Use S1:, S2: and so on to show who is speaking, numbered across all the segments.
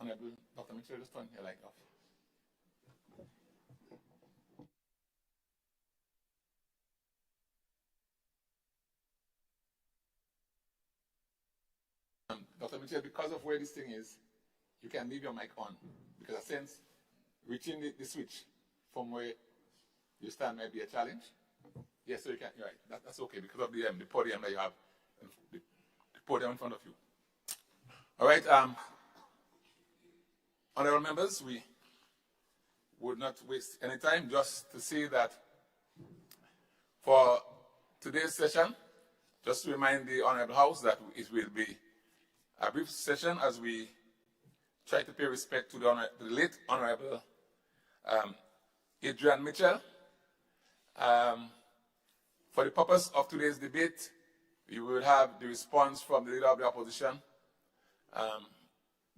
S1: Honorable Dr. Mitchell, just turn your light off. Dr. Mitchell, because of where this thing is, you can leave your mic on because I sense reaching the switch from where you stand might be a challenge. Yes, so you can. You're right. That's okay because of the podium that you have, the podium in front of you. All right. Honorable members, we would not waste any time. Just to say that for today's session, just to remind the Honorable House that it will be a brief session as we try to pay respect to the late Honorable Adrian Mitchell. For the purpose of today's debate, we will have the response from the Leader of the Opposition,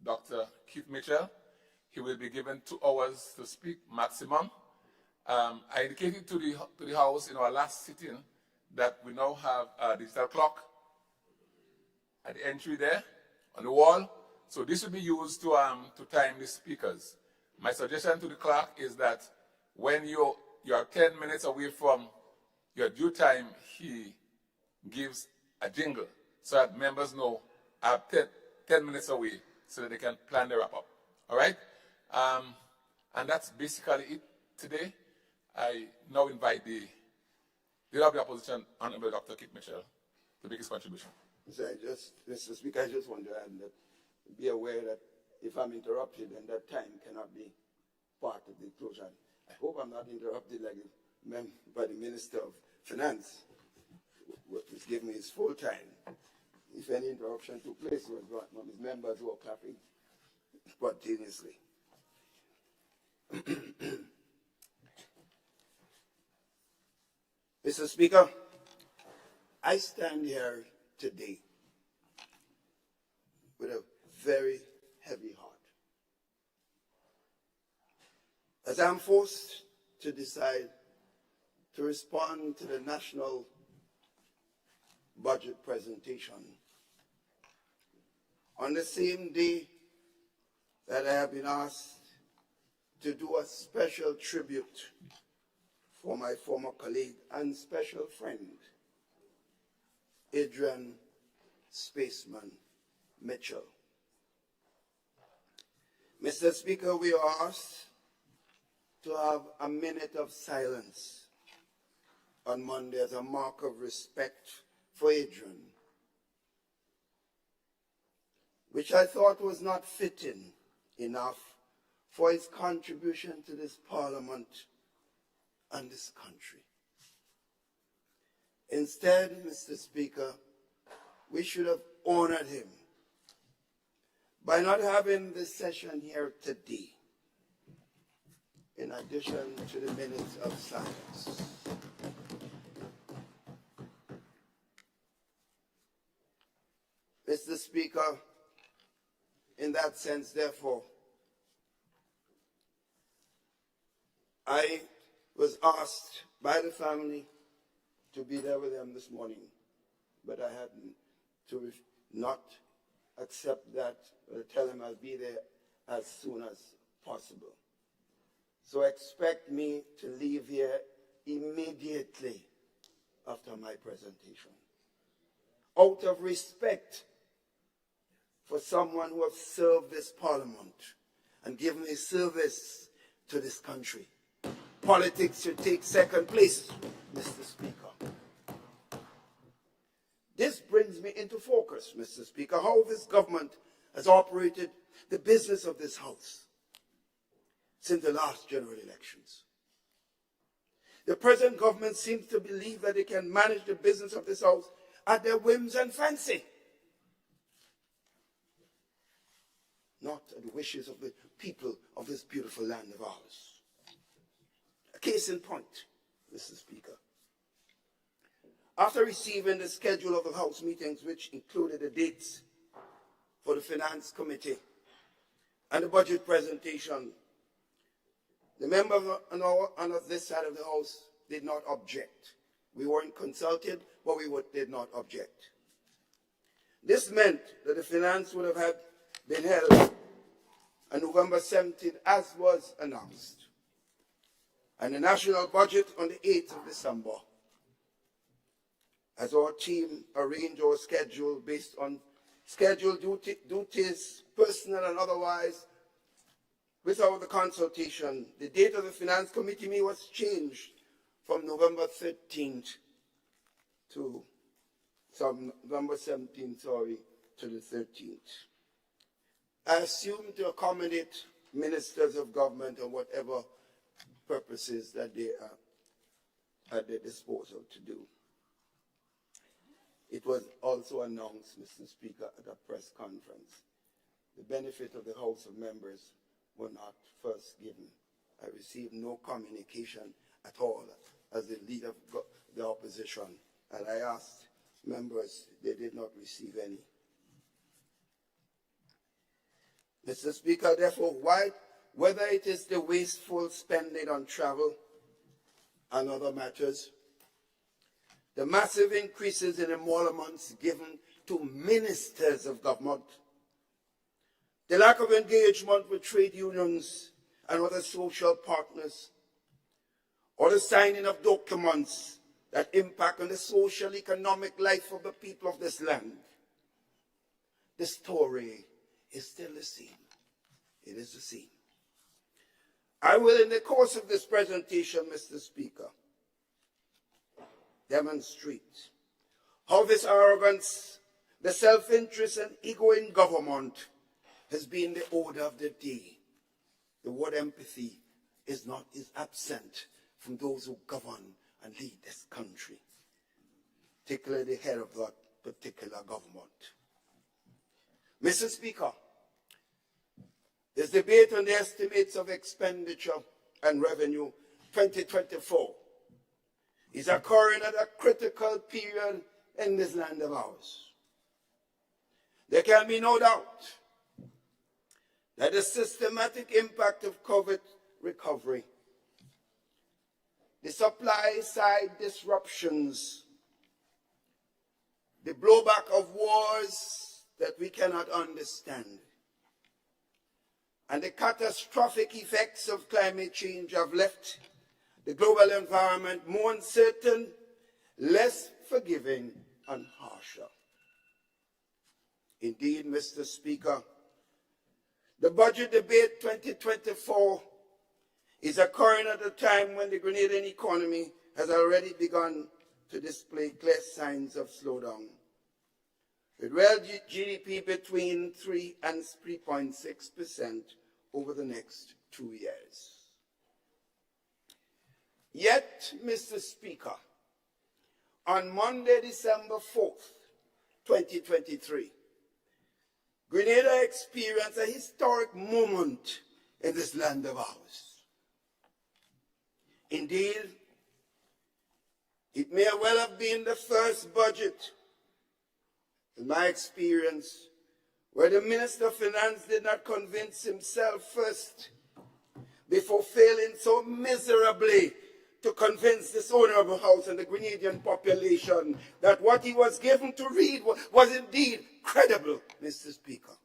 S1: Dr. Keith Mitchell. He will be given 2 hours to speak maximum. I indicated to the House in our last sitting that we now have a digital clock at the entry there on the wall. So this will be used to time the speakers. My suggestion to the clerk is that when you are 10 minutes away from your due time, he gives a jingle so that members know I'm 10 minutes away so that they can plan the wrap-up. All right? And that's basically it today. I now invite the Leader of the Opposition, Honorable Dr. Keith Mitchell, to make his contribution.
S2: Mr. Speaker, I just want to add that be aware that if I'm interrupted, then that time cannot be part of the closure. I hope I'm not interrupted like by the Minister of Finance, who was giving me his full time. If any interruption took place, it was one of his members who were clapping spontaneously. Mr. Speaker, I stand here today with a very heavy heart, as I'm forced to decide to respond to the national budget presentation on the same day that I have been asked to do a special tribute for my former colleague and special friend, Adrian Spaceman Mitchell. Mr. Speaker, we are asked to have a minute of silence on Monday as a mark of respect for Adrian, which I thought was not fitting enough for his contribution to this Parliament and this country. Instead, Mr. Speaker, we should have honored him by not having this session here today, in addition to the minutes of silence. Mr. Speaker, in that sense, therefore, I was asked by the family to be there with them this morning, but I had to not accept that, or tell them I'll be there as soon as possible. So expect me to leave here immediately after my presentation, out of respect for someone who has served this Parliament and given a service to this country. Politics should take second place, Mr. Speaker. This brings me into focus, Mr. Speaker, how this government has operated the business of this House since the last general elections. The present government seems to believe that they can manage the business of this House at their whims and fancy, not at the wishes of the people of this beautiful land of ours. A case in point, Mr. Speaker. After receiving the schedule of the House meetings, which included the dates for the Finance Committee and the budget presentation, the members on this side of the House did not object. We weren't consulted, but we did not object. This meant that the finance would have been held on November 17th, as was announced, and the national budget on the 8th of December, as our team arranged our schedule based on scheduled duties, personal and otherwise, without the consultation. The date of the Finance Committee meeting was changed from November 13th to November 17th, to the 13th. I assume to accommodate ministers of government and whatever purposes that they are at their disposal to do. It was also announced, Mr. Speaker, at a press conference. The benefit of the House of Members were not first given. I received no communication at all as the leader of the opposition, and I asked members, they did not receive any. Mr. Speaker, therefore, whether it is the wasteful spending on travel and other matters, the massive increases in emoluments given to ministers of government, the lack of engagement with trade unions and other social partners, or the signing of documents that impact on the social economic life of the people of this land, the story is still the same. It is the same. I will, in the course of this presentation, Mr. Speaker, demonstrate how this arrogance, the self-interest and ego in government has been the order of the day. The word empathy is absent from those who govern and lead this country, particularly the head of that particular government. Mr. Speaker, this debate on the estimates of expenditure and revenue 2024 is occurring at a critical period in this land of ours. There can be no doubt that the systematic impact of COVID recovery, the supply side disruptions, the blowback of wars that we cannot understand, and the catastrophic effects of climate change have left the global environment more uncertain, less forgiving, and harsher. Indeed, Mr. Speaker, the budget debate 2024 is occurring at a time when the Grenadian economy has already begun to display clear signs of slowdown, with real GDP between 3 and 3.6% over the next 2 years. Yet, Mr. Speaker, on Monday, December 4th, 2023, Grenada experienced a historic moment in this land of ours. Indeed, it may well have been the first budget, in my experience, where the Minister of Finance did not convince himself first before failing so miserably to convince this owner of a house and the Grenadian population that what he was given to read was indeed credible, Mr. Speaker.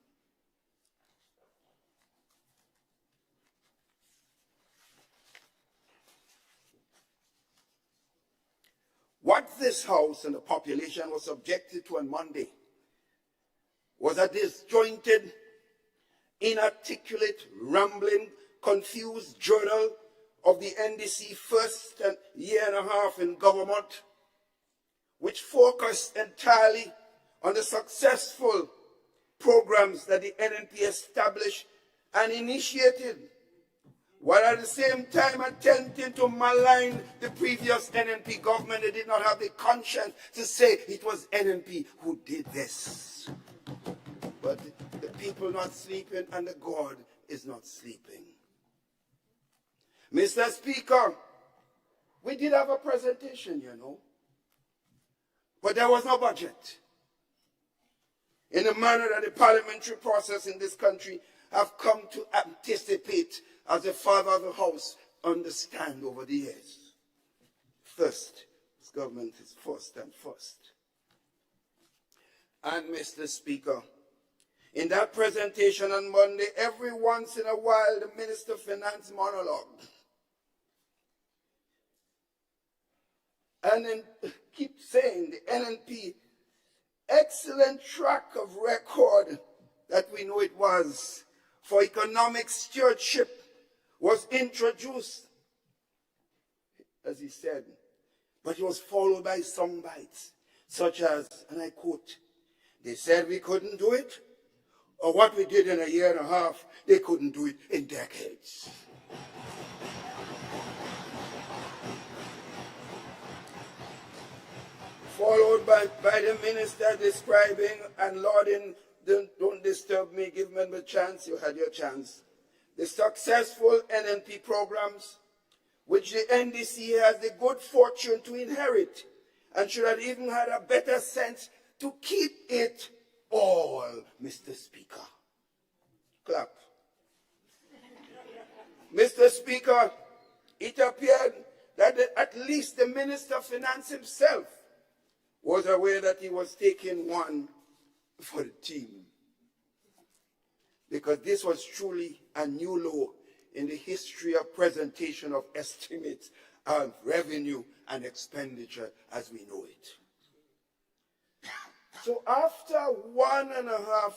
S2: What this House and the population was subjected to on Monday was a disjointed, inarticulate, rambling, confused journal of the NDC first year and a half in government, which focused entirely on the successful programs that the NNP established and initiated, while at the same time attempting to malign the previous NNP government. They did not have the conscience to say it was NNP who did this. But the people not sleeping and the God is not sleeping. Mr. Speaker, we did have a presentation, but there was no budget. In the manner that the parliamentary process in this country have come to anticipate as the father of the house understand over the years. First, this government is first and first. And Mr. Speaker, In that presentation on Monday, every once in a while, the Minister of Finance monologue. And then keep saying the NNP, excellent track of record that we know it was for economic stewardship was introduced, as he said, but it was followed by some bites, such as, and I quote, they said we couldn't do it, or what we did in a year and a half, they couldn't do it in decades. Followed by the minister describing and lauding, don't disturb me, give me a chance, you had your chance. The successful NNP programs, which the NDC has the good fortune to inherit, and should have even had a better sense to keep it all, Mr. Speaker. Clap. Mr. Speaker, it appeared that at least the Minister of Finance himself was aware that he was taking one for the team. Because this was truly a new low in the history of presentation of estimates of revenue and expenditure as we know it. So after 1.5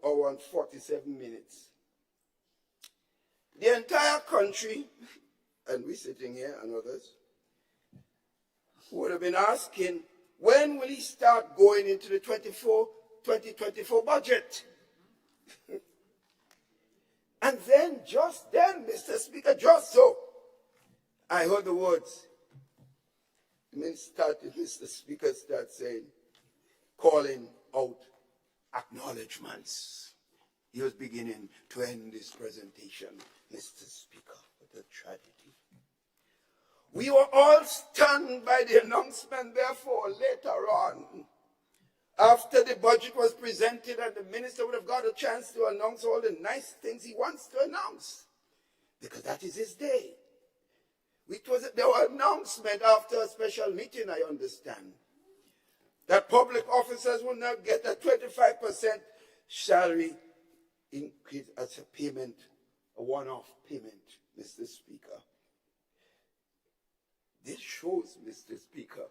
S2: hour and 47 minutes, the entire country, and we're sitting here and others, would have been asking, when will he start going into the 2024 budget? And then, just then, Mr. Speaker, just so, I heard the words. Mr. Speaker started saying, calling out acknowledgements. He was beginning to end this presentation. Mr. Speaker, what a tragedy. We were all stunned by the announcement, therefore, later on, after the budget was presented and the minister would have got a chance to announce all the nice things he wants to announce, because that is his day. There was an announcement after a special meeting, I understand, that public officers will now get a 25% salary increase as a payment, a one-off payment, Mr. Speaker. This shows, Mr. Speaker,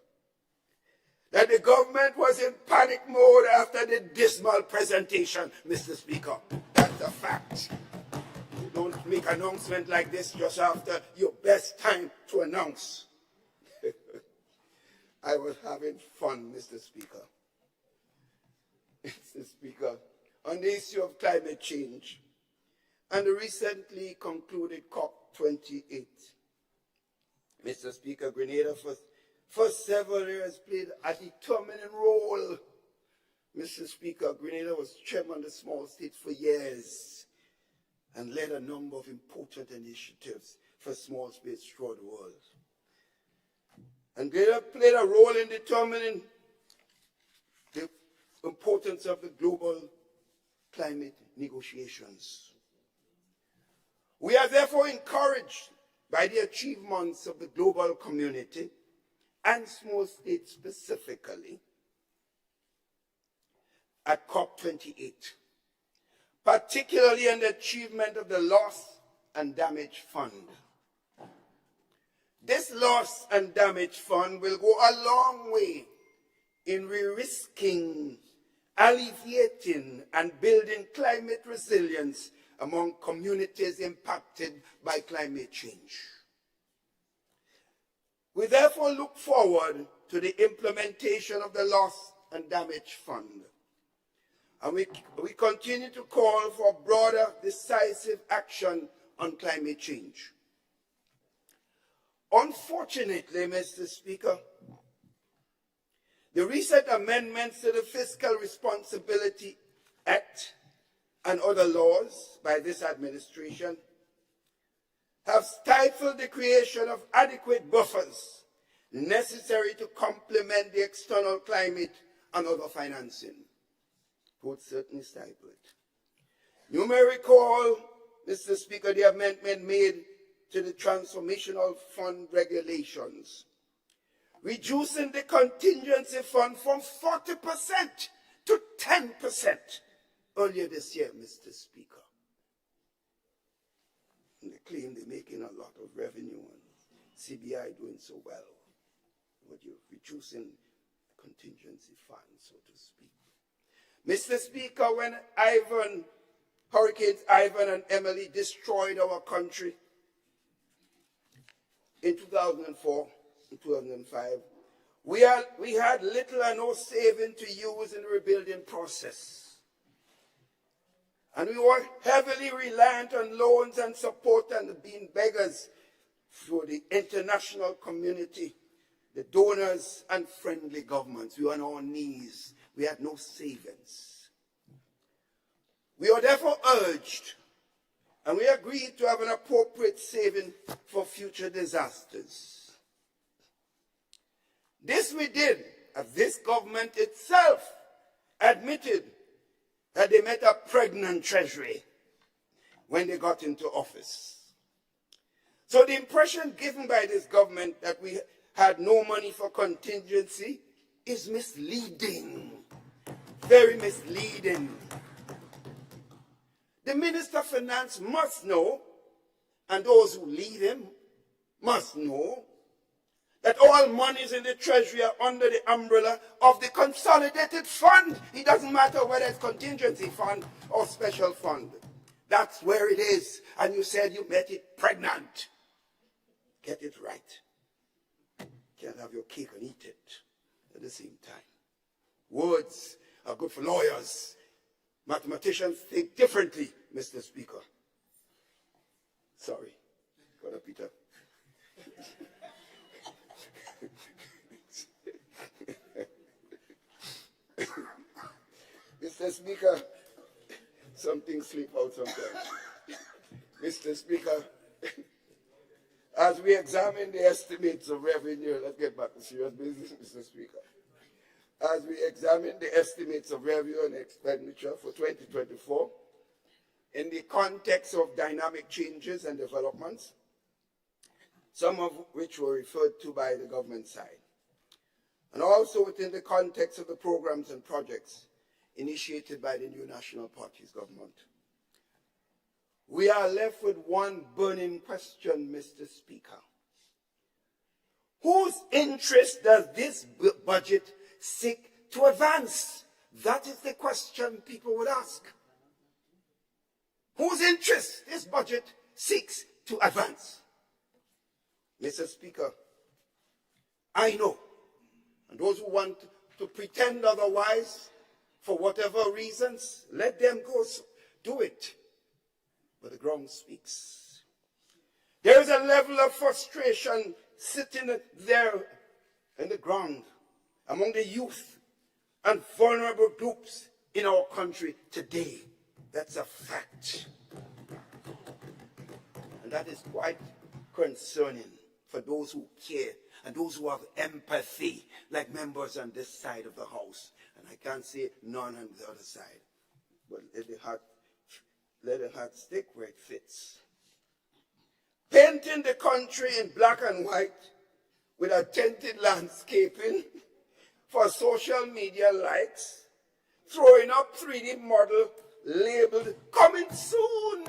S2: that the government was in panic mode after the dismal presentation, Mr. Speaker. That's a fact. You don't make an announcement like this just after your best time to announce. I was having fun, Mr. Speaker. Mr. Speaker, on the issue of climate change and the recently concluded COP28, Mr. Speaker, Grenada for several years played a determining role. Mr. Speaker, Grenada was chairman of the small states for years and led a number of important initiatives for small states throughout the world. And Grenada played a role in determining the importance of the global climate negotiations. We are therefore encouraged by the achievements of the global community and small states specifically at COP28, particularly in the achievement of the Loss and Damage Fund. This Loss and Damage Fund will go a long way in re-risking, alleviating, and building climate resilience among communities impacted by climate change. We therefore look forward to the implementation of the Loss and Damage Fund. And we continue to call for broader, decisive action on climate change. Unfortunately, Mr. Speaker, the recent amendments to the Fiscal Responsibility Act and other laws by this administration have stifled the creation of adequate buffers necessary to complement the external climate and other financing. Would certainly stifle it. You may recall, Mr. Speaker, the amendment made to the Transformational Fund regulations, reducing the contingency fund from 40% to 10% earlier this year, Mr. Speaker. And they claim they're making a lot of revenue and CBI doing so well. But you're reducing contingency fund, so to speak. Mr. Speaker, when Hurricanes Ivan and Emily destroyed our country in 2004 and 2005, we had little or no saving to use in the rebuilding process. And we were heavily reliant on loans and support and being beggars for the international community, the donors and friendly governments. We were on our knees. We had no savings. We were therefore urged, and we agreed to have an appropriate saving for future disasters. This we did, as this government itself admitted that they met a pregnant treasury when they got into office. So the impression given by this government that we had no money for contingency is misleading, very misleading. The Minister of Finance must know, and those who lead him must know, that all monies in the Treasury are under the umbrella of the consolidated fund. It doesn't matter whether it's contingency fund or special fund. That's where it is. And you said you met it pregnant. Get it right. Can't have your cake and eat it at the same time. Words are good for lawyers. Mathematicians think differently, Mr. Speaker. Sorry. Brother Peter. Mr. Speaker, some things slip out sometimes. Mr. Speaker, as we examine the estimates of revenue, let's get back to serious business, Mr. Speaker. As we examine the estimates of revenue and expenditure for 2024, in the context of dynamic changes and developments, some of which were referred to by the government side, and also within the context of the programs and projects initiated by the new National Party's government, we are left with one burning question, Mr. Speaker. Whose interest does this budget seek to advance? That is the question people would ask. Whose interest this budget seeks to advance? Mr. Speaker, I know, and those who want to pretend otherwise, for whatever reasons, let them go do it. But the ground speaks. There is a level of frustration sitting there in the ground among the youth and vulnerable groups in our country today. That's a fact. And that is quite concerning for those who care and those who have empathy, like members on this side of the House. And I can't say none on the other side. But let the heart stick where it fits. Painting the country in black and white with a tinted landscaping for social media likes, throwing up 3D model labeled coming soon.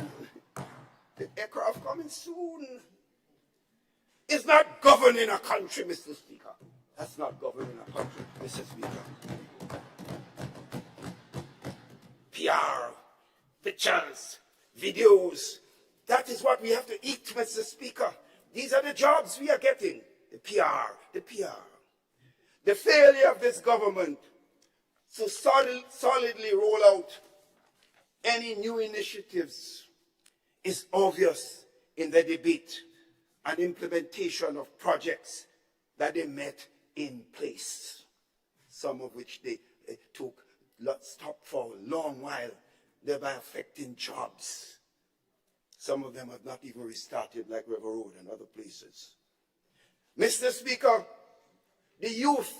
S2: The aircraft coming soon. It's not governing a country, Mr. Speaker. That's not governing a country, Mr. Speaker. PR, pictures, videos. That is what we have to eat, Mr. Speaker. These are the jobs we are getting. The PR, the PR. The failure of this government to solidly roll out any new initiatives is obvious in the debate and implementation of projects that they met in place, some of which they stopped for a long while, thereby affecting jobs. Some of them have not even restarted, like River Road and other places. Mr. Speaker, the youth,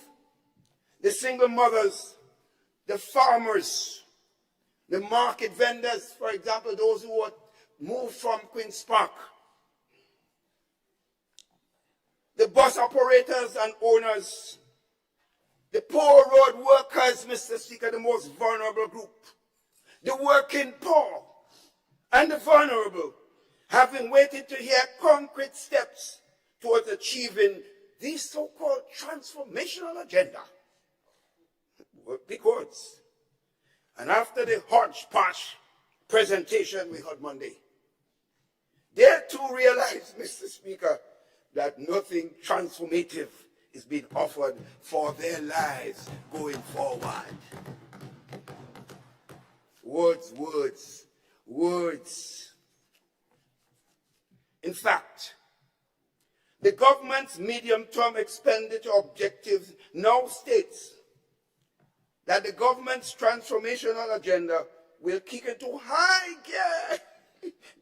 S2: the single mothers, the farmers, the market vendors, for example, those who were moved from Queen's Park, the the bus operators and owners, the poor road workers, Mr. Speaker, the most vulnerable group, the working poor and the vulnerable, have been waiting to hear concrete steps towards achieving this so-called transformational agenda. Big words. And after the hodgepodge presentation we had Monday, they too realized, Mr. Speaker, that nothing transformative is being offered for their lives going forward. Words, words, words. In fact, the government's medium-term expenditure objectives now states that the government's transformational agenda will kick into high gear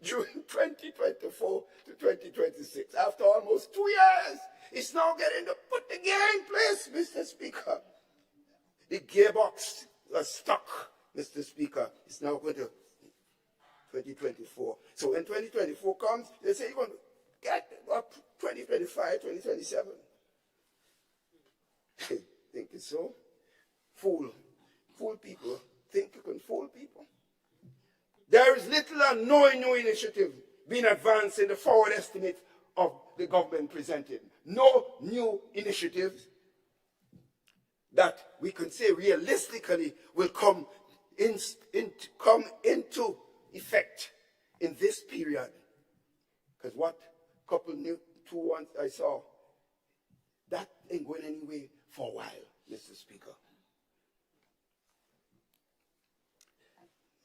S2: during 2024 to 2026. After almost 2 years, it's now getting to put the gear in place, Mr. Speaker. The gearbox was stuck, Mr. Speaker. It's now going to 2024. So when 2024 comes, they say you're going to get up 2025, 2027. Think it's so? Fool people. Think you can fool people? There is little or no new initiative being advanced in the forward estimate of the government presented. No new initiatives that we can say realistically will come into effect in this period. Because what couple new two ones I saw, that ain't going anywhere for a while, Mr. Speaker.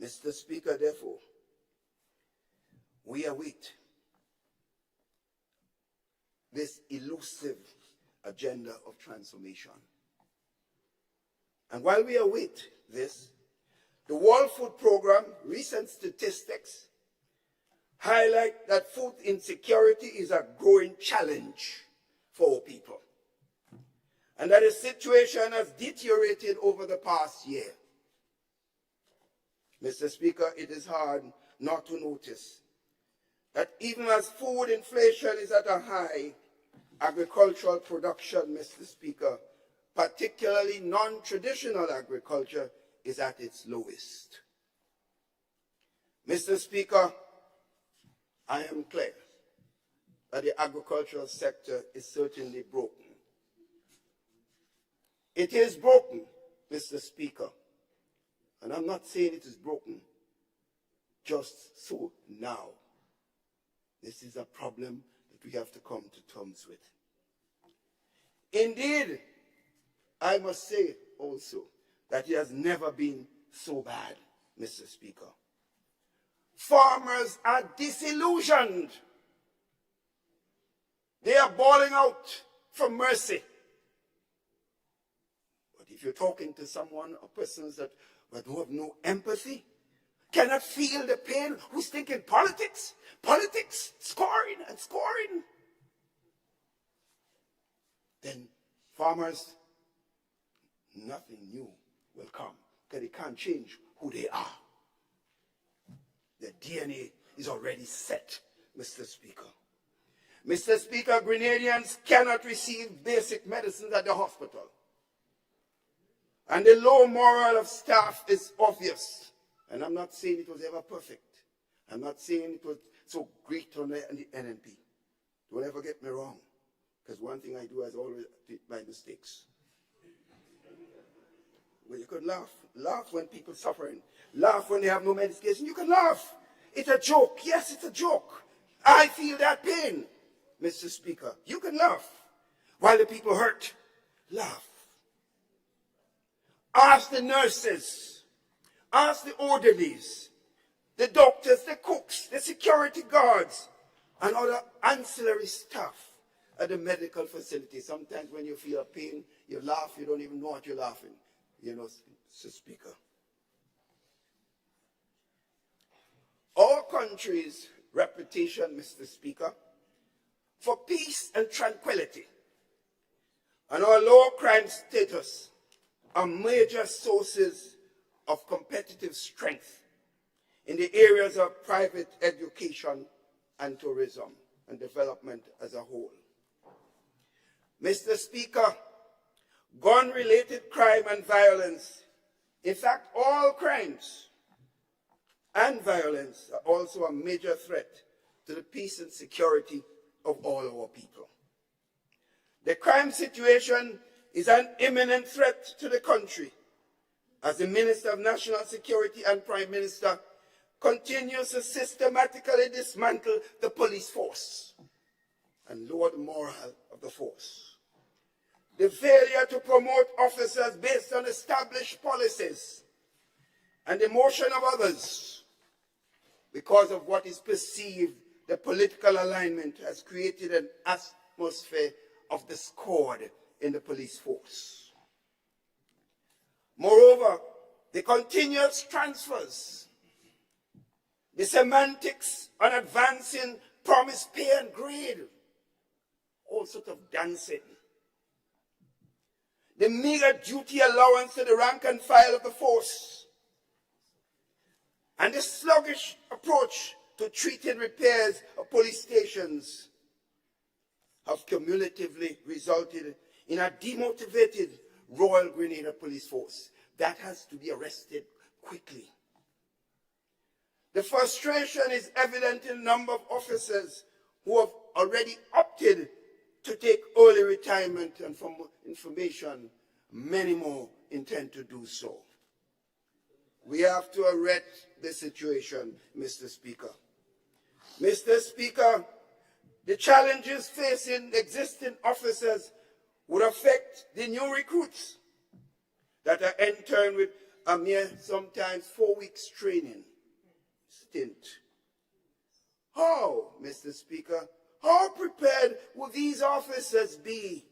S2: Mr. Speaker, therefore, we await this elusive agenda of transformation. And while we await this, the World Food Programme recent statistics highlight that food insecurity is a growing challenge for our people, and that the situation has deteriorated over the past year. Mr. Speaker, it is hard not to notice that even as food inflation is at a high, agricultural production, Mr. Speaker, particularly non-traditional agriculture, is at its lowest. Mr. Speaker, I am clear that the agricultural sector is certainly broken. It is broken, Mr. Speaker. And I'm not saying it is broken just so now. This is a problem that we have to come to terms with. Indeed, I must say also that it has never been so bad, Mr. Speaker. Farmers are disillusioned. They are bawling out for mercy. But if you're talking to someone or persons that who have no empathy, cannot feel the pain, who's thinking politics, scoring and scoring, then farmers, nothing new will come, because they can't change who they are. Their DNA is already set, Mr. Speaker. Mr. Speaker, Grenadians cannot receive basic medicines at the hospital. And the low morale of staff is obvious. And I'm not saying it was ever perfect. I'm not saying it was so great on the NNP. Don't ever get me wrong. Because one thing I do is always admit my mistakes. Well, you could laugh. Laugh when people are suffering. Laugh when they have no medication. You can laugh. It's a joke. Yes, it's a joke. I feel that pain, Mr. Speaker. You can laugh. While the people hurt, laugh. Ask the nurses, ask the orderlies, the doctors, the cooks, the security guards, and other ancillary staff at the medical facility. Sometimes when you feel a pain, you laugh, you don't even know what you're laughing. You know, Mr. Speaker. Our country's reputation, Mr. Speaker, for peace and tranquility, and our low crime status are major sources of competitive strength in the areas of private education and tourism and development as a whole. Mr. Speaker, gun-related crime and violence, in fact, all crimes and violence are also a major threat to the peace and security of all our people. The crime situation is an imminent threat to the country as the Minister of National Security and Prime Minister continues to systematically dismantle the police force and lower the morale of the force. The failure to promote officers based on established policies and the motion of others because of what is perceived the political alignment has created an atmosphere of discord in the police force. Moreover, the continuous transfers, the semantics on advancing promise, pay and grade, all sorts of dancing. The meager duty allowance to the rank and file of the force, and the sluggish approach to treating repairs of police stations have cumulatively resulted in a demotivated Royal Grenada Police Force that has to be arrested quickly. The frustration is evident in a number of officers who have already opted to take early retirement, and from information, many more intend to do so. We have to arrest the situation, Mr. Speaker. Mr. Speaker, the challenges facing existing officers would affect the new recruits that are entering with a mere sometimes 4 weeks training stint. How, Mr. Speaker, how prepared will these officers be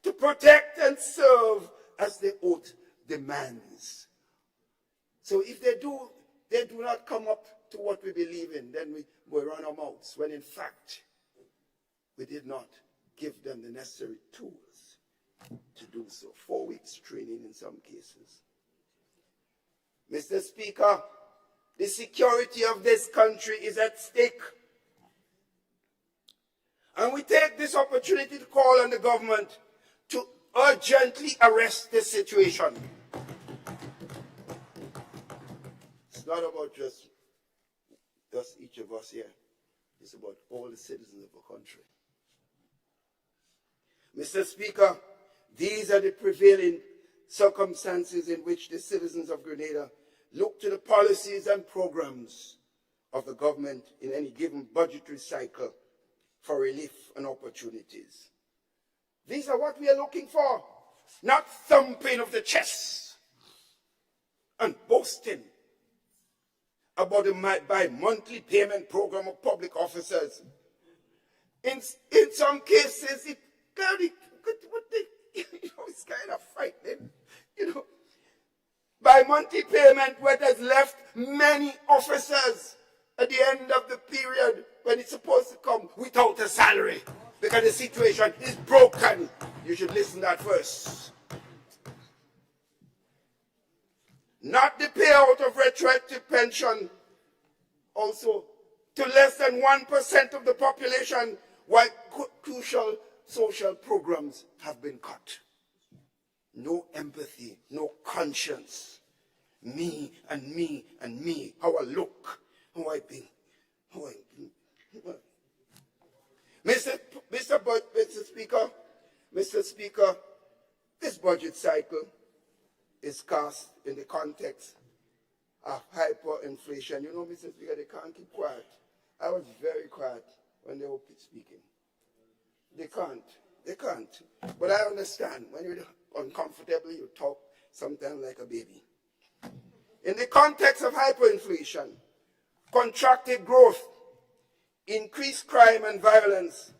S2: to protect and serve as the oath demands? So if they do not come up to what we believe in, then we run our mouths, when in fact we did not give them the necessary tools to do so. 4 weeks training in some cases. Mr. Speaker, the security of this country is at stake. And we take this opportunity to call on the government to urgently arrest this situation. It's not about just each of us here. It's about all the citizens of the country. Mr. Speaker, these are the prevailing circumstances in which the citizens of Grenada look to the policies and programs of the government in any given budgetary cycle for relief and opportunities. These are what we are looking for, not thumping of the chest and boasting about the bi-monthly payment program of public officers. In some cases, it it's kind of frightening. Bi-monthly payment, what has left many officers at the end of the period when it's supposed to come without a salary because the situation is broken. You should listen to that first. Not the payout of retroactive pension, also to less than 1% of the population, while crucial social programs have been cut. No empathy, no conscience. Me and me and me. How I look, how I be. Mr. Speaker, this budget cycle is cast in the context of hyperinflation. You know, Mr. Speaker, they can't keep quiet. I was very quiet when they were speaking. They can't. But I understand. When you're uncomfortable, you talk sometimes like a baby. In the context of hyperinflation, contracted growth, increased crime and violence,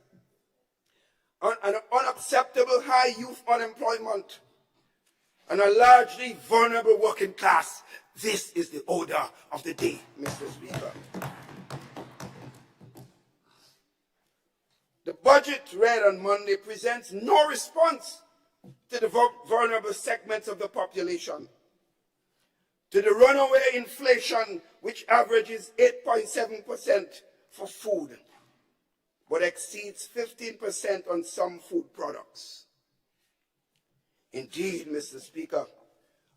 S2: an unacceptable high youth unemployment, and a largely vulnerable working class, this is the order of the day, Mr. Speaker. The budget read on Monday presents no response to the vulnerable segments of the population, to the runaway inflation which averages 8.7% for food, but exceeds 15% on some food products. Indeed, Mr. Speaker,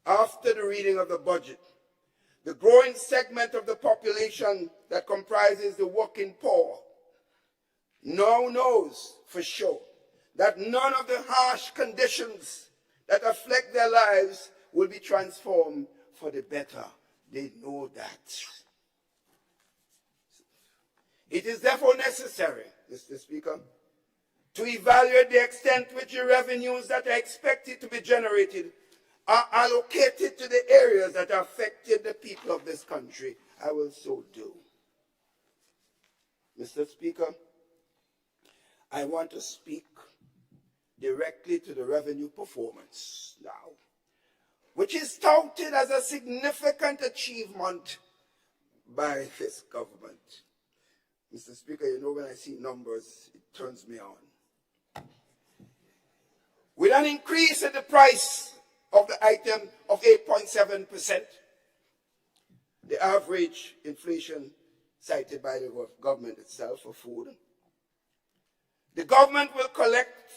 S2: after the reading of the budget, the growing segment of the population that comprises the working poor now knows for sure that none of the harsh conditions that afflict their lives will be transformed for the better. They know that. It is therefore necessary, Mr. Speaker, to evaluate the extent to which the revenues that are expected to be generated are allocated to the areas that are affecting the people of this country. I will so do. Mr. Speaker, I want to speak directly to the revenue performance now, which is touted as a significant achievement by this government. Mr. Speaker, you know when I see numbers, it turns me on. With an increase in the price of the item of 8.7%, the average inflation cited by the government itself for food, the government will collect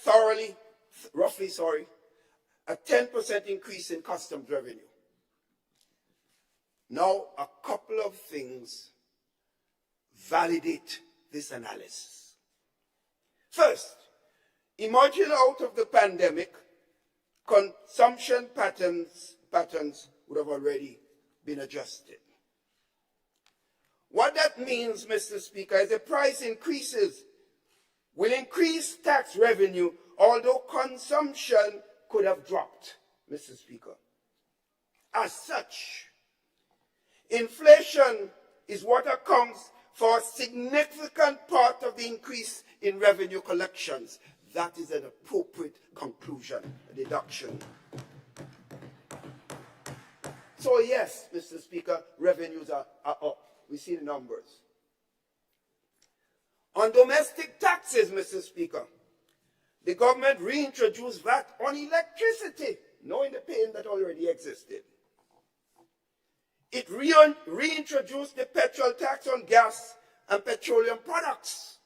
S2: roughly, a 10% increase in customs revenue. Now, a couple of things validate this analysis. First, emerging out of the pandemic, consumption patterns would have already been adjusted. What that means, Mr. Speaker, is the price increases will increase tax revenue, although consumption could have dropped, Mr. Speaker. As such, inflation is what accounts for a significant part of the increase in revenue collections. That is an appropriate conclusion, a deduction. So yes, Mr. Speaker, revenues are up. We see the numbers. On domestic taxes, Mr. Speaker, the government reintroduced VAT on electricity, knowing the pain that already existed. It reintroduced the petrol tax on gas and petroleum products.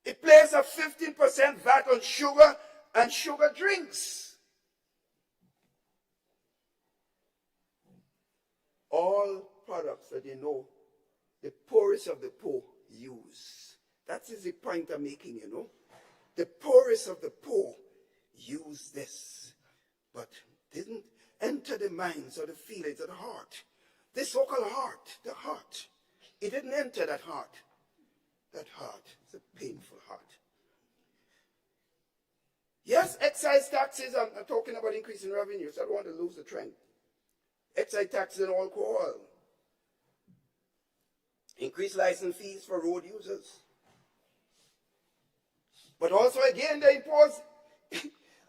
S2: It placed a 15% VAT on sugar and sugar drinks. All products that you know the poorest of the poor use. That is the point I'm making, you know. The poorest of the poor use this, but didn't enter the minds or the feelings of the heart. The so-called heart, the heart. It didn't enter that heart. That heart is a painful heart. Yes, excise taxes, I'm talking about increasing revenues. I don't want to lose the trend. Excise taxes on alcohol. Increased license fees for road users. But also again, they impose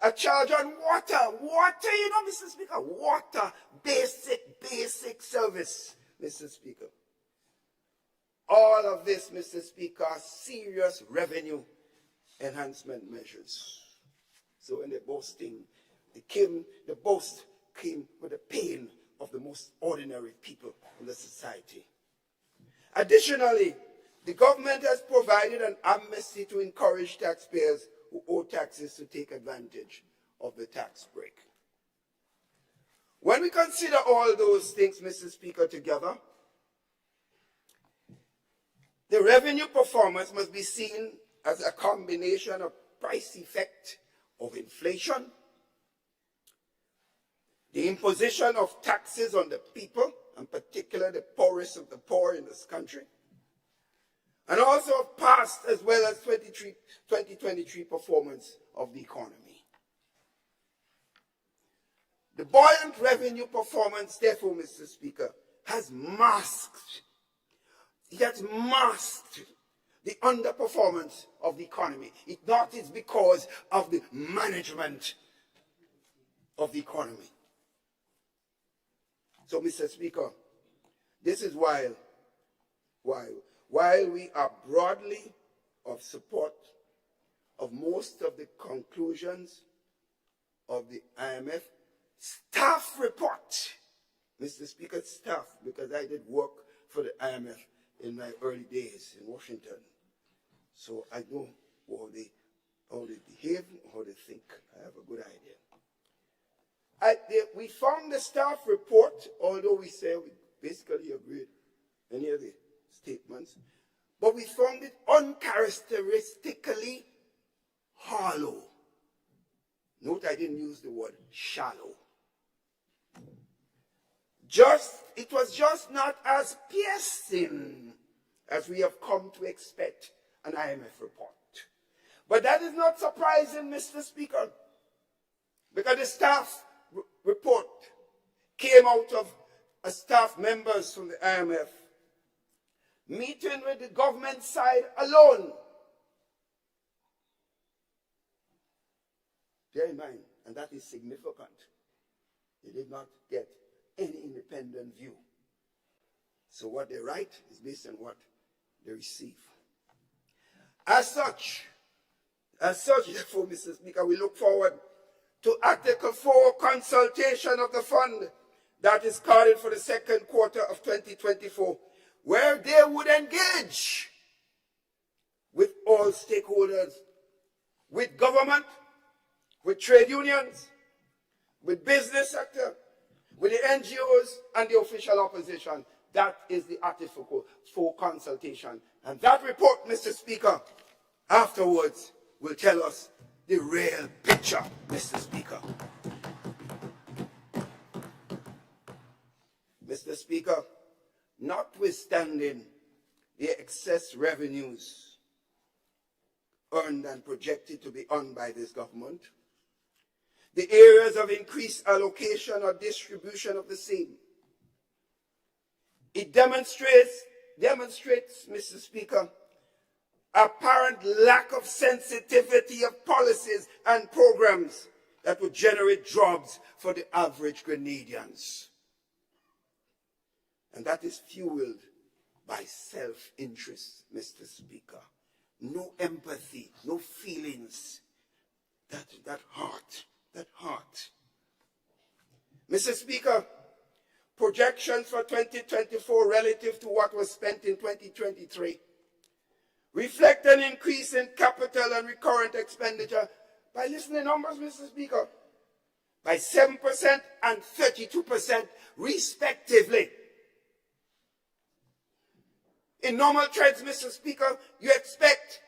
S2: a charge on water. Water, you know, Mr. Speaker, water, basic service, Mr. Speaker. All of this, Mr. Speaker, are serious revenue enhancement measures. So when they're boasting, the boast came with the pain of the most ordinary people in the society. Additionally, the government has provided an amnesty to encourage taxpayers who owe taxes to take advantage of the tax break. When we consider all those things, Mr. Speaker, together, the revenue performance must be seen as a combination of price effect of inflation, the imposition of taxes on the people, in particular the poorest of the poor in this country, and also of past as well as 2023 performance of the economy. The buoyant revenue performance, therefore, Mr. Speaker, has masked the underperformance of the economy. That is because of the management of the economy. So, Mr. Speaker, this is while we are broadly of support of most of the conclusions of the IMF staff report, Mr. Speaker, staff, because I did work for the IMF in my early days in Washington. So I know how they behave, how they think. I have a good idea. We found the staff report, although we say we basically agreed with any of the statements, but we found it uncharacteristically hollow. Note I didn't use the word shallow. It was just not as piercing as we have come to expect an IMF report. But that is not surprising, Mr. Speaker, because the staff report came out of staff members from the IMF meeting with the government side alone. Bear in mind, and that is significant, they did not get any independent view. So what they write is based on what they receive. As such, therefore, Mr. Speaker, we look forward to Article 4 consultation of the fund that is called for the second quarter of 2024, where they would engage with all stakeholders, with government, with trade unions, with business sector, with the NGOs and the official opposition. That is the Article 4 consultation. And that report, Mr. Speaker, afterwards will tell us the real picture, Mr. Speaker. Mr. Speaker, notwithstanding the excess revenues earned and projected to be earned by this government, the areas of increased allocation or distribution of the same, it demonstrates, Mr. Speaker, apparent lack of sensitivity of policies and programs that would generate jobs for the average Grenadians. And that is fueled by self-interest, Mr. Speaker. No empathy, no feelings. That heart. Mr. Speaker, projections for 2024 relative to what was spent in 2023 reflect an increase in capital and recurrent expenditure by, listen to numbers, Mr. Speaker, by 7% and 32% respectively. In normal trends, Mr. Speaker, you expect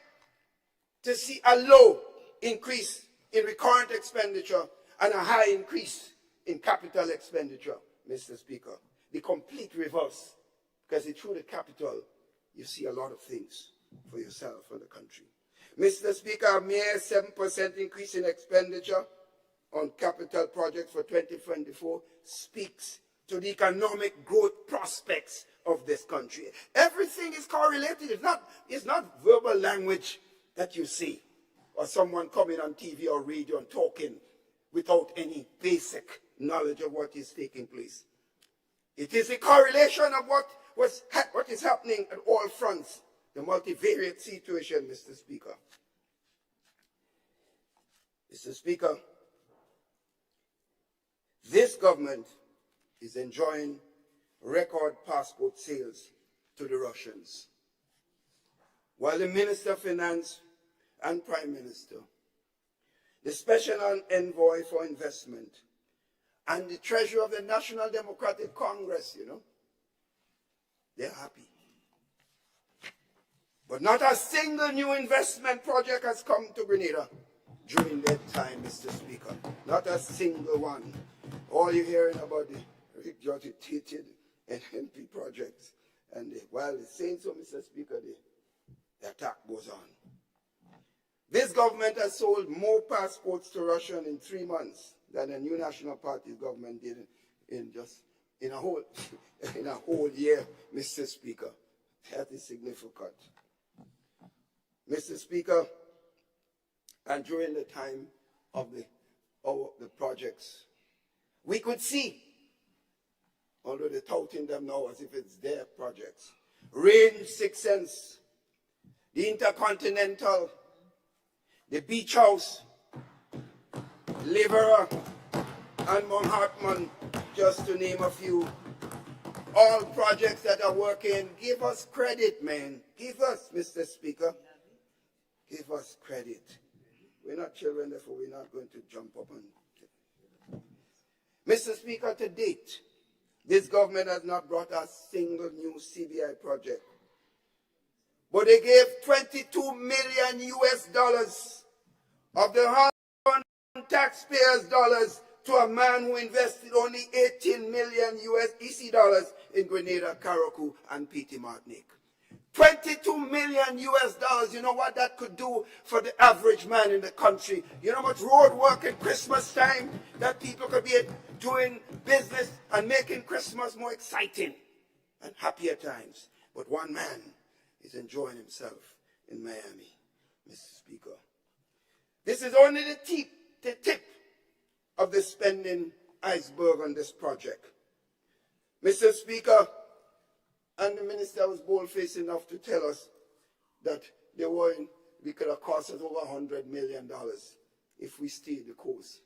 S2: to see a low increase in recurrent expenditure and a high increase in capital expenditure, Mr. Speaker. The complete reverse, because through the capital, you see a lot of things for yourself and the country. Mr. Speaker, a mere 7% increase in expenditure on capital projects for 2024 speaks to the economic growth prospects of this country. Everything is correlated. It's not verbal language that you see, or someone coming on TV or radio and talking without any basic knowledge of what is taking place. It is a correlation of what is happening at all fronts, the multivariate situation, Mr. Speaker. Mr. Speaker, this government is enjoying record passport sales to the Russians, while the Minister of Finance and Prime Minister, the Special Envoy for Investment, and the Treasurer of the National Democratic Congress, they're happy. But not a single new investment project has come to Grenada during that time, Mr. Speaker. Not a single one. All you're hearing about the regurgitated NMP projects. And while they're saying so, Mr. Speaker, the attack goes on. This government has sold more passports to Russia in 3 months than the New National Party government did in a whole year, Mr. Speaker. That is significant. Mr. Speaker, and during the time of the projects, we could see, although they're touting them now as if it's their projects, Range 6 Sense, the Intercontinental, the Beach House, Livera, and Mount Hartman, just to name a few. All projects that are working. Give us credit, man. Give us, Mr. Speaker. give us credit. We're not children, therefore we're not going to jump up and... Mr. Speaker, to date, this government has not brought a single new CBI project. But they gave 22 million US dollars of the hard-earned taxpayers' dollars to a man who invested only 18 million US EC dollars in Grenada, Carriacou, and PT Martinique. 22 million US dollars, you know what that could do for the average man in the country? You know how much road work at Christmas time that people could be doing business and making Christmas more exciting and happier times. But one man is enjoying himself in Miami, Mr. Speaker. This is only the tip of the spending iceberg on this project. Mr. Speaker, and the minister was bold-faced enough to tell us that we could have cost us over $100 million if we stayed the course.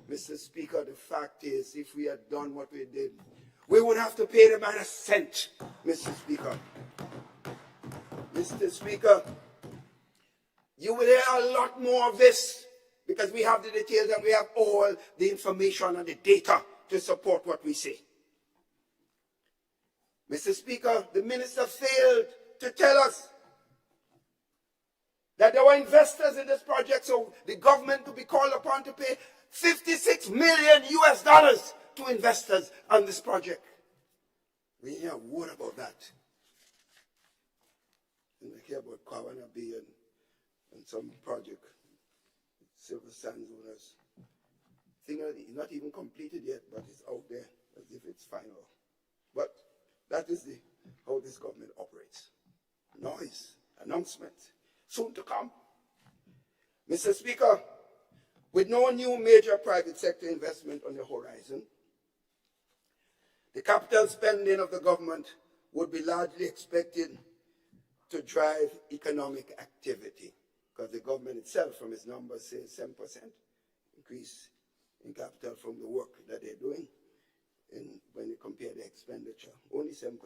S2: Mr. Speaker, the fact is, if we had done what we did, we wouldn't have to pay the man a cent, Mr. Speaker. Mr. Speaker, you will hear a lot more of this because we have the details and we have all the information and the data to support what we say. Mr. Speaker, the minister failed to tell us that there were investors in this project, so the government could be called upon to pay 56 million US dollars to investors on this project. We hear a word about that. And I hear about Kawana Bay and some project, Silver Sands owners. Thing is not even completed yet, but it's out there as if it's final. But that is how this government operates. Noise, announcement, soon to come. Mr. Speaker, with no new major private sector investment on the horizon, the capital spending of the government would be largely expected to drive economic activity, because the government itself, from its numbers, says 7% increase in capital from the work that they're doing. When you compare the expenditure, only 7%.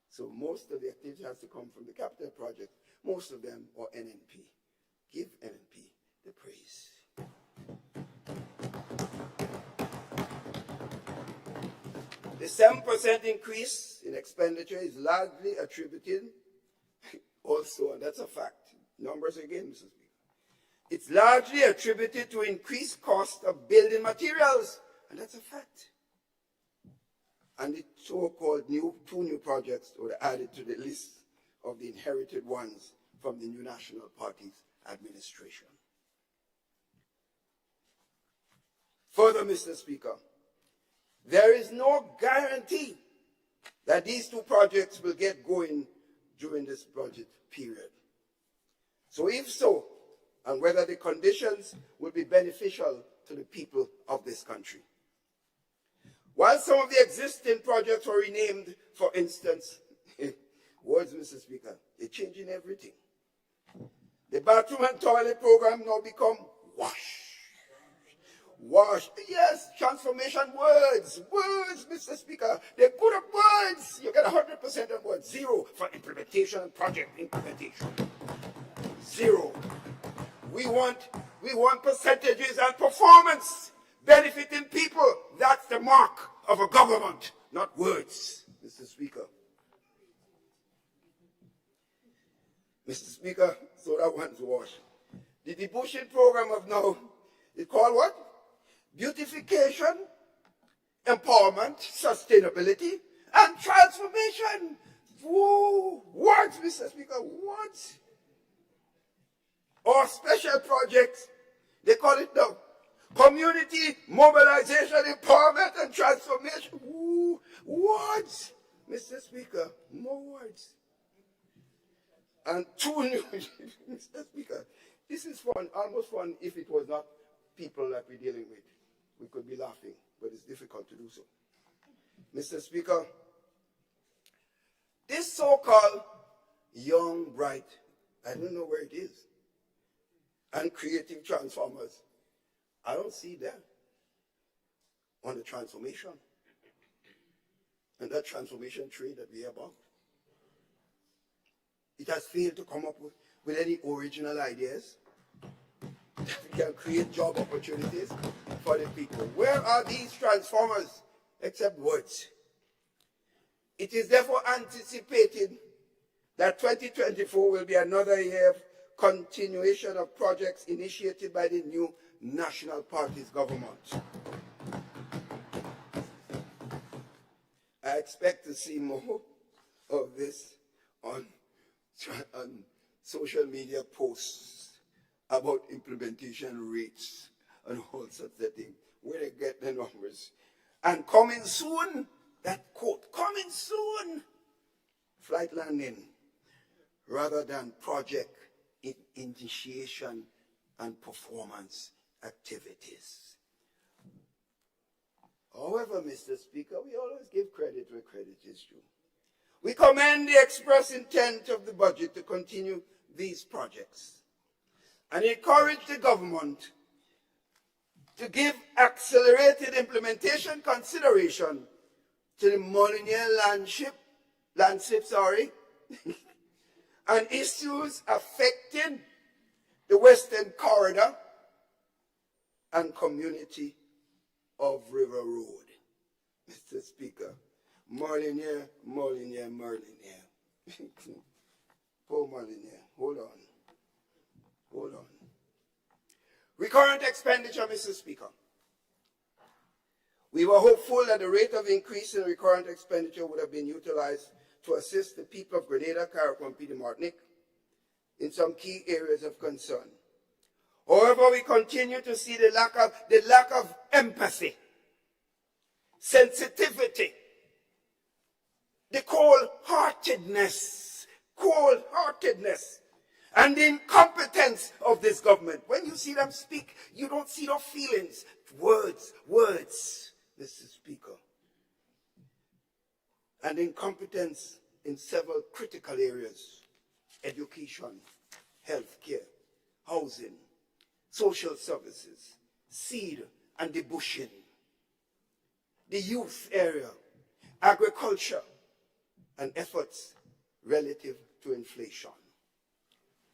S2: So most of the activity has to come from the capital project. Most of them are NNP. Give NNP the praise. The 7% increase in expenditure is largely attributed also, and that's a fact, numbers again, Mr. Speaker. It's largely attributed to increased cost of building materials, and that's a fact. And the so-called two new projects were added to the list of the inherited ones from the new National Party's administration. Further, Mr. Speaker, there is no guarantee that these two projects will get going during this budget period. So if so, and whether the conditions will be beneficial to the people of this country. While some of the existing projects were renamed, for instance, words, Mr. Speaker, they're changing everything. The bathroom and toilet program now become WASH. WASH, yes, transformation words, Mr. Speaker. They're good at words. You get 100% on words. 0 for implementation and project implementation. 0. We want percentages and performance benefiting people. That's the mark of a government, not words, Mr. Speaker. Mr. Speaker, so that one's washed. The debushing program of now is called what? Beautification, empowerment, sustainability, and transformation. Whoa, words, Mr. Speaker, words. Or special projects, they call it now. Community mobilization, empowerment, and transformation. Ooh, words, Mr. Speaker, more words. And 2 new, Mr. Speaker, this is fun, almost fun if it was not people that we're dealing with. We could be laughing, but it's difficult to do so. Mr. Speaker, this so-called young, bright, I don't know where it is, and creative transformers, I don't see them on the transformation. And that transformation trade that we hear about. It has failed to come up with any original ideas that can create job opportunities for the people? Where are these transformers except words? It is therefore anticipated that 2024 will be another year of continuation of projects initiated by the new National Party's government. I expect to see more of this on social media posts about implementation rates and all sorts of things, where they get the numbers. And coming soon, that quote, coming soon, flight landing, rather than project initiation and performance activities. However, Mr. Speaker, we always give credit where credit is due. We commend the express intent of the budget to continue these projects and encourage the government to give accelerated implementation consideration to the Molyneux landship, and issues affecting the Western Corridor and community of River Road. Mr. Speaker, Molyneux. Poor Molyneux, hold on. Recurrent expenditure, Mr. Speaker. We were hopeful that the rate of increase in recurrent expenditure would have been utilized to assist the people of Grenada, Carriacou, and Petite Martinique in some key areas of concern. However, we continue to see the lack of empathy, sensitivity, the cold-heartedness, and the incompetence of this government. When you see them speak, you don't see no feelings. Words, Mr. Speaker. And incompetence in several critical areas: education, healthcare, housing, social services, seed and debushing, the youth area, agriculture, and efforts relative to inflation.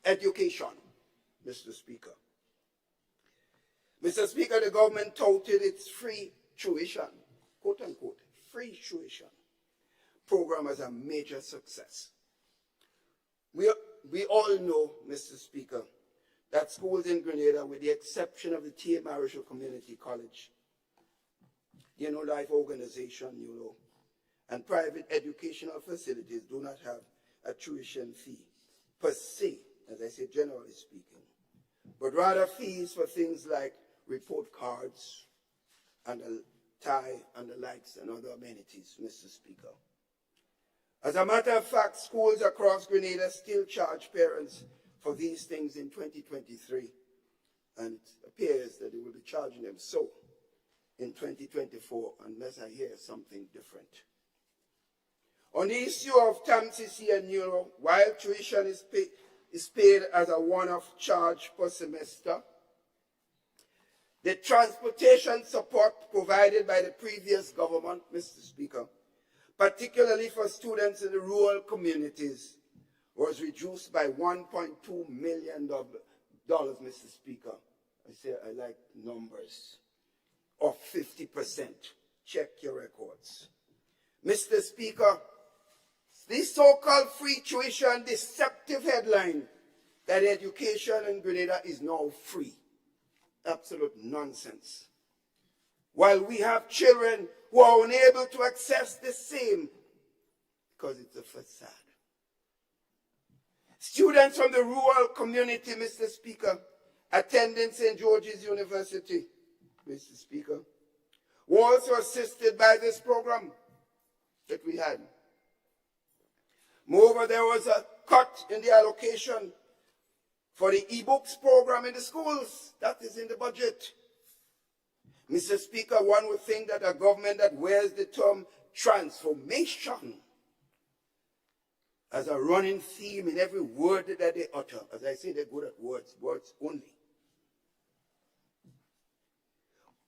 S2: Education, Mr. Speaker. Mr. Speaker, the government touted its free tuition, quote unquote, free tuition program as a major success. We all know, Mr. Speaker, that schools in Grenada, with the exception of the T.A. Marischal Community College, the Life Organization, and private educational facilities do not have a tuition fee per se, as I say, generally speaking, but rather fees for things like report cards and a tie and the likes and other amenities, Mr. Speaker. As a matter of fact, schools across Grenada still charge parents for these things in 2023, and it appears that they will be charging them so in 2024 unless I hear something different. On the issue of TAMCC and Neuro, while tuition is paid as a one-off charge per semester, the transportation support provided by the previous government, Mr. Speaker, particularly for students in the rural communities, was reduced by $1.2 million, Mr. Speaker. I say I like numbers. Of 50%. Check your records. Mr. Speaker, this so-called free tuition deceptive headline that education in Grenada is now free. Absolute nonsense. While we have children who are unable to access the same because it's a facade. Students from the rural community, Mr. Speaker, attending St. George's University, Mr. Speaker, were also assisted by this program that we had. Moreover, there was a cut in the allocation for the e-books program in the schools. That is in the budget. Mr. Speaker, one would think that a government that wears the term transformation as a running theme in every word that they utter. As I say, they're good at words only.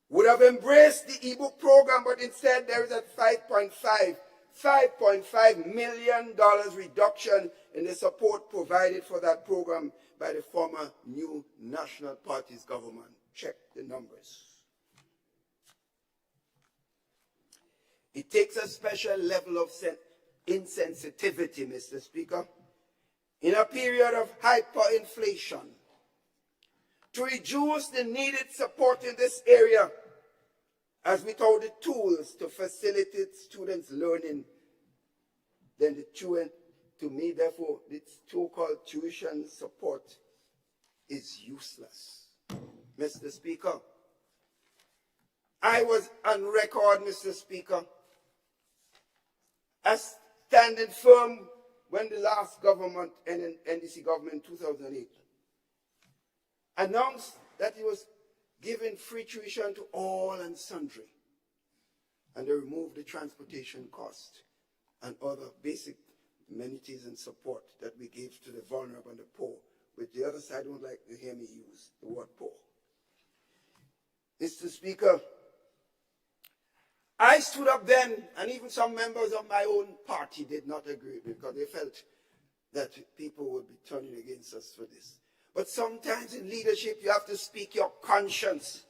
S2: Would have embraced the e-book program, but instead there is a 5.5 $5.5 million reduction in the support provided for that program by the former New National Party's government. Check the numbers. It takes a special level of insensitivity, Mr. Speaker, in a period of hyperinflation to reduce the needed support in this area, as without the tools to facilitate students' learning, then to me, therefore, this so-called tuition support is useless. Mr. Speaker, I was on record, Mr. Speaker, as standing firm when the last government, NDC government in 2008, announced that it was giving free tuition to all and sundry, and they removed the transportation cost and other basic amenities and support that we gave to the vulnerable and the poor, which the other side don't like to hear me use the word poor. Mr. Speaker, I stood up then, and even some members of my own party did not agree because they felt that people would be turning against us for this. But sometimes in leadership, you have to speak your conscience,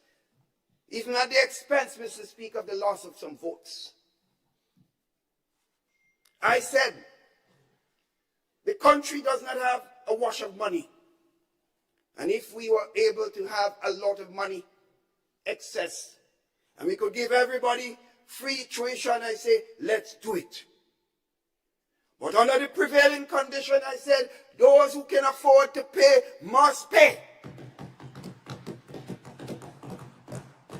S2: even at the expense, Mr. Speaker, of the loss of some votes. I said, the country does not have a wash of money. And if we were able to have a lot of money, excess, and we could give everybody free tuition, I say, let's do it. But under the prevailing condition, I said, those who can afford to pay must pay.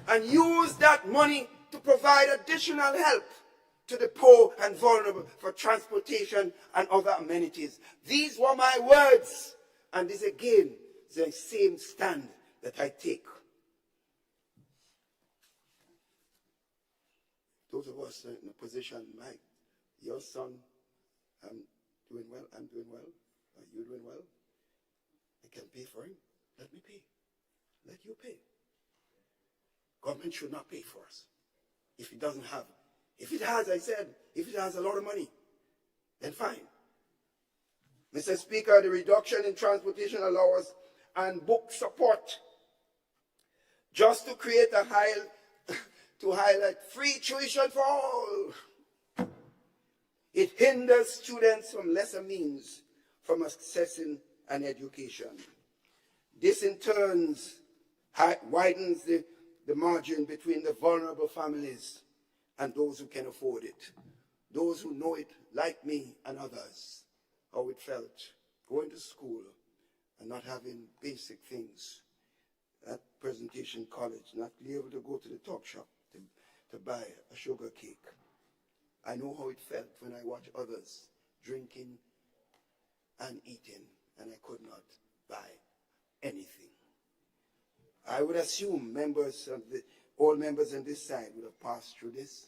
S2: And use that money to provide additional help to the poor and vulnerable for transportation and other amenities. These were my words. And this again is the same stand that I take. Those of us in a position like your son, I'm doing well, are you doing well? I can pay for him. Let me pay. Let you pay. Government should not pay for us if it doesn't have. If it has, I said, if it has a lot of money, then fine. Mr. Speaker, the reduction in transportation allowance and book support just to create to highlight free tuition for all. It hinders students from lesser means from accessing an education. This in turn widens the margin between the vulnerable families and those who can afford it. Those who know it, like me and others, how it felt going to school and not having basic things at Presentation College, not be able to go to the talk shop to buy a sugar cake. I know how it felt when I watched others drinking and eating, and I could not buy anything. I would assume all members on this side would have passed through this.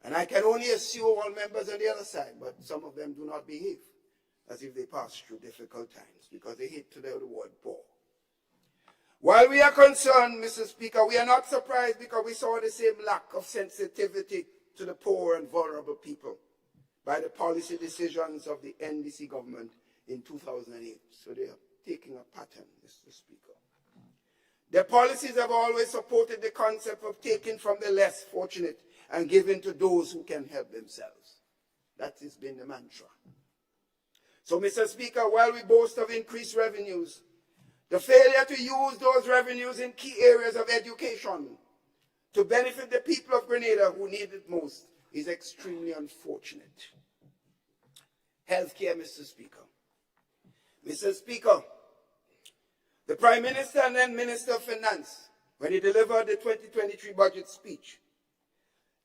S2: And I can only assume all members on the other side, but some of them do not behave as if they passed through difficult times because they hate to the word poor. While we are concerned, Mr. Speaker, we are not surprised because we saw the same lack of sensitivity to the poor and vulnerable people by the policy decisions of the NDC government in 2008. So they are taking a pattern, Mr. Speaker. Their policies have always supported the concept of taking from the less fortunate and giving to those who can help themselves. That has been the mantra. So, Mr. Speaker, while we boast of increased revenues, the failure to use those revenues in key areas of education to benefit the people of Grenada who need it most is extremely unfortunate. Healthcare, Mr. Speaker. Mr. Speaker, the Prime Minister and then Minister of Finance, when he delivered the 2023 budget speech,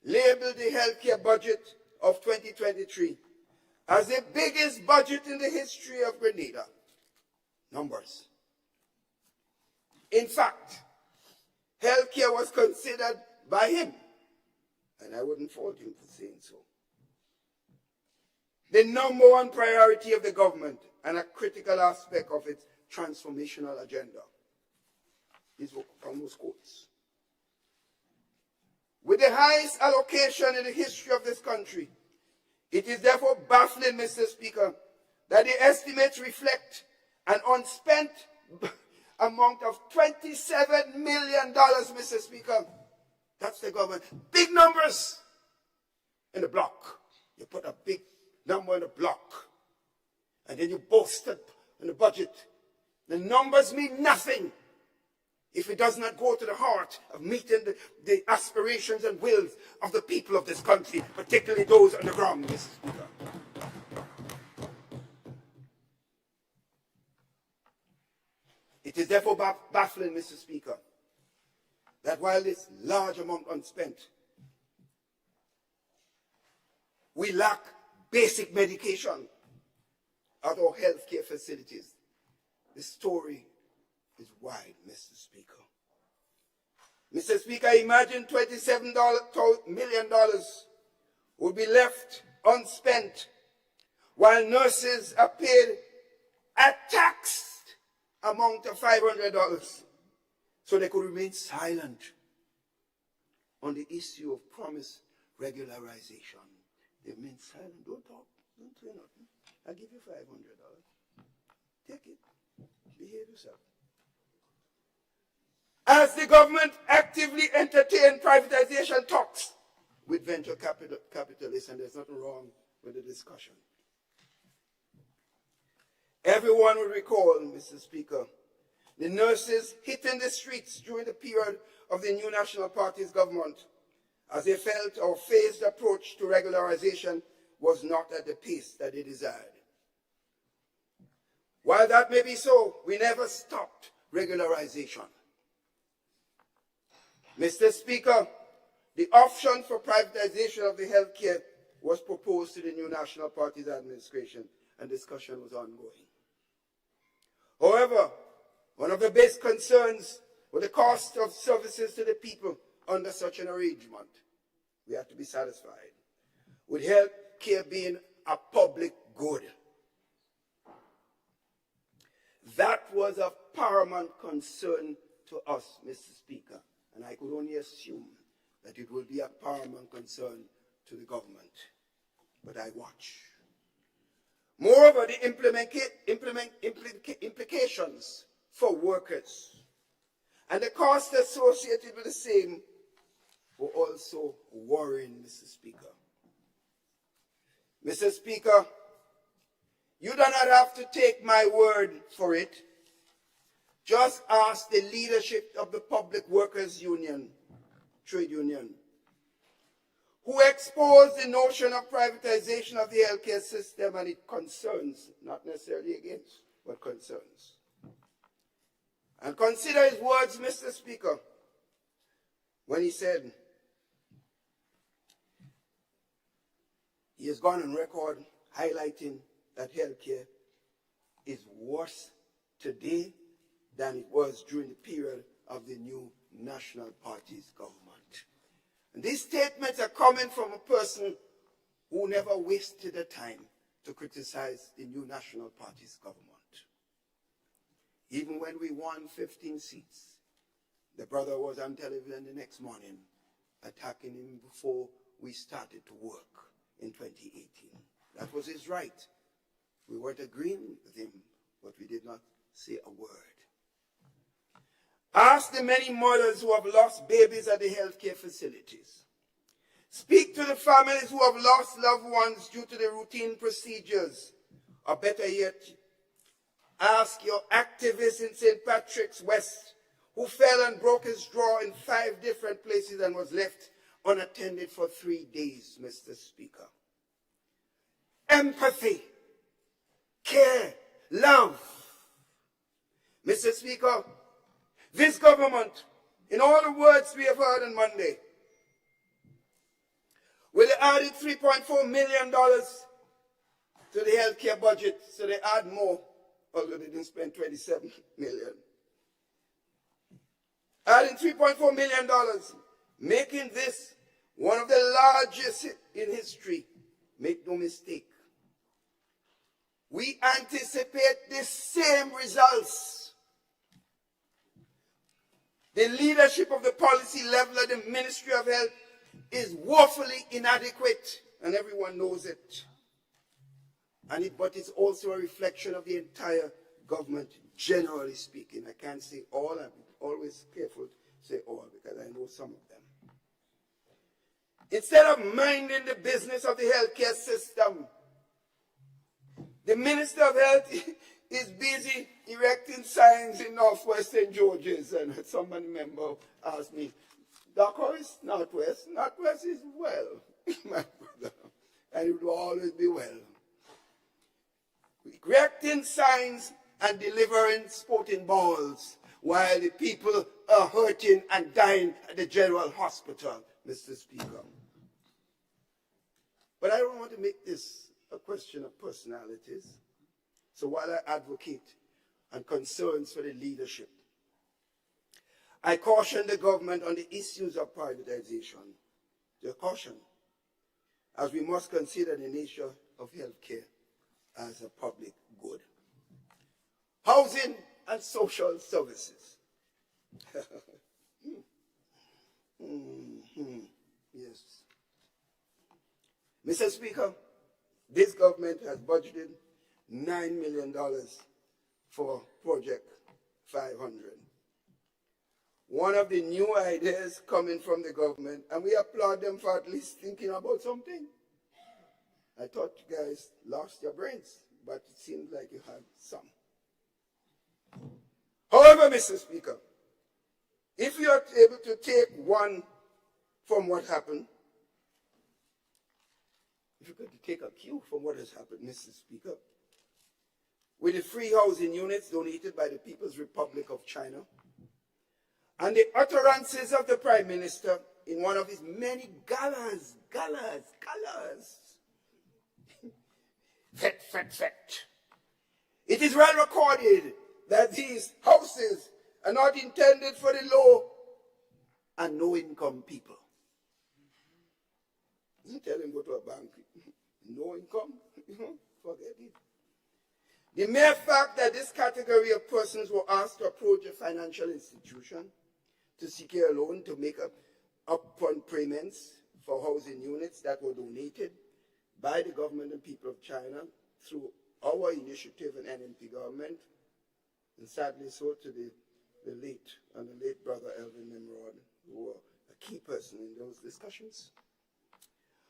S2: labeled the healthcare budget of 2023 as the biggest budget in the history of Grenada. Numbers. In fact, healthcare was considered by him, and I wouldn't fault him for saying so, the number one priority of the government and a critical aspect of its transformational agenda. These were almost quotes. With the highest allocation in the history of this country, It is therefore baffling, Mr. Speaker, that the estimates reflect an unspent amount of $27 million, Mr. Speaker. That's the government. Big numbers in the block. You put a big number in the block, and then you boast it in the budget. The numbers mean nothing if it does not go to the heart of meeting the aspirations and wills of the people of this country, particularly those on the ground, Mr. Speaker. It is therefore baffling, Mr. Speaker, that while this large amount unspent, we lack basic medication at our healthcare facilities. The story is wide, Mr. Speaker. Mr. Speaker, imagine $27 million would be left unspent while nurses are paid a taxed amount of $500 so they could remain silent on the issue of promised regularization. They remain silent. Don't talk. Don't say nothing. I'll give you $500. Take it. Behave yourself. As the government actively entertained privatization talks with venture capitalists, and there's nothing wrong with the discussion. Everyone will recall, Mr. Speaker, the nurses hitting the streets during the period of the new National Party's government as they felt our phased approach to regularization was not at the pace that they desired. While that may be so, we never stopped regularization. Mr. Speaker, the option for privatization of the healthcare was proposed to the new National Party's administration, and discussion was ongoing. However, one of the base concerns was the cost of services to the people under such an arrangement. We have to be satisfied with health care being a public good. That was of paramount concern to us, Mr. Speaker, and I could only assume that it will be a paramount concern to the government. But I watch. Moreover, the implications for workers and the costs associated with the same were also worrying, Mr. Speaker. Mr. Speaker, you do not have to take my word for it. Just ask the leadership of the Public Workers Union, trade union, who exposed the notion of privatization of the healthcare system and it concerns, not necessarily against, but concerns. And consider his words, Mr. Speaker, when he said, he has gone on record highlighting that healthcare is worse today than it was during the period of the new National Party's government. And these statements are coming from a person who never wasted the time to criticize the new National Party's government. Even when we won 15 seats, the brother was on television the next morning attacking him before we started to work in 2018. That was his right. We weren't agreeing with him, but we did not say a word. Ask the many mothers who have lost babies at the healthcare facilities. Speak to the families who have lost loved ones due to the routine procedures. Or better yet, ask your activist in St. Patrick's West who fell and broke his jaw in 5 different places and was left unattended for 3 days, Mr. Speaker. Empathy, care, love. Mr. Speaker, this government, in all the words we have heard on Monday, will add $3.4 million to the healthcare budget, so they add more, although they didn't spend $27 million. Adding $3.4 million, making this one of the largest in history. Make no mistake. We anticipate the same results. The leadership of the policy level at the Ministry of Health is woefully inadequate and everyone knows it. But it's also a reflection of the entire government, generally speaking. I can't say all, I'm always careful to say all because I know some of them. Instead of minding the business of the healthcare system, the Minister of Health is busy erecting signs in Northwest St. George's. And somebody member asked me, Doc, how is Northwest? Northwest is well, my brother, and it will always be well. Erecting signs and delivering sporting balls while the people are hurting and dying at the General Hospital, Mr. Speaker. But I don't want to make this a question of personalities. So while I advocate and concerns for the leadership, I caution the government on the issues of privatization. The caution, as we must consider the nature of healthcare as a public good. Housing and social services. Yes. Mr. Speaker, this government has budgeted $9 million for Project 500. One of the new ideas coming from the government, and we applaud them for at least thinking about something. I thought you guys lost your brains, but it seems like you had some. However, Mr. Speaker, if you are able to take one from what happened, if you could take a cue from what has happened, Mr. Speaker, with the free housing units donated by the People's Republic of China, and the utterances of the Prime Minister in one of his many galas. Fet. It is well recorded that these houses are not intended for the low and no income people. You tell him go to a bank, no income, forget it. The mere fact that this category of persons were asked to approach a financial institution to secure a loan to make upfront payments for housing units that were donated by the government and people of China through our initiative and NNP government, and sadly so to the late brother Elvin Nimrod, who were a key person in those discussions.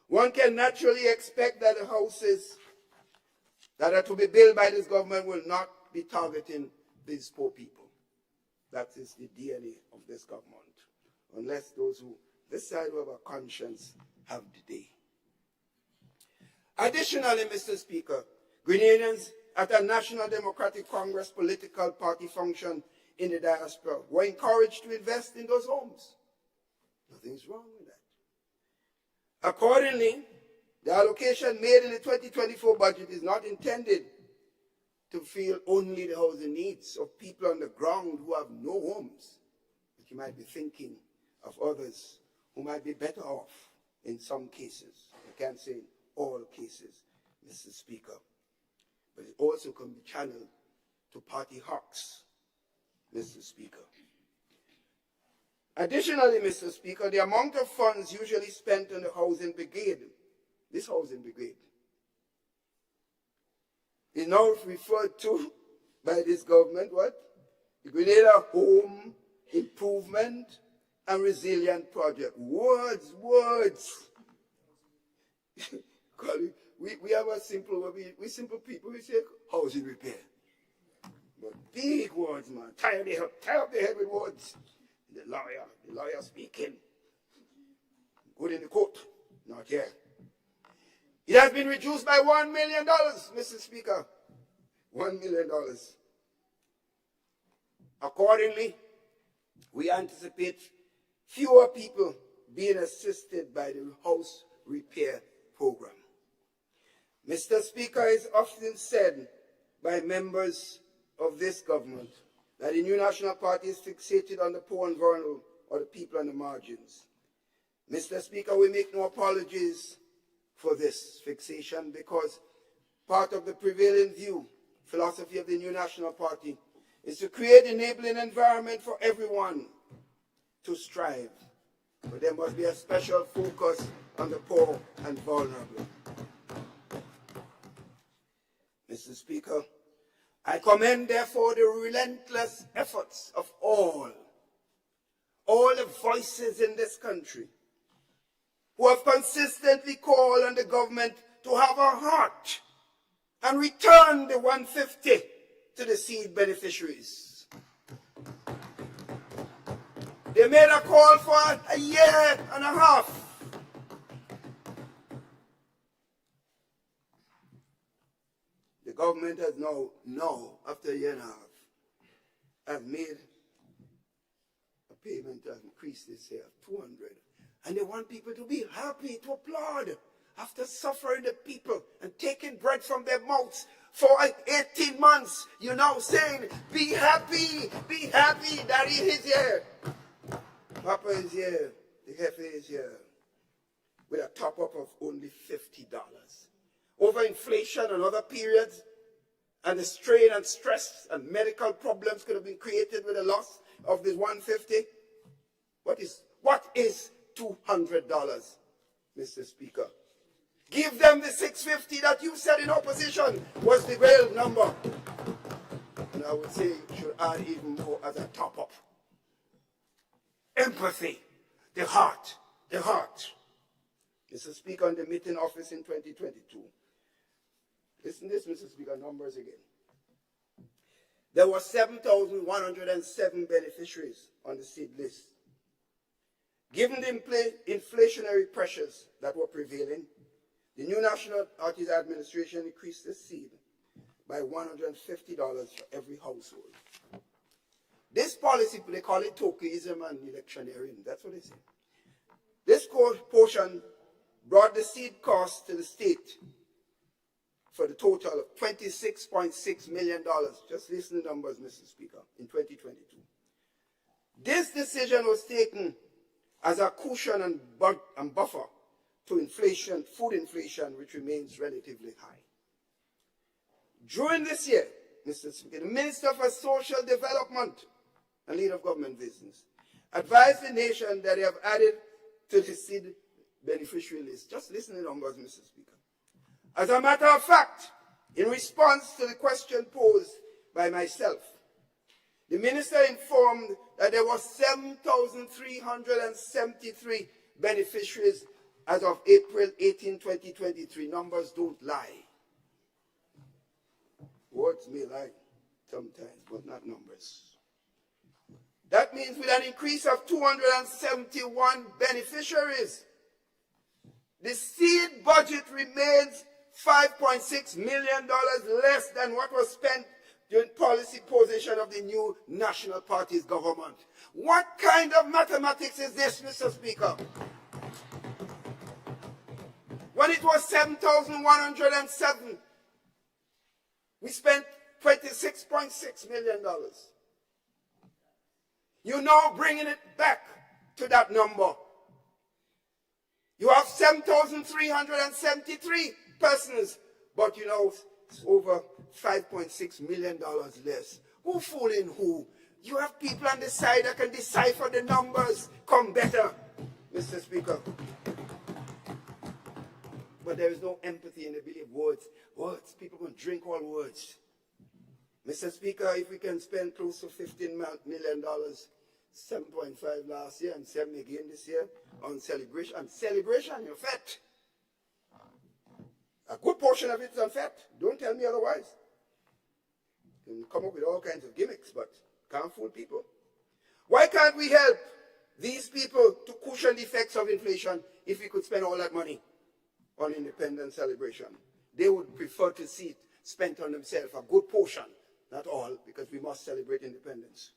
S2: One can naturally expect that the houses that are to be built by this government will not be targeting these poor people. That is the DNA of this government, unless those who decide of a conscience have the day. Additionally, Mr. Speaker, Grenadians at a National Democratic Congress political party function in the diaspora were encouraged to invest in those homes. Nothing's wrong with that. Accordingly, the allocation made in the 2024 budget is not intended to fill only the housing needs of people on the ground who have no homes. But you might be thinking of others who might be better off in some cases. I can't say in all cases, Mr. Speaker. But it also can be channeled to party hawks, Mr. Speaker. Additionally, Mr. Speaker, the amount of funds usually spent on the housing brigade, this housing brigade, is now referred to by this government, what? The Grenada Home Improvement and Resilient Project. Words. we have a simple, we simple people, we say housing repair. But big words, man. Tie up the head with words. The lawyer speaking. Good in the court, not here. It has been reduced by $1 million, Mr. Speaker. $1 million. Accordingly, we anticipate fewer people being assisted by the house repair program. Mr. Speaker, it's often said by members of this government that the new National Party is fixated on the poor and vulnerable or the people on the margins. Mr. Speaker, we make no apologies for this fixation because part of the prevailing philosophy of the new National Party is to create an enabling environment for everyone to strive. But there must be a special focus on the poor and vulnerable. Mr. Speaker, I commend therefore the relentless efforts of all the voices in this country who have consistently called on the government to have a heart and return the 150 to the seed beneficiaries. They made a call for a year and a half. The government has now, after a year and a half, have made a payment that increased this year, 200. And they want people to be happy, to applaud, after suffering the people and taking bread from their mouths for 18 months. You're now saying, be happy, Daddy is here. Papa is here, the Jefe is here, with a top-up of only $50. Over inflation and other periods, and the strain and stress and medical problems could have been created with the loss of this 150. What is $200, Mr. Speaker? Give them the 650 that you said in opposition was the real number. And I would say you should add even more as a top-up. Empathy, the heart. Mr. Speaker, on the meeting office in 2022, listen to this, Mr. Speaker, numbers again. There were 7,107 beneficiaries on the seed list. Given the inflationary pressures that were prevailing, the new National Artists Administration increased the seed by $150 for every household. This policy, they call it tokenism and electioneering. That's what they say. This portion brought the seed cost to the state for the total of $26.6 million. Just listen to the numbers, Mr. Speaker, in 2022. This decision was taken as a cushion and buffer to inflation, food inflation, which remains relatively high. During this year, Mr. Speaker, the Minister for Social Development and Leader of Government Business advised the nation that they have added to the seed beneficiary list. Just listen to the numbers, Mr. Speaker. As a matter of fact, in response to the question posed by myself, the minister informed that there were 7,373 beneficiaries as of April 18, 2023. Numbers don't lie. Words may lie sometimes, but not numbers. That means with an increase of 271 beneficiaries, the seed budget remains $5.6 million less than what was spent during policy position of the new National Party's government. What kind of mathematics is this, Mr. Speaker? When it was 7,107, we spent $26.6 million. You're now bringing it back to that number. You have 7,373 persons, but you know, it's over $5.6 million less. Who fooling who? You have people on the side that can decipher the numbers. Come better, Mr. Speaker. But there is no empathy in the belief. Words. People can drink all words. Mr. Speaker, if we can spend close to $15 million, 7.5 last year and 7 again this year on celebration. And celebration, you're fat. A good portion of it is on fat. Don't tell me otherwise. You can come up with all kinds of gimmicks, but can't fool people. Why can't we help these people to cushion the effects of inflation if we could spend all that money on independence celebration? They would prefer to see it spent on themselves, a good portion, not all, because we must celebrate independence.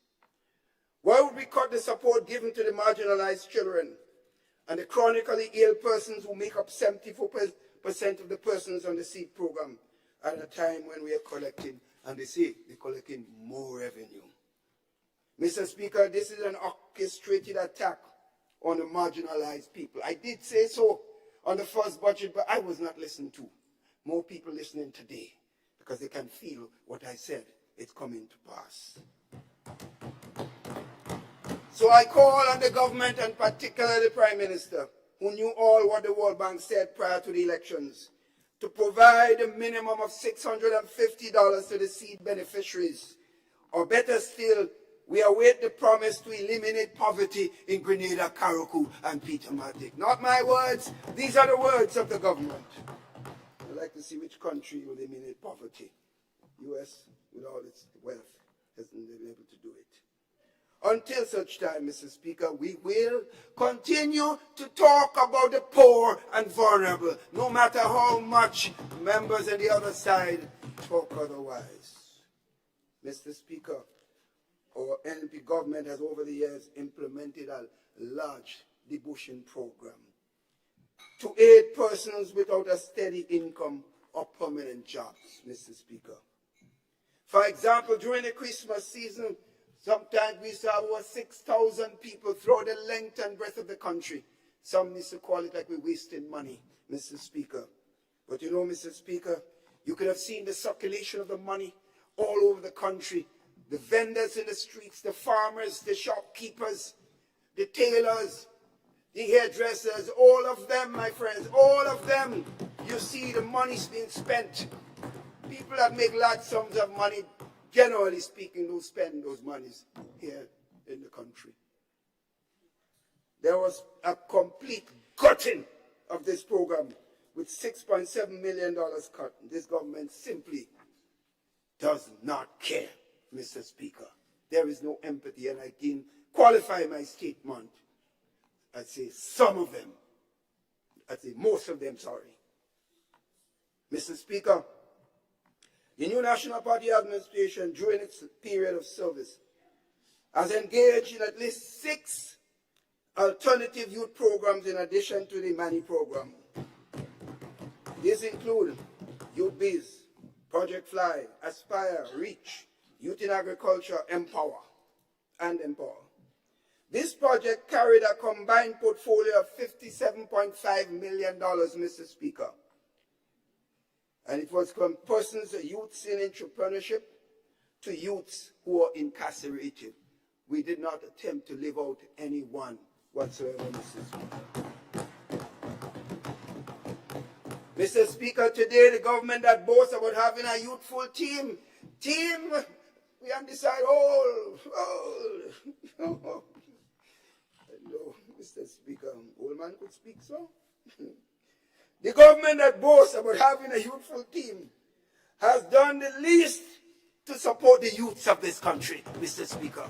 S2: Why would we cut the support given to the marginalized children and the chronically ill persons who make up 74% of the persons on the seed program at a time when we are collecting, and they say they're collecting more revenue? Mr. Speaker, this is an orchestrated attack on the marginalized people. I did say so on the first budget, but I was not listened to. More people listening today because they can feel what I said is coming to pass. So I call on the government and particularly the Prime Minister who knew all what the World Bank said prior to the elections, to provide a minimum of $650 to the seed beneficiaries. Or better still, we await the promise to eliminate poverty in Grenada, Carriacou, and Peter Matic. Not my words, these are the words of the government. I'd like to see which country will eliminate poverty. U.S., with all its wealth, hasn't been able to do it. Until such time, Mr. Speaker, we will continue to talk about the poor and vulnerable, no matter how much members on the other side talk otherwise. Mr. Speaker, our NP government has over the years implemented a large debushing program to aid persons without a steady income or permanent jobs, Mr. Speaker. For example, during the Christmas season, sometimes we saw over 6,000 people throughout the length and breadth of the country. Some used to call it like we're wasting money, Mr. Speaker. But you know, Mr. Speaker, you could have seen the circulation of the money all over the country. The vendors in the streets, the farmers, the shopkeepers, the tailors, the hairdressers, all of them, my friends, all of them, you see the money's being spent. People that make large sums of money, generally speaking, don't spend those monies here in the country. There was a complete cutting of this program with $6.7 million cut. This government simply does not care, Mr. Speaker. There is no empathy, and I can qualify my statement. I'd say some of them. I'd say most of them, sorry. Mr. Speaker, the new National Party administration, during its period of service, has engaged in at least 6 alternative youth programs in addition to the MANI program. These include Youth Biz, Project Fly, Aspire, Reach, Youth in Agriculture, Empower, and Empower. This project carried a combined portfolio of $57.5 million, Mr. Speaker. And it was from persons, youths in entrepreneurship, to youths who are incarcerated. We did not attempt to leave out any one whatsoever, Mr. Speaker. Mr. Speaker, today the government that boasts about having a youthful team, we decide, no, Mr. Speaker, old man could speak so. The government that boasts about having a youthful team has done the least to support the youths of this country, Mr. Speaker.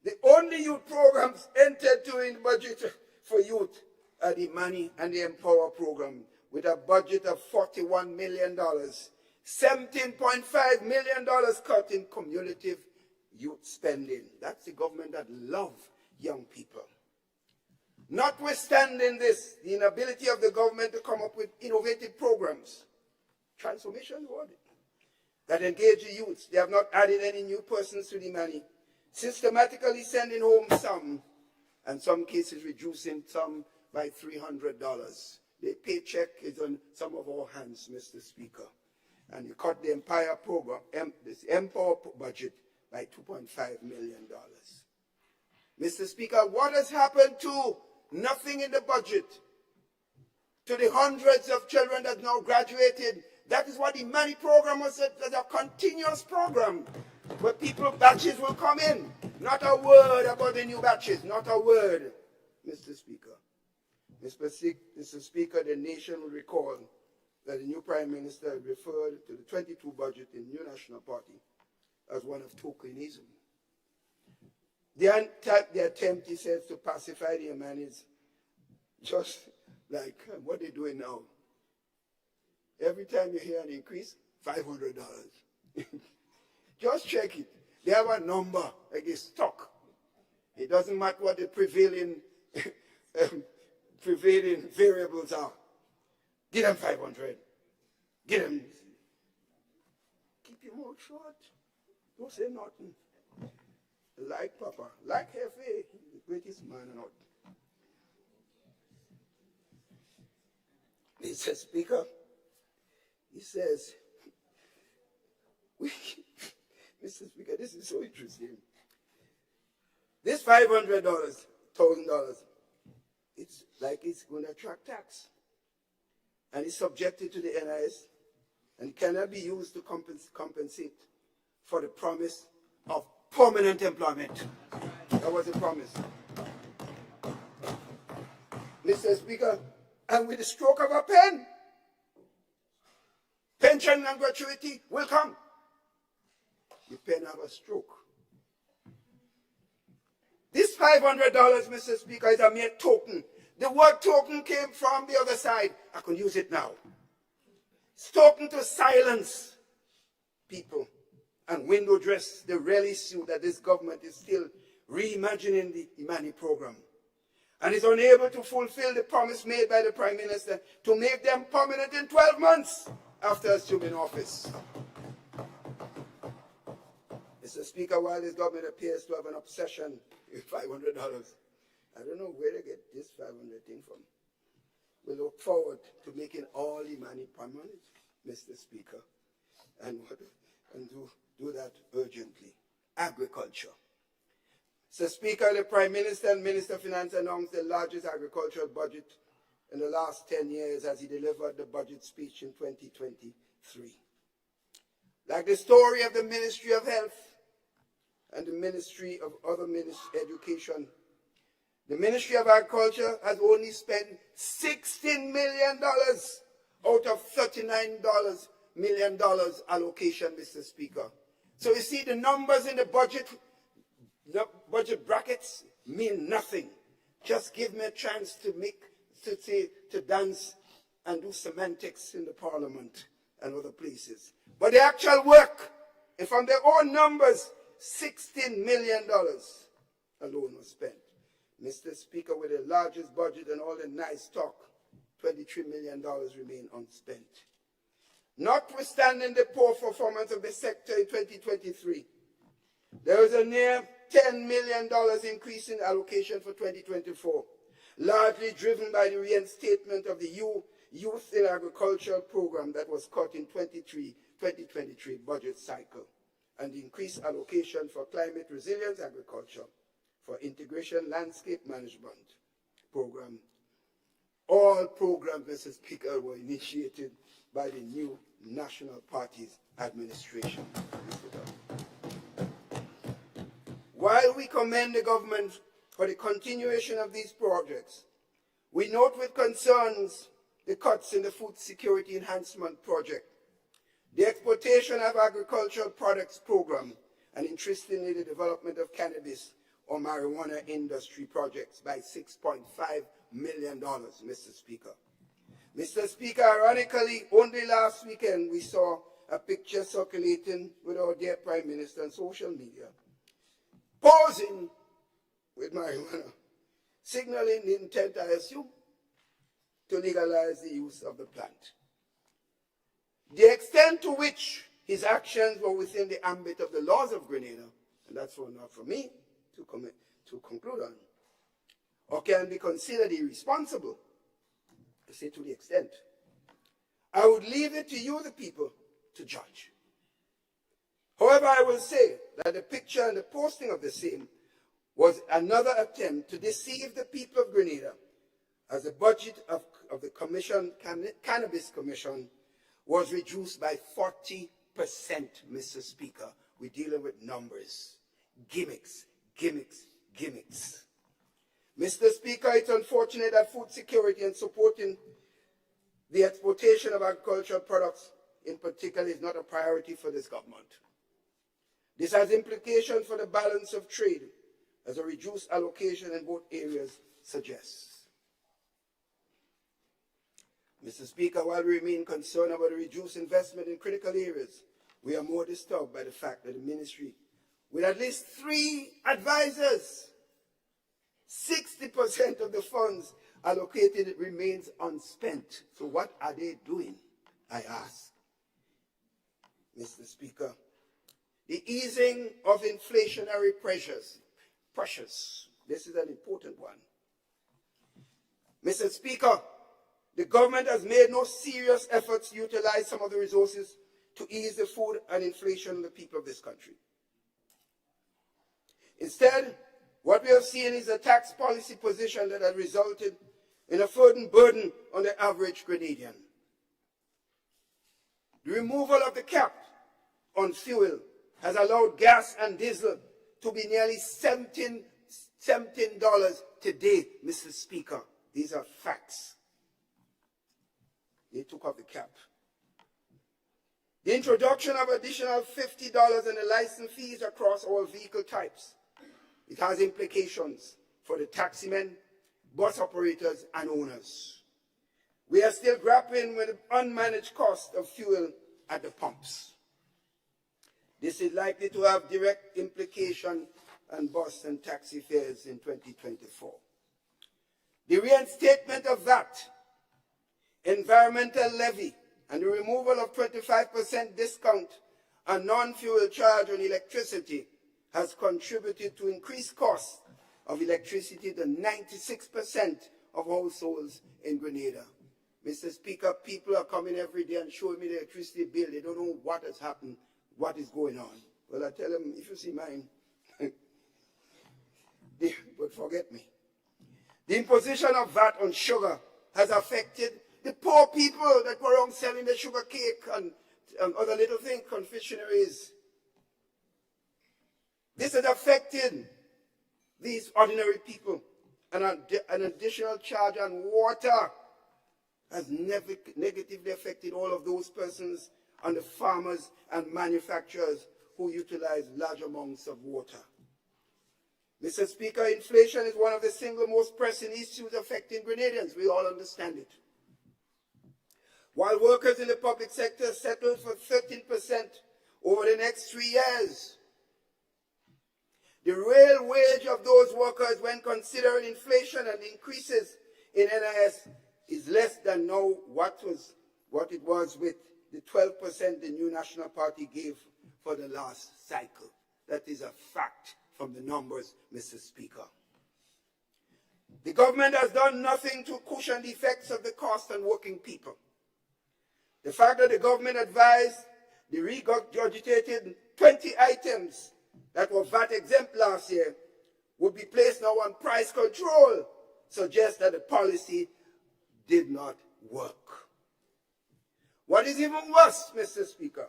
S2: The only youth programs entered in the budget for youth are the MANI and the Empower program, with a budget of $41 million, $17.5 million cut in cumulative youth spending. That's the government that loves young people. Notwithstanding this, the inability of the government to come up with innovative programs, transformation word, that engage the youths. They have not added any new persons to the MANI, systematically sending home some, and some cases reducing some by $300. The paycheck is on some of our hands, Mr. Speaker. And you cut the Empower program, this Empower budget by $2.5 million. Mr. Speaker, what has happened to nothing in the budget to the hundreds of children that now graduated? That is what the MANI program was, a continuous program where batches will come in. Not a word about the new batches, not a word, Mr. Speaker. Mr. Speaker, the nation will recall that the new Prime Minister referred to the 22 budget in the New National Party as one of tokenism. The attempt, he says, to pacify the Yemanis, just like what they're doing now. Every time you hear an increase, $500. Just check it. They have a number, like a stock. It doesn't matter what the prevailing variables are. Give them 500. Give them. Keep your mouth shut. Don't say nothing. Like Papa, like Hefe, the greatest man on earth. Mr. Speaker, he says, Mr. Speaker, this is so interesting. This $500,000, it's like it's going to attract tax. And it's subjected to the NIS and cannot be used to compensate for the promise of permanent employment. That was a promise. Mr. Speaker, and with the stroke of a pen, pension and gratuity will come. The pen have a stroke. This $500, Mr. Speaker, is a mere token. The word token came from the other side. I can use it now. It's token to silence people and window dress the real issue that this government is still reimagining the Imani program and is unable to fulfill the promise made by the Prime Minister to make them permanent in 12 months after assuming office. Mr. Speaker, while this government appears to have an obsession with $500, I don't know where they get this 500 thing from. We look forward to making all Imani permanent, Mr. Speaker, and do that urgently. Agriculture. Mr. Speaker, the Prime Minister and Minister of Finance announced the largest agricultural budget in the last 10 years as he delivered the budget speech in 2023. Like the story of the Ministry of Health and the Ministry of Education, the Ministry of Agriculture has only spent $16 million out of $39 million allocation, Mr. Speaker. So you see, the numbers in the budget brackets mean nothing. Just give me a chance to dance and do semantics in the Parliament and other places. But the actual work, and from their own numbers, $16 million alone was spent. Mr. Speaker, with the largest budget and all the nice talk, $23 million remain unspent. Notwithstanding the poor performance of the sector in 2023, there was a near $10 million increase in allocation for 2024, largely driven by the reinstatement of the Youth in Agriculture program that was cut in 2023 budget cycle, and the increased allocation for climate resilience agriculture, for integration landscape management program. All programs, Mr. Speaker, were initiated by the new National Party's administration. While we commend the government for the continuation of these projects, we note with concerns the cuts in the Food Security Enhancement Project, the Exportation of Agricultural Products Program, and interestingly the development of cannabis or marijuana industry projects by $6.5 million, Mr. Speaker. Mr. Speaker, ironically, only last weekend we saw a picture circulating with our dear Prime Minister on social media, posing with marijuana, signaling the intent, I assume, to legalize the use of the plant. The extent to which his actions were within the ambit of the laws of Grenada, and that's not for me to conclude on, or can be considered irresponsible, to say to the extent, I would leave it to you, the people, to judge. However, I will say that the picture and the posting of the same was another attempt to deceive the people of Grenada, as the budget of the Cannabis Commission was reduced by 40%, Mr. Speaker. We're dealing with numbers, gimmicks. Mr. Speaker, it's unfortunate that food security and supporting the exportation of agricultural products in particular is not a priority for this government. This has implications for the balance of trade, as a reduced allocation in both areas suggests. Mr. Speaker, while we remain concerned about the reduced investment in critical areas, we are more disturbed by the fact that the ministry, with at least 3 advisors, 60% of the funds allocated remains unspent. So what are they doing, I ask? Mr. Speaker, the easing of inflationary pressures, this is an important one. Mr. Speaker, the government has made no serious efforts to utilize some of the resources to ease the food and inflation of the people of this country. Instead, What we have seen is a tax policy position that has resulted in a further burden on the average Grenadian. The removal of the cap on fuel has allowed gas and diesel to be nearly $17 today, Mr. Speaker. These are facts. They took off the cap. The introduction of additional $50 in the license fees across all vehicle types. It has implications for the taximen, bus operators, and owners. We are still grappling with the unmanaged cost of fuel at the pumps. This is likely to have direct implication on bus and taxi fares in 2024. The reinstatement of VAT, environmental levy, and the removal of 25% discount on non-fuel charge on electricity has contributed to increased costs of electricity to 96% of households in Grenada. Mr. Speaker, people are coming every day and showing me the electricity bill. They don't know what has happened, what is going on. Well, I tell them, if you see mine, but forget me. The imposition of VAT on sugar has affected the poor people that were around selling the sugar cake and other little things, confectionaries. This has affected these ordinary people. And an additional charge on water has negatively affected all of those persons and the farmers and manufacturers who utilize large amounts of water. Mr. Speaker, inflation is one of the single most pressing issues affecting Grenadians. We all understand it. While workers in the public sector settle for 13% over the next 3 years, the real wage of those workers, when considering inflation and increases in NIS, is less than now what it was with the 12% the New National Party gave for the last cycle. That is a fact from the numbers, Mr. Speaker. The government has done nothing to cushion the effects of the cost on working people. The fact that the government advised the regurgitated 20 items that were VAT exempt last year would be placed now on price control suggests that the policy did not work. What is even worse, Mr. Speaker,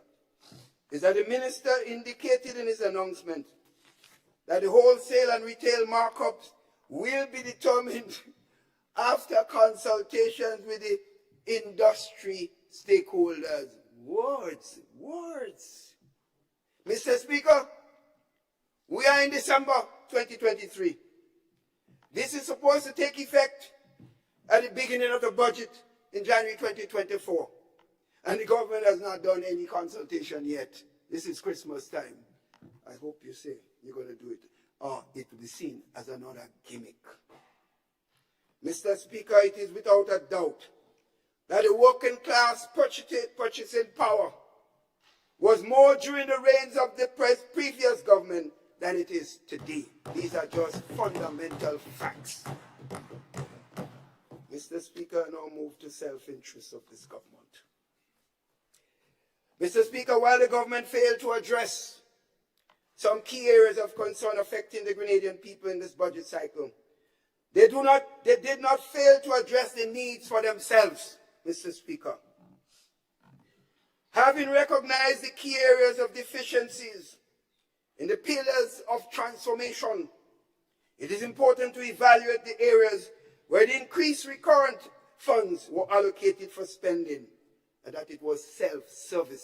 S2: is that the minister indicated in his announcement that the wholesale and retail markups will be determined after consultations with the industry stakeholders. Words, words. Mr. Speaker, we are in December 2023. This is supposed to take effect at the beginning of the budget in January 2024. And the government has not done any consultation yet. This is Christmas time. I hope you say you're going to do it, or it will be seen as another gimmick. Mr. Speaker, it is without a doubt that the working class purchasing power was more during the reigns of the previous government than it is today. These are just fundamental facts. Mr. Speaker, I now move to self-interest of this government. Mr. Speaker, while the government failed to address some key areas of concern affecting the Grenadian people in this budget cycle, they did not fail to address the needs for themselves, Mr. Speaker. Having recognized the key areas of deficiencies in the pillars of transformation, it is important to evaluate the areas where the increased recurrent funds were allocated for spending and that it was self-serving.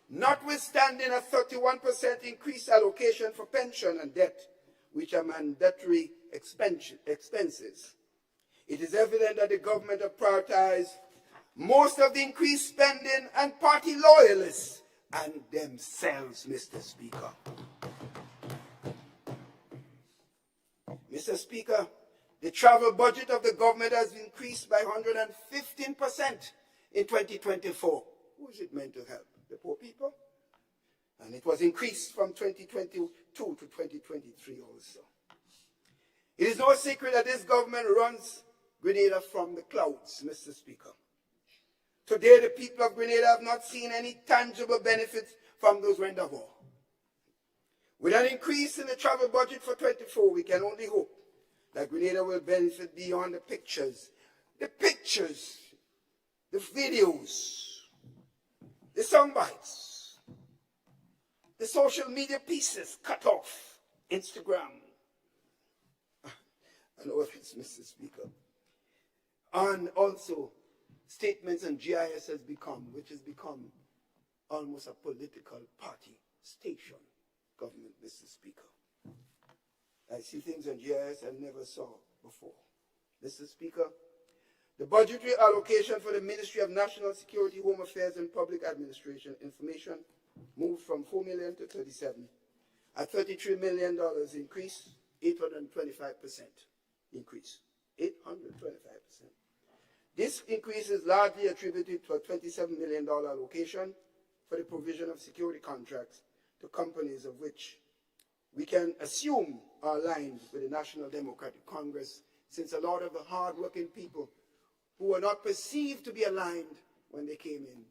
S2: Notwithstanding a 31% increased allocation for pension and debt, which are mandatory expenses, it is evident that the government have prioritized most of the increased spending and party loyalists and themselves, Mr. Speaker. Mr. Speaker, the travel budget of the government has increased by 115% in 2024. Who is it meant to help? The poor people? And it was increased from 2022 to 2023 also. It is no secret that this government runs Grenada from the clouds, Mr. Speaker. Today, the people of Grenada have not seen any tangible benefits from those rendeavoirs. With an increase in the travel budget for 24, we can only hope that Grenada will benefit beyond the pictures, the videos, the sound bites, the social media pieces cut off, Instagram, and all this, Mr. Speaker. And also, statements on GIS which has become almost a political party station government, Mr. Speaker. I see things on GIS I never saw before. Mr. Speaker, the budgetary allocation for the Ministry of National Security, Home Affairs and Public Administration Information moved from 4 million to 37. A $33 million increase, 825% increase, 825%. This increase is largely attributed to a $27 million allocation for the provision of security contracts to companies of which we can assume are aligned with the National Democratic Congress, since a lot of the hard-working people who were not perceived to be aligned when they came in,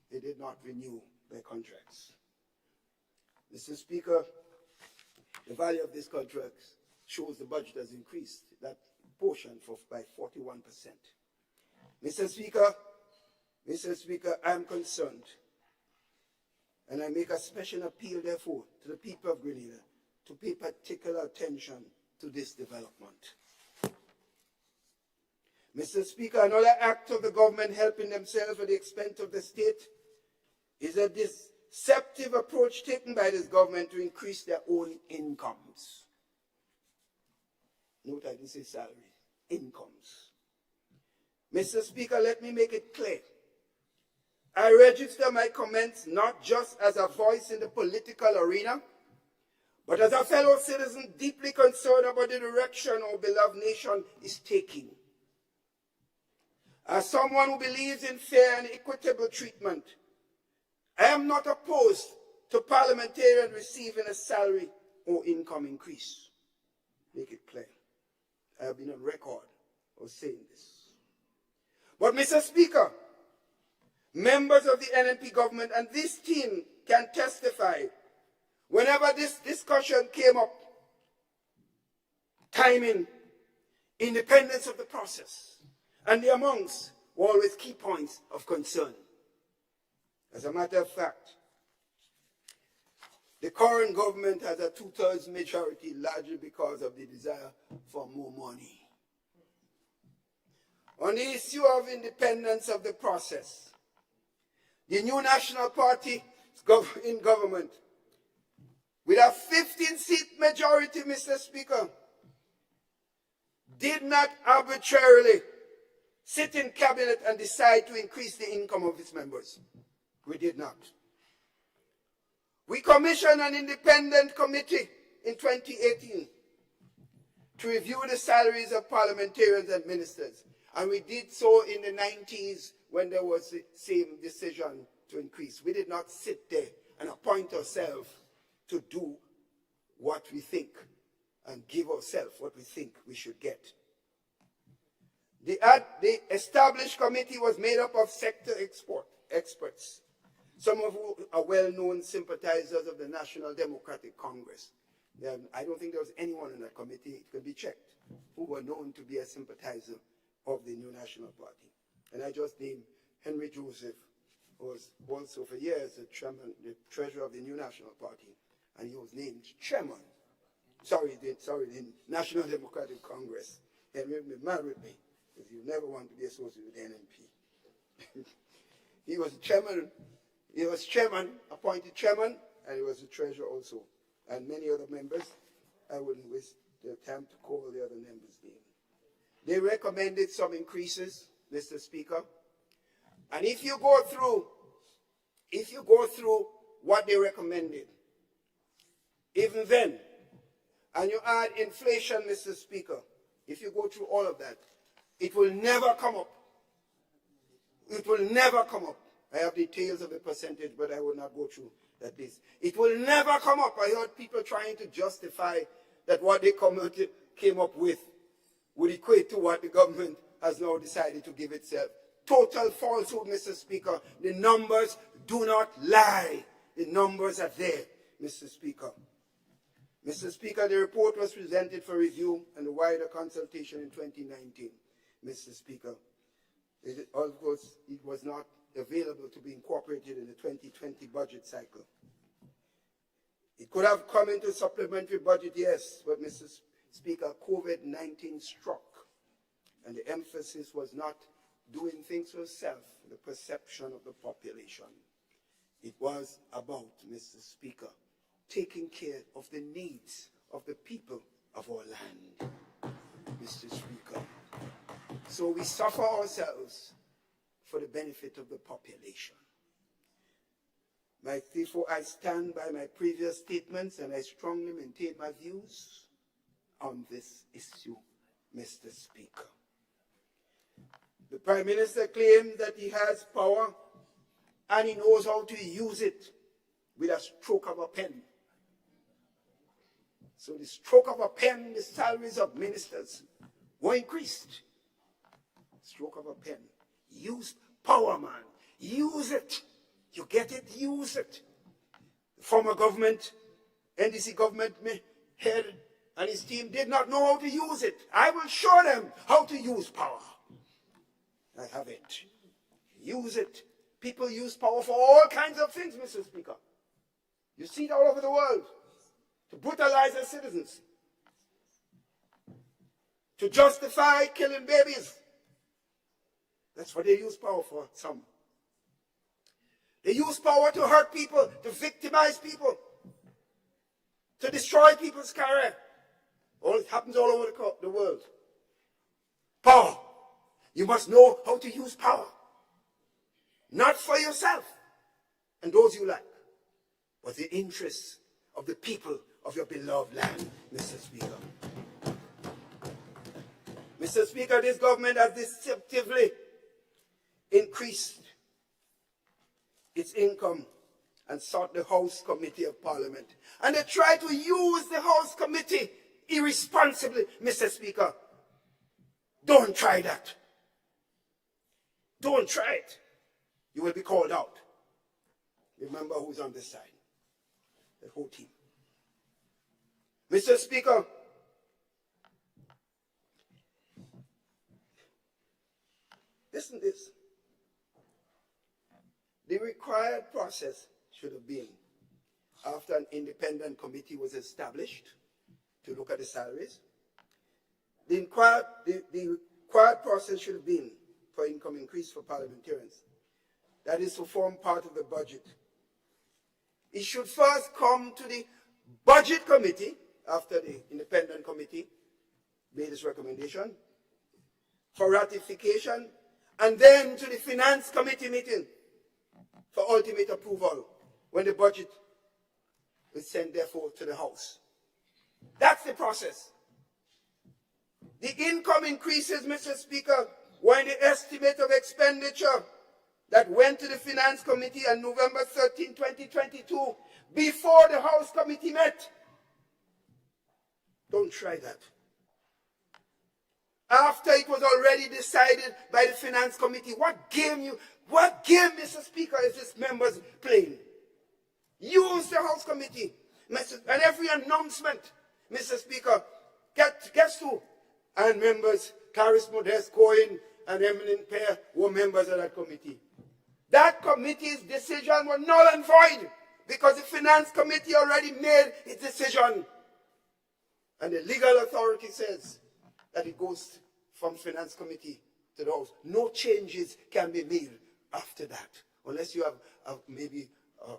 S2: they did not renew their contracts. Mr. Speaker, the value of these contracts shows the budget has increased that portion by 41%. Mr. Speaker, I am concerned, and I make a special appeal, therefore, to the people of Grenada to pay particular attention to this development. Mr. Speaker, another act of the government helping themselves at the expense of the state is a deceptive approach taken by this government to increase their own incomes. Note I didn't say salary, incomes. Mr. Speaker, let me make it clear. I register my comments not just as a voice in the political arena, but as a fellow citizen deeply concerned about the direction our beloved nation is taking. As someone who believes in fair and equitable treatment, I am not opposed to parliamentarians receiving a salary or income increase. Make it clear. I have been on record of saying this. But, Mr. Speaker, members of the NNP government and this team can testify whenever this discussion came up, timing, independence of the process, and the amounts were always key points of concern. As a matter of fact, the current government has a 2/3 majority largely because of the desire for more money. On the issue of independence of the process, the new National Party in government, with a 15-seat majority, Mr. Speaker, did not arbitrarily sit in cabinet and decide to increase the income of its members. We did not. We commissioned an independent committee in 2018 to review the salaries of parliamentarians and ministers. And we did so in the 90s when there was the same decision to increase. We did not sit there and appoint ourselves to do what we think and give ourselves what we think we should get. The established committee was made up of sector experts, some of whom are well-known sympathizers of the National Democratic Congress. I don't think there was anyone in that committee, it can be checked, who were known to be a sympathizer of the new National Party. And I just named Henry Joseph, who was also for years the treasurer of the new National Party, and he was named chairman. The National Democratic Congress. Henry will be mad with me, because you never want to be associated with the NNP. He was chairman, appointed chairman, and he was the treasurer also. And many other members, I wouldn't waste the time to call the other members' names. They recommended some increases, Mr. Speaker. And if you go through what they recommended, even then, and you add inflation, Mr. Speaker, if you go through all of that, it will never come up. It will never come up. I have details of the percentage, but I will not go through that list. It will never come up. I heard people trying to justify that what they came up with would equate to what the government has now decided to give itself. Total falsehood, Mr. Speaker. The numbers do not lie. The numbers are there, Mr. Speaker. Mr. Speaker, the report was presented for review and a wider consultation in 2019. Mr. Speaker, of course, it was not available to be incorporated in the 2020 budget cycle. It could have come into supplementary budget, yes, but Mr. Speaker, COVID-19 struck, and the emphasis was not doing things for self, the perception of the population. It was about, Mr. Speaker, taking care of the needs of the people of our land, Mr. Speaker. So we suffer ourselves for the benefit of the population. Therefore, I stand by my previous statements and I strongly maintain my views on this issue, Mr. Speaker. The Prime Minister claims that he has power and he knows how to use it with a stroke of a pen. So the stroke of a pen, the salaries of ministers were increased. Stroke of a pen. Use power, man. Use it. You get it? Use it. The former government, NDC government head and his team did not know how to use it. I will show them how to use power. I have it. Use it. People use power for all kinds of things, Mr. Speaker. You see it all over the world. To brutalize their citizens. To justify killing babies. That's what they use power for, some. They use power to hurt people, to victimize people, to destroy people's career. It happens all over the world. Power. You must know how to use power. Not for yourself and those you like, but the interests of the people of your beloved land, Mr. Speaker. Mr. Speaker, this government has deceptively increased its income and sought the House Committee of Parliament. And they try to use the House Committee irresponsibly, Mr. Speaker. Don't try that. Don't try it. You will be called out. Remember who's on this side. The whole team. Mr. Speaker, listen to this. The required process should have been, after an independent committee was established to look at the salaries, the required process should have been for income increase for parliamentarians. That is to form part of the budget. It should first come to the budget committee after the independent committee made its recommendation for ratification, and then to the finance committee meeting for ultimate approval when the budget is sent therefore to the House. That's the process. The income increases, Mr. Speaker, were in the estimate of expenditure that went to the Finance Committee on November 13, 2022, before the House Committee met. Don't try that. After it was already decided by the Finance Committee, what game, Mr. Speaker, is this members playing? Use the House Committee. And every announcement, Mr. Speaker, gets to. And members, Caris Modest, Cohen, and Eminent Pair were members of that committee. That committee's decision was null and void because the Finance Committee already made its decision. And the legal authority says that it goes from Finance Committee to the House. No changes can be made after that, unless you have maybe a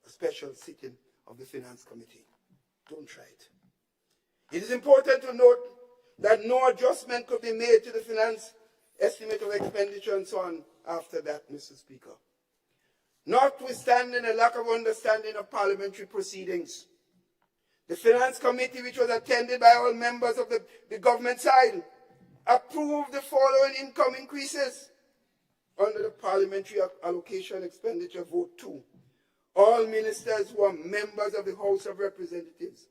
S2: special sitting of the Finance Committee. Don't try it. It is important to note that no adjustment could be made to the finance estimate of expenditure and so on after that, Mr. Speaker. Notwithstanding a lack of understanding of parliamentary proceedings, the Finance Committee, which was attended by all members of the government side, approved the following income increases under the Parliamentary Allocation Expenditure Vote 2. All ministers who are members of the House of Representatives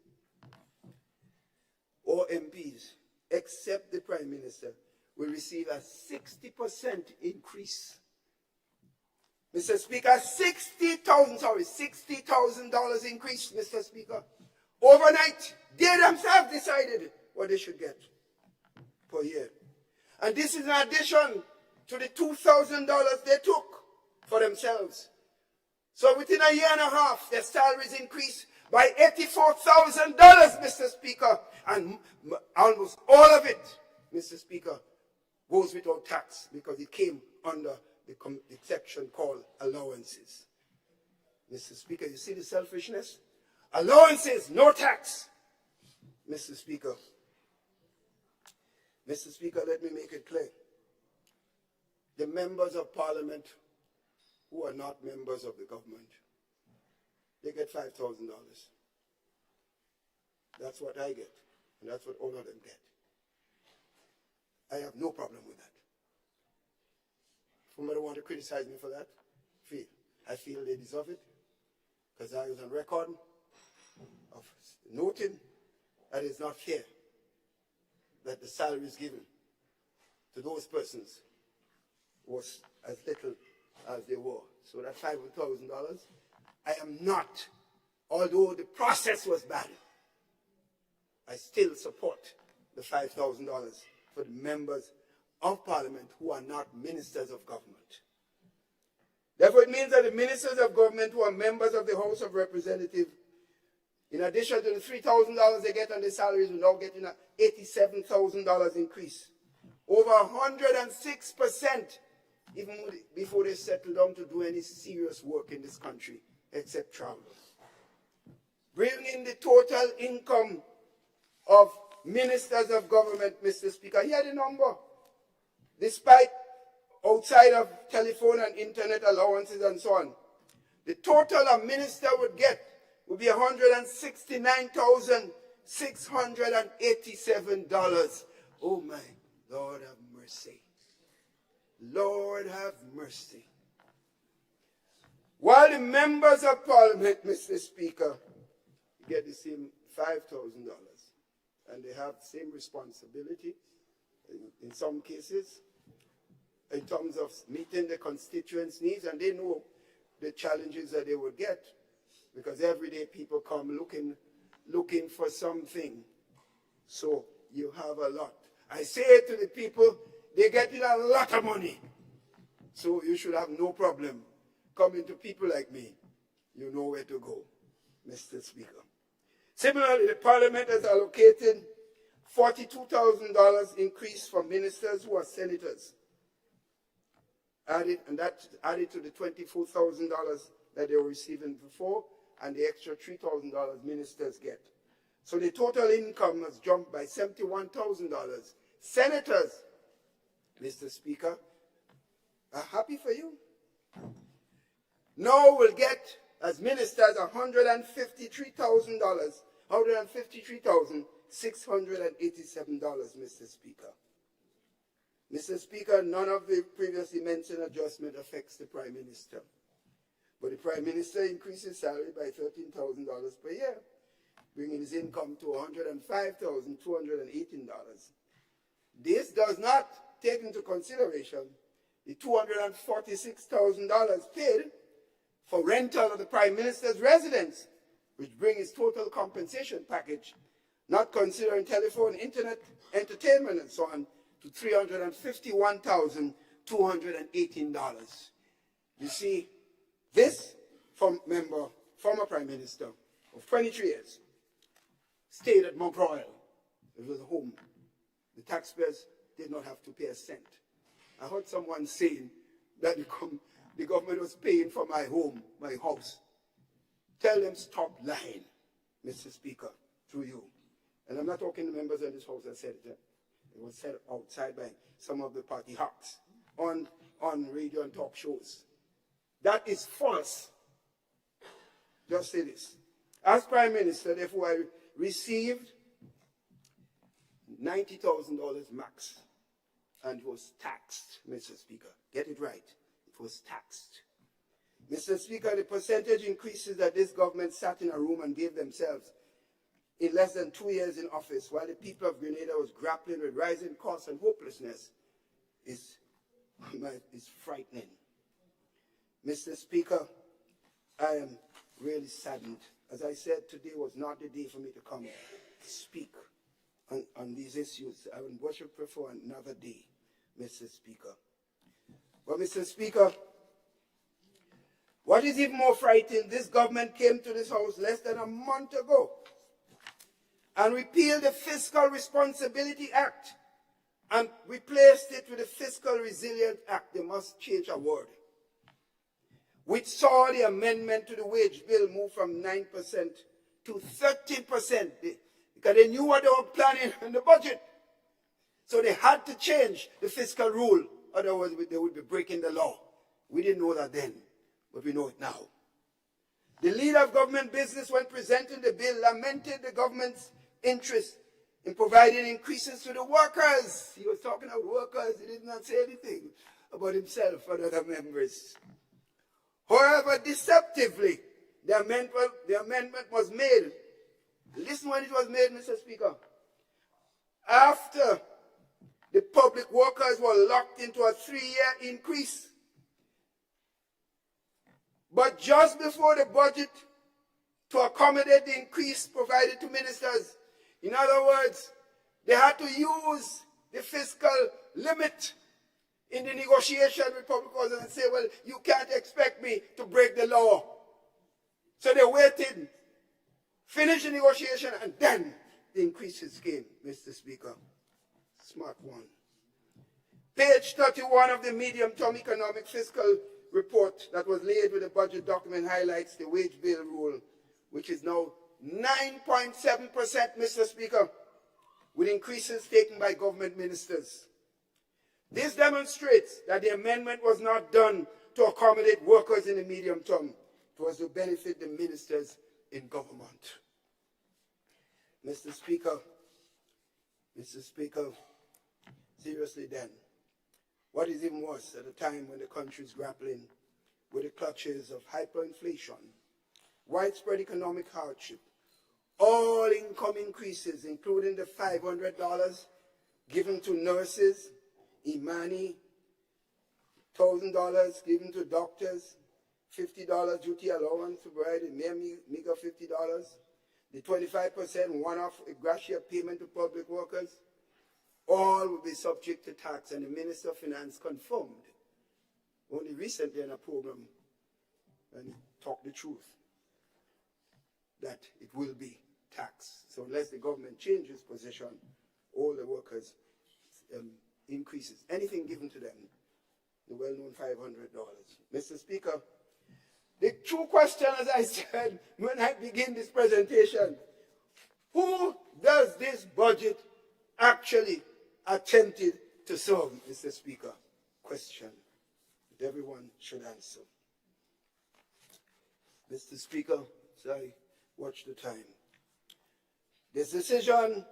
S2: or MPs, except the Prime Minister, will receive a 60% increase. Mr. Speaker, $60,000 increase, Mr. Speaker. Overnight, they themselves decided what they should get per year. And this is in addition to the $2,000 they took for themselves. So within a year and a half, their salaries increased by $84,000, Mr. Speaker. And almost all of it, Mr. Speaker, goes without tax because it came under the section called allowances. Mr. Speaker, you see the selfishness? Allowances, no tax. Mr. Speaker. Mr. Speaker, let me make it clear. The members of parliament who are not members of the government, they get $5,000. That's what I get, and that's what all of them get. I have no problem with that. If somebody want to criticize me for that, I feel they deserve it, because I was on record of noting that it's not fair that the salaries given to those persons was as little as they were. So that $5,000, I am not, although the process was bad, I still support the $5,000 for the members of parliament who are not ministers of government. Therefore, it means that the ministers of government who are members of the House of Representatives, in addition to the $3,000 they get on their salaries, will now get an $87,000 increase. Over 106%, even before they settle down to do any serious work in this country, except travel. Bringing the total income of ministers of government, Mr. Speaker, here the number. Despite outside of telephone and internet allowances and so on, the total a minister would get would be $169,687. Oh my, Lord have mercy. Lord have mercy. While the members of parliament, Mr. Speaker, get the same $5,000, and they have the same responsibility in some cases in terms of meeting the constituents' needs, and they know the challenges that they would get, because every day people come looking for something. So you have a lot. I say to the people, they're getting a lot of money. So you should have no problem coming to people like me. You know where to go, Mr. Speaker. Similarly, the parliament has allocated $42,000 increase for ministers who are senators. And that's added to the $24,000 that they were receiving before, and the extra $3,000 ministers get. So the total income has jumped by $71,000. Senators, Mr. Speaker, are happy for you. Now we'll get, as ministers, $153,000, $153,687, Mr. Speaker. Mr. Speaker, none of the previously mentioned adjustment affects the Prime Minister. But the Prime Minister increases salary by $13,000 per year, bringing his income to $105,218. This does not take into consideration the $246,000 paid for rental of the Prime Minister's residence, which brings his total compensation package, not considering telephone, internet, entertainment, and so on, to $351,218. You see, this former Prime Minister of 23 years, stayed at Mount Royal. It was a home. The taxpayers did not have to pay a cent. I heard someone saying that the government was paying for my home, my house. Tell them stop lying, Mr. Speaker, through you. And I'm not talking to members of this house that said it. It was said outside by some of the party hawks on radio and talk shows. That is false. Just say this. As Prime Minister, therefore, I received $90,000 max, and it was taxed, Mr. Speaker. Get it right. It was taxed. Mr. Speaker, the percentage increases that this government sat in a room and gave themselves in less than 2 years in office, while the people of Grenada was grappling with rising costs and hopelessness, is frightening. Mr. Speaker, I am really saddened as I said, today was not the day for me to come speak on these issues. I would much prefer another day, Mr. Speaker. But, Mr. Speaker, what is even more frightening, this government came to this House less than a month ago and repealed the Fiscal Responsibility Act and replaced it with the Fiscal Resilience Act. They must change a word. Which saw the amendment to the wage bill move from 9% to 13%. Because they knew what they were planning in the budget. So they had to change the fiscal rule. Otherwise, they would be breaking the law. We didn't know that then, but we know it now. The leader of government business, when presenting the bill, lamented the government's interest in providing increases to the workers. He was talking about workers. He did not say anything about himself or other members. However, deceptively, the amendment was made. Listen when it was made, Mr. Speaker. After the public workers were locked into a 3-year increase. But just before the budget to accommodate the increase provided to ministers, in other words, they had to use the fiscal limit in the negotiation with public workers and say, well, you can't expect me to break the law. So they waited, finished the negotiation, and then the increases came, Mr. Speaker. Smart one. Page 31 of the medium-term economic fiscal report that was laid with the budget document highlights the wage bill rule, which is now 9.7%, Mr. Speaker, with increases taken by government ministers. This demonstrates that the amendment was not done to accommodate workers in the medium term. It was to benefit the ministers in government. Mr. Speaker, seriously then, what is even worse at a time when the country is grappling with the clutches of hyperinflation, widespread economic hardship, all income increases, including the $500 given to nurses, Imani, $1,000 given to doctors, $50 duty allowance to provide a mere meager $50, the 25% one-off gratia payment to public workers, all will be subject to tax, and the Minister of Finance confirmed only recently in a program and talked the truth that it will be taxed. So unless the government changes position, all the workers increases. Anything given to them, the well-known $500. Mr. Speaker, the true question, as I said when I begin this presentation, who does this budget actually attempted to serve, Mr. Speaker? Question that everyone should answer. Mr. Speaker, sorry, watch the time. This decision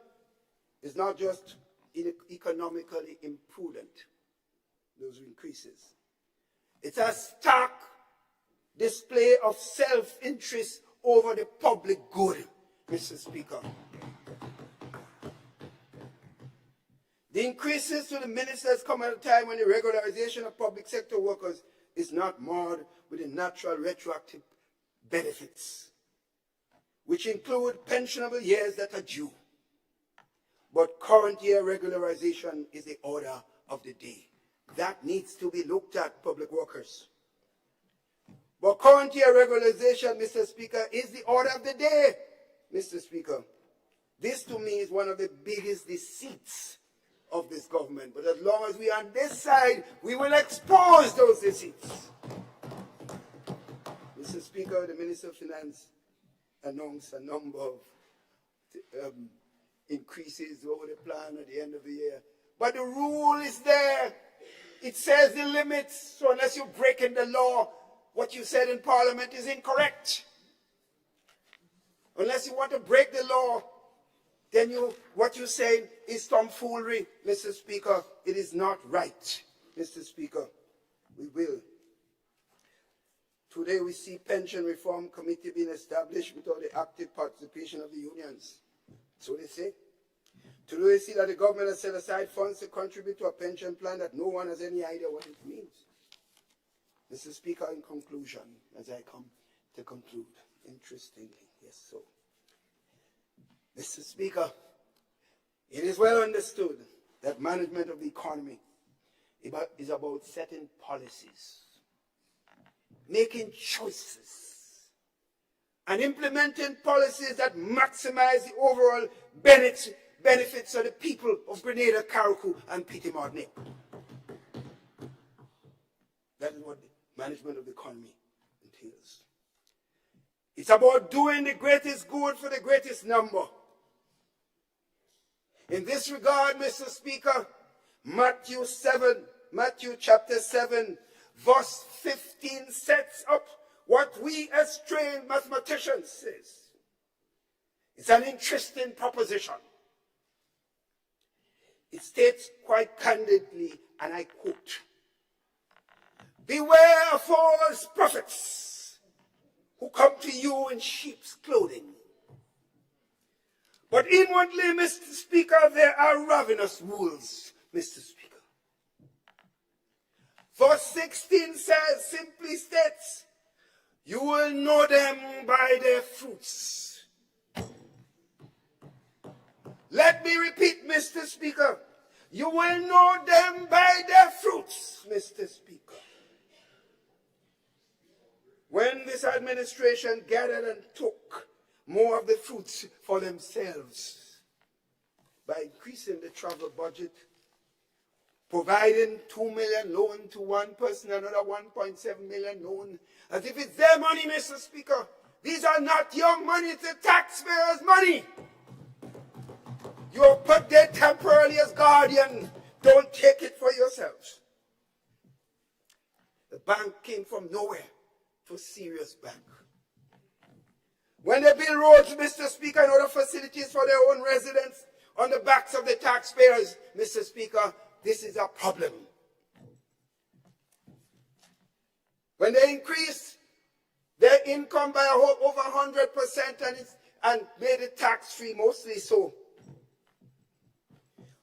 S2: is not just economically imprudent, those increases. It's a stark display of self-interest over the public good, Mr. Speaker. The increases to the ministers come at a time when the regularization of public sector workers is not marred with the natural retroactive benefits, which include pensionable years that are due. But current year regularization is the order of the day. That needs to be looked at, public workers. But current year regularization, Mr. Speaker, is the order of the day, Mr. Speaker. This to me is one of the biggest deceits of this government. But as long as we are on this side, we will expose those deceits. Mr. Speaker, the Minister of Finance announced a number of increases over the plan at the end of the year. But the rule is there. It says the limits. So unless you're breaking the law, what you said in Parliament is incorrect. Unless you want to break the law, then what you're saying is tomfoolery, Mr. Speaker. It is not right, Mr. Speaker. We will. Today we see pension reform committee being established without the active participation of the unions. So they say. Today we see that the government has set aside funds to contribute to a pension plan that no one has any idea what it means. Mr. Speaker, in conclusion, as I come to conclude. Interestingly, yes, so. Mr. Speaker, it is well understood that management of the economy is about setting policies, making choices, and implementing policies that maximize the overall benefits of the people of Grenada, Carriacou, and Petite Martinique. That is what the management of the economy entails. It's about doing the greatest good for the greatest number. In this regard, Mr. Speaker, Matthew chapter 7, verse 15 sets up what we as trained mathematicians says. It's an interesting proposition. It states quite candidly, and I quote, "Beware of false prophets who come to you in sheep's clothing. But inwardly, Mr. Speaker, there are ravenous wolves, Mr. Speaker." Verse 16 says, simply states, "You will know them by their fruits." Let me repeat, Mr. Speaker. You will know them by their fruits, Mr. Speaker. When this administration gathered and took more of the fruits for themselves by increasing the travel budget, providing 2 million loan to one person, another 1.7 million loan, as if it's their money, Mr. Speaker. These are not your money, it's the taxpayers' money. You are put there temporarily as guardian. Don't take it for yourselves. The bank came from nowhere to a serious bank. When they build roads, Mr. Speaker, and other facilities for their own residents on the backs of the taxpayers, Mr. Speaker, this is a problem. When they increase their income by over 100% and made it tax-free, mostly so.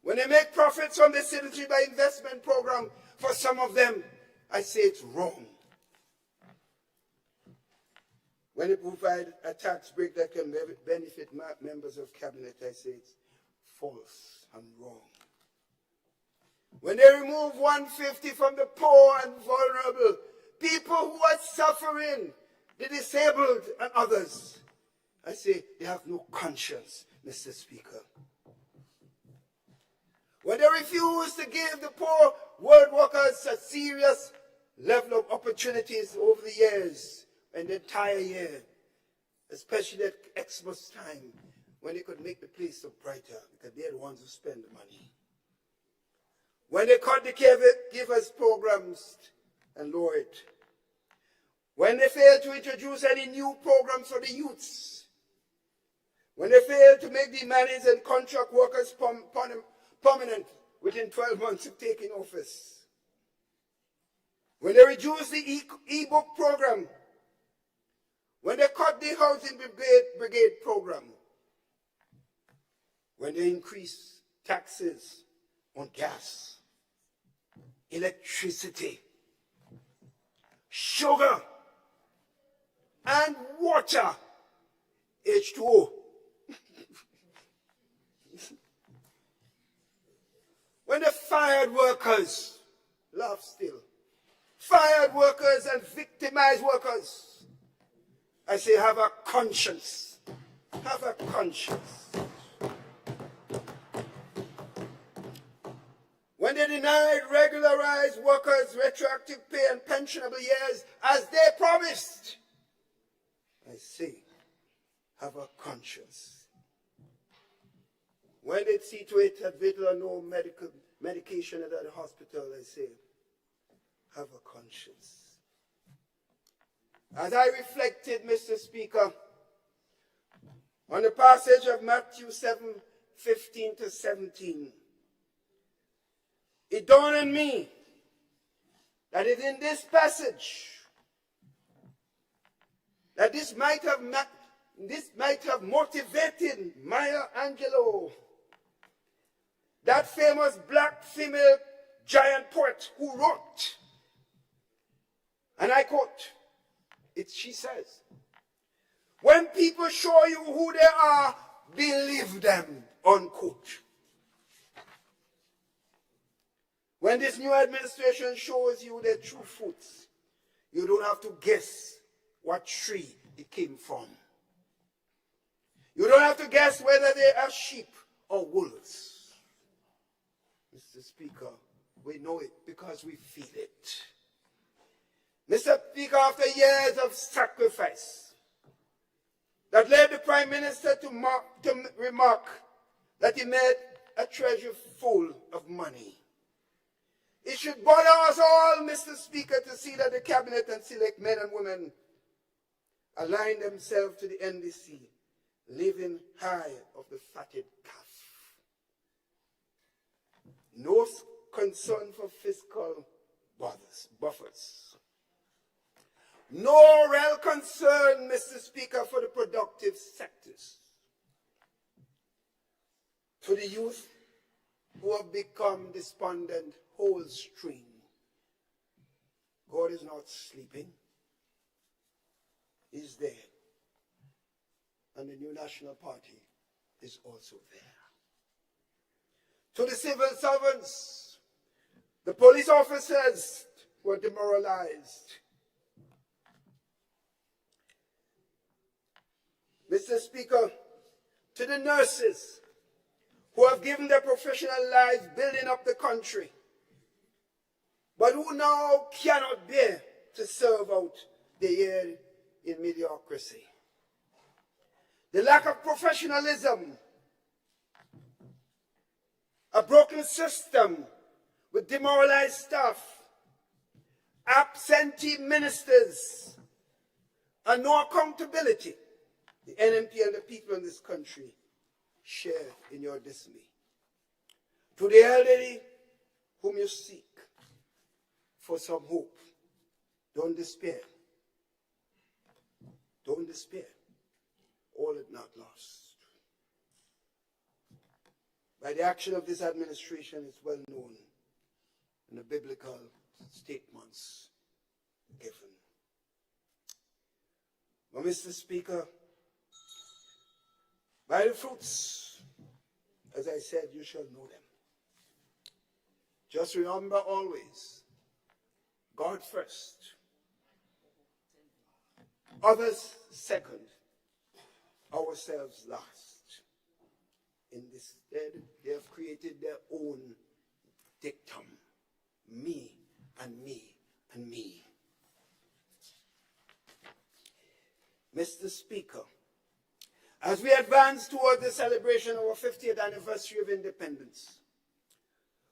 S2: When they make profits from the Citizenship by Investment Program, for some of them, I say it's wrong. When they provide a tax break that can benefit members of cabinet, I say it's false and wrong. When they remove 150 from the poor and vulnerable, people who are suffering, the disabled and others, I say they have no conscience, Mr. Speaker. When they refuse to give the poor world workers a serious level of opportunities over the years, and the entire year, especially at Xmas time, when they could make the place so brighter, because they're the ones who spend the money. When they cut the caregivers programs and lower it. When they fail to introduce any new programs for the youths. When they fail to make the managers and contract workers permanent within 12 months of taking office. When they reduce the e-book program. When they cut the housing brigade program. When they increase taxes on gas, electricity, sugar, and water, H2O. When the fired workers, laugh still, fired workers and victimized workers, I say have a conscience, have a conscience. When they denied regularized workers retroactive pay and pensionable years as they promised, I say have a conscience. When they see to it that little or no medication at the hospital, I say, have a conscience. As I reflected, Mr. Speaker, on the passage of Matthew 7:15 to 17, it dawned on me that it in this passage, that this might have motivated Maya Angelou, that famous black female giant poet who wrote, and I quote, she says, people show you who they are, believe them, unquote. When this new administration shows you their true fruits, you don't have to guess what tree it came from. You don't have to guess whether they are sheep or wolves. Mr. Speaker, we know it because we feel it. Mr. Speaker, after years of sacrifice that led the Prime Minister to remark that he made a treasure full of money, it should bother us all, Mr. Speaker, to see that the Cabinet and select men and women align themselves to the NDC, living high of the fatted calf. No concern for fiscal buffers. No real concern, Mr. Speaker, for the productive sectors. For the youth who have become despondent whole string. God is not sleeping. He's there. And the new National Party is also there. To the civil servants, the police officers were demoralized. Mr. Speaker, to the nurses who have given their professional lives building up the country, but who now cannot bear to serve out the year in mediocrity. The lack of professionalism, a broken system with demoralized staff, absentee ministers, and no accountability, the NMP and the people in this country share in your dismay. To the elderly whom you seek for some hope, don't despair. Don't despair. All is not lost. By the action of this administration, it's well known in the biblical statements given. But Mr. Speaker, by the fruits, as I said, you shall know them. Just remember always, God first, others second, ourselves last. In this stead, they have created their own dictum. Me and me and me. Mr. Speaker, as we advance toward the celebration of our 50th anniversary of independence,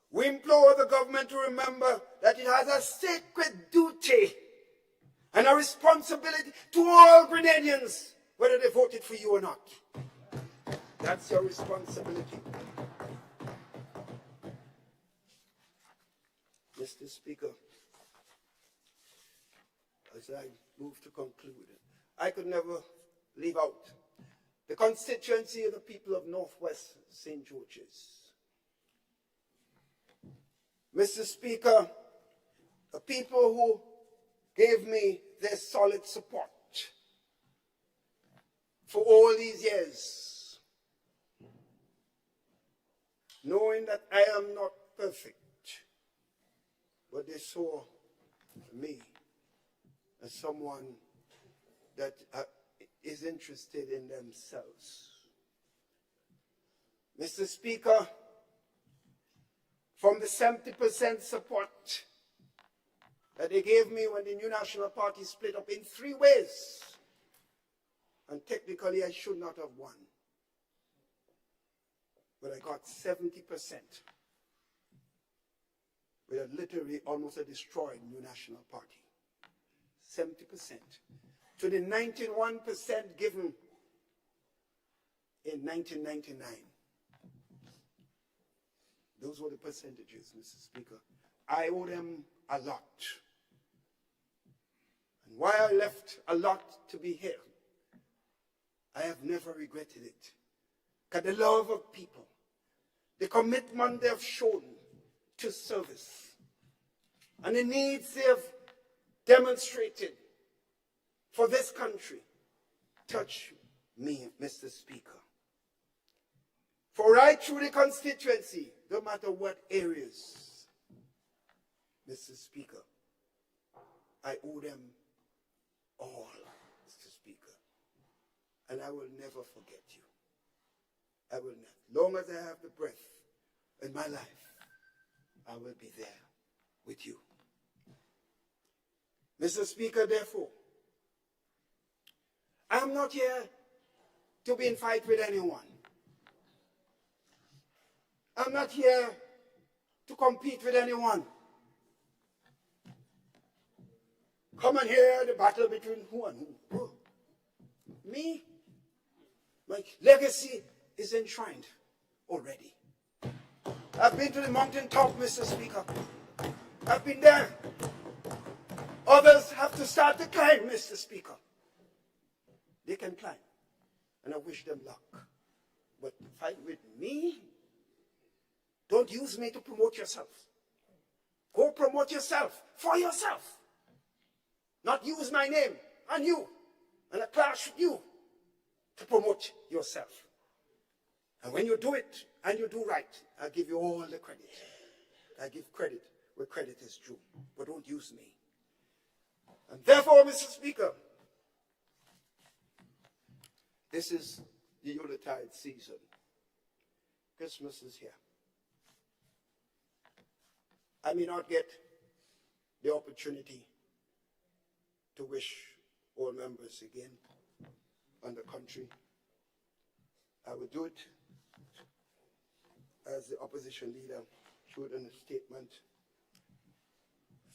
S2: we implore the government to remember that it has a sacred duty and a responsibility to all Grenadians, whether they voted for you or not. That's your responsibility. Mr. Speaker, as I move to conclude, I could never leave out the constituency of the people of Northwest St. George's. Mr. Speaker, the people who gave me their solid support for all these years, knowing that I am not perfect, but they saw me as someone that is interested in themselves. Mr. Speaker, from the 70% support that they gave me when the New National Party split up in 3 ways, and technically I should not have won, but I got 70%. We had literally almost a destroyed New National Party. 70%. To the 91% given in 1999. Those were the percentages, Mr. Speaker. I owe them a lot. And why I left a lot to be here, I have never regretted it. Because the love of people, the commitment they have shown to service, and the needs they have demonstrated for this country touch me, Mr. Speaker. For right through the constituency, no matter what areas, Mr. Speaker, I owe them all, Mr. Speaker. And I will never forget you. I will not. Long as I have the breath in my life, I will be there with you. Mr. Speaker, therefore, I am not here to be in fight with anyone. I'm not here to compete with anyone. Come and hear the battle between who and who. Me? My legacy is enshrined already. I've been to the mountaintop, Mr. Speaker. I've been there. Others have to start to climb, Mr. Speaker. They can climb, and I wish them luck. But fight with me? Don't use me to promote yourself. Go promote yourself for yourself. Not use my name and you and a clash with you to promote yourself. And when you do it and you do right, I give you all the credit. I give credit where credit is due. But don't use me. And therefore, Mr. Speaker, this is the Yuletide season. Christmas is here. I may not get the opportunity to wish all members again on the country. I will do it as the opposition leader showed in a statement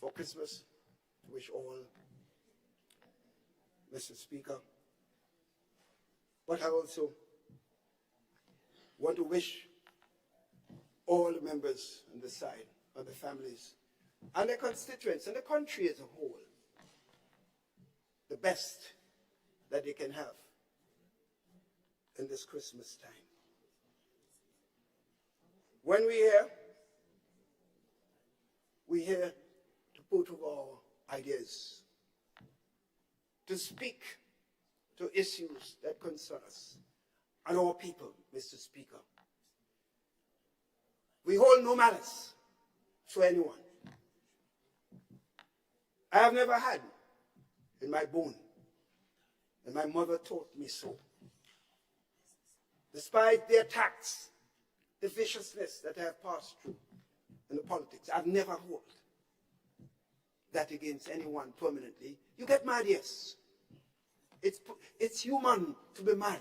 S2: for Christmas to wish all, Mr. Speaker. But I also want to wish all the members on the side, on the families, and the constituents, and the country as a whole, the best that they can have in this Christmas time. When we're here to put of our ideas, to speak to issues that concern us and our people, Mr. Speaker. We hold no malice to anyone. I have never had in my bone, and my mother taught me so. Despite the attacks, the viciousness that I have passed through in the politics, I've never held that against anyone permanently. You get mad, yes. It's human to be mad.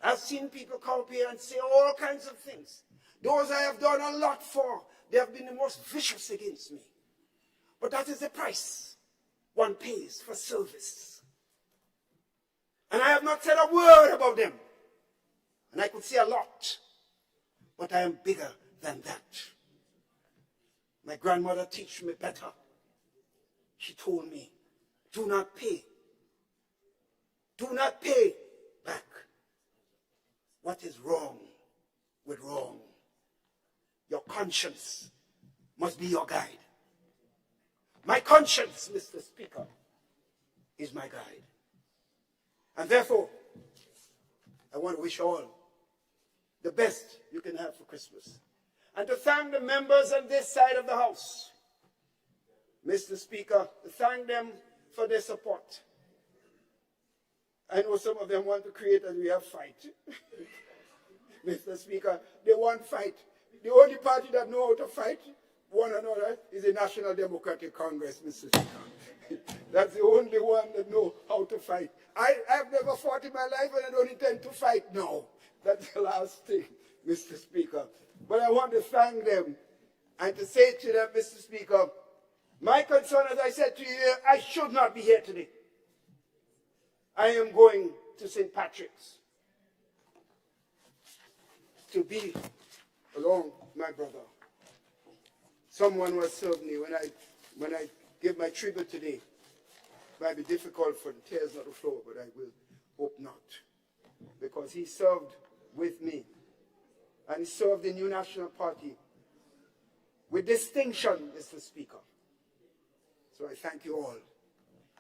S2: I've seen people come up here and say all kinds of things. Those I have done a lot for, they have been the most vicious against me. But that is the price one pays for service. And I have not said a word about them. And I could say a lot. But I am bigger than that. My grandmother taught me better. She told me, do not pay. Do not pay back what is wrong with wrong. Your conscience must be your guide. My conscience, Mr. Speaker, is my guide. And therefore, I want to wish all the best you can have for Christmas. And to thank the members on this side of the House, Mr. Speaker, to thank them for their support. I know some of them want to create a real fight. Mr. Speaker, they want fight. The only party that know how to fight one another is the National Democratic Congress, Mr. Speaker. That's the only one that know how to fight. I've never fought in my life and I don't intend to fight now. That's the last thing, Mr. Speaker. But I want to thank them and to say to them, Mr. Speaker, my concern, as I said to you, I should not be here today. I am going to St. Patrick's to be along my brother. Someone was served me when I give my tribute today. It might be difficult for the tears not to flow, but I will hope not. Because he served with me. And he served the New National Party with distinction, Mr. Speaker. So I thank you all.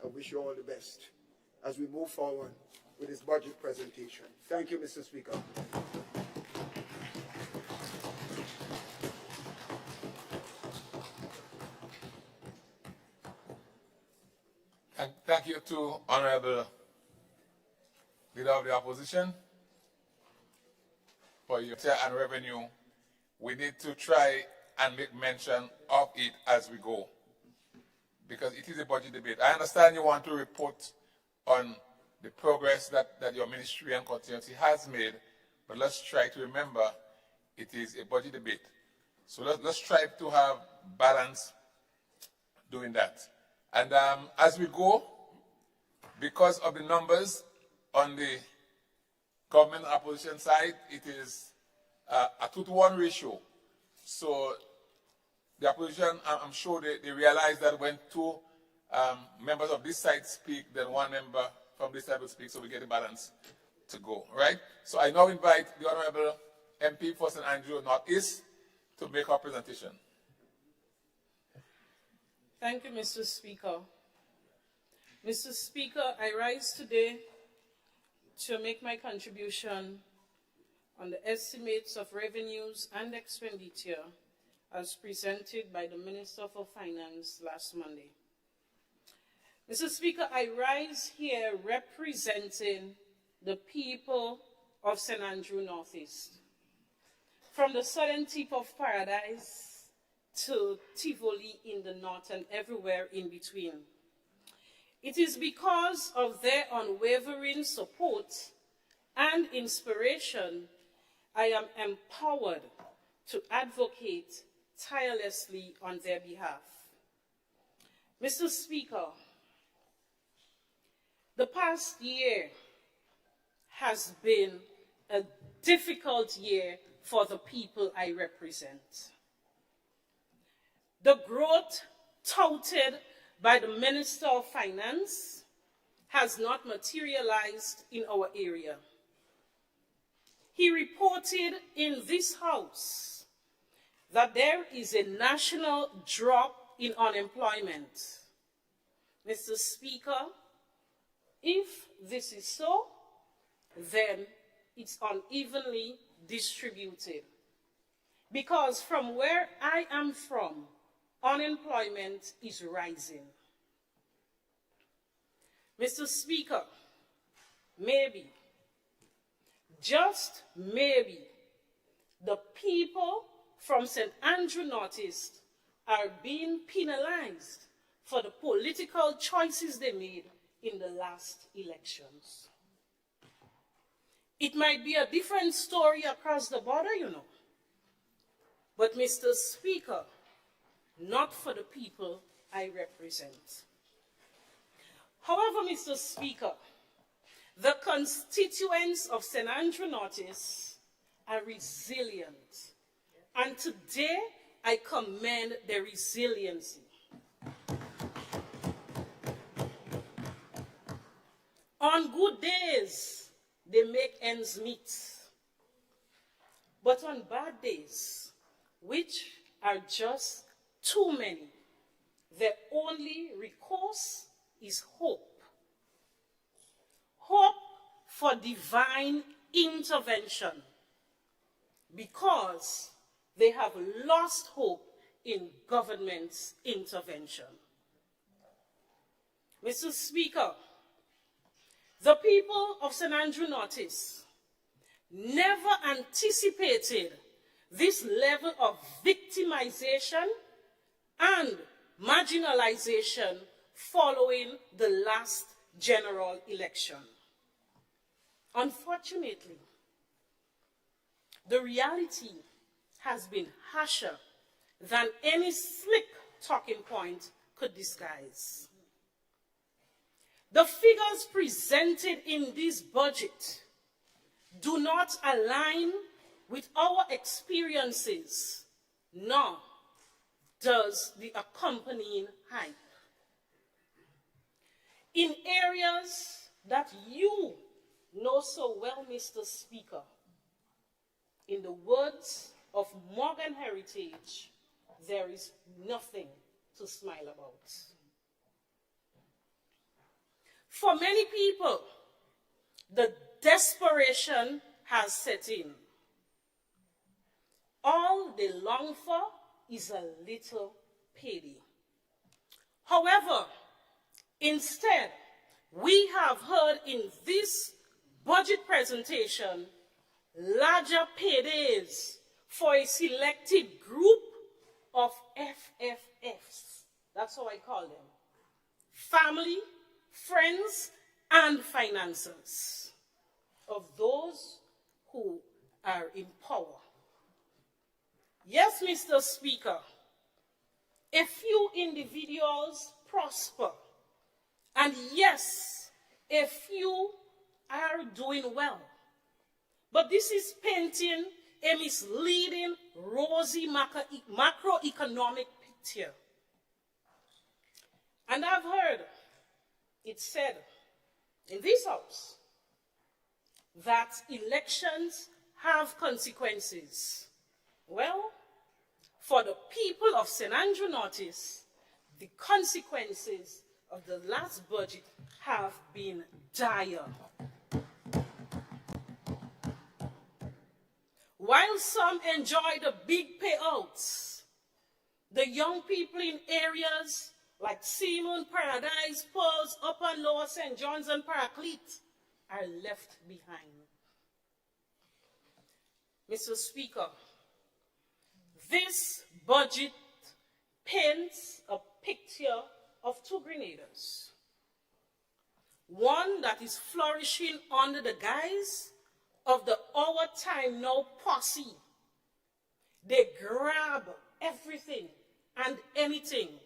S2: I wish you all the best as we move forward
S3: with his budget presentation. Thank you, Mr. Speaker.
S1: And thank you to Honorable Leader of the Opposition for your share and revenue. We need to try and make mention of it as we go, because it is a budget debate. I understand you want to report on the progress that your ministry and continuity has made, but let's try to remember it is a budget debate. So let's try to have balance doing that. And as we go, because of the numbers on the government and opposition side, it is a 2-to-1 ratio. So the opposition, I'm sure they realize that when two members of this side speak, then one member from this side will speak, so we get a balance to go, right? So I now invite the Honorable MP for St. Andrew Northeast to make our presentation.
S4: Thank you, Mr. Speaker. Mr. Speaker, I rise today to make my contribution on the estimates of revenues and expenditure as presented by the Minister for Finance last Monday. Mr. Speaker, I rise here representing the people of St. Andrew Northeast. From the southern tip of paradise to Tivoli in the north and everywhere in between. It is because of their unwavering support and inspiration I am empowered to advocate tirelessly on their behalf. Mr. Speaker, the past year has been a difficult year for the people I represent. The growth touted by the Minister of Finance has not materialized in our area. He reported in this House that there is a national drop in unemployment. Mr. Speaker, if this is so, then it's unevenly distributed. Because from where I am from, unemployment is rising. Mr. Speaker, maybe, just maybe, the people from St. Andrew Northeast are being penalized for the political choices they made in the last elections. It might be a different story across the border, you know. But, Mr. Speaker, not for the people I represent. However, Mr. Speaker, the constituents of St. Andrew Northeast are resilient. And today, I commend their resiliency. On good days, they make ends meet. But on bad days, which are just too many, their only recourse is hope. Hope for divine intervention, because they have lost hope in government's intervention. Mr. Speaker, the people of St. Andrew Northeast never anticipated this level of victimization and marginalization following the last general election. Unfortunately, the reality has been harsher than any slick talking point could disguise. The figures presented in this budget do not align with our experiences, nor does the accompanying hype. In areas that you know so well, Mr. Speaker, in the words of Morgan Heritage, there is nothing to smile about. For many people, The desperation has set in. All they long for is a little payday. However, instead, we have heard in this budget presentation larger paydays for a selected group of FFFs. That's how I call them. Family, friends, and financiers of those who are in power. Yes, Mr. Speaker, a few individuals prosper. And yes, a few are doing well. But this is painting a misleading, rosy macroeconomic picture. And I've heard it said in this house that elections have consequences. Well, for the people of St. Andrew Northeast, the consequences of the last budget have been dire. While some enjoy the big payouts, the young people in areas like Seamoon, Paradise, Pearls, Upper and Lower St. John's and Paraclete are left behind. Mr. Speaker, this budget paints a picture of two Grenadiers. One that is flourishing under the guise of the Our Time Now posse. They grab everything and anything.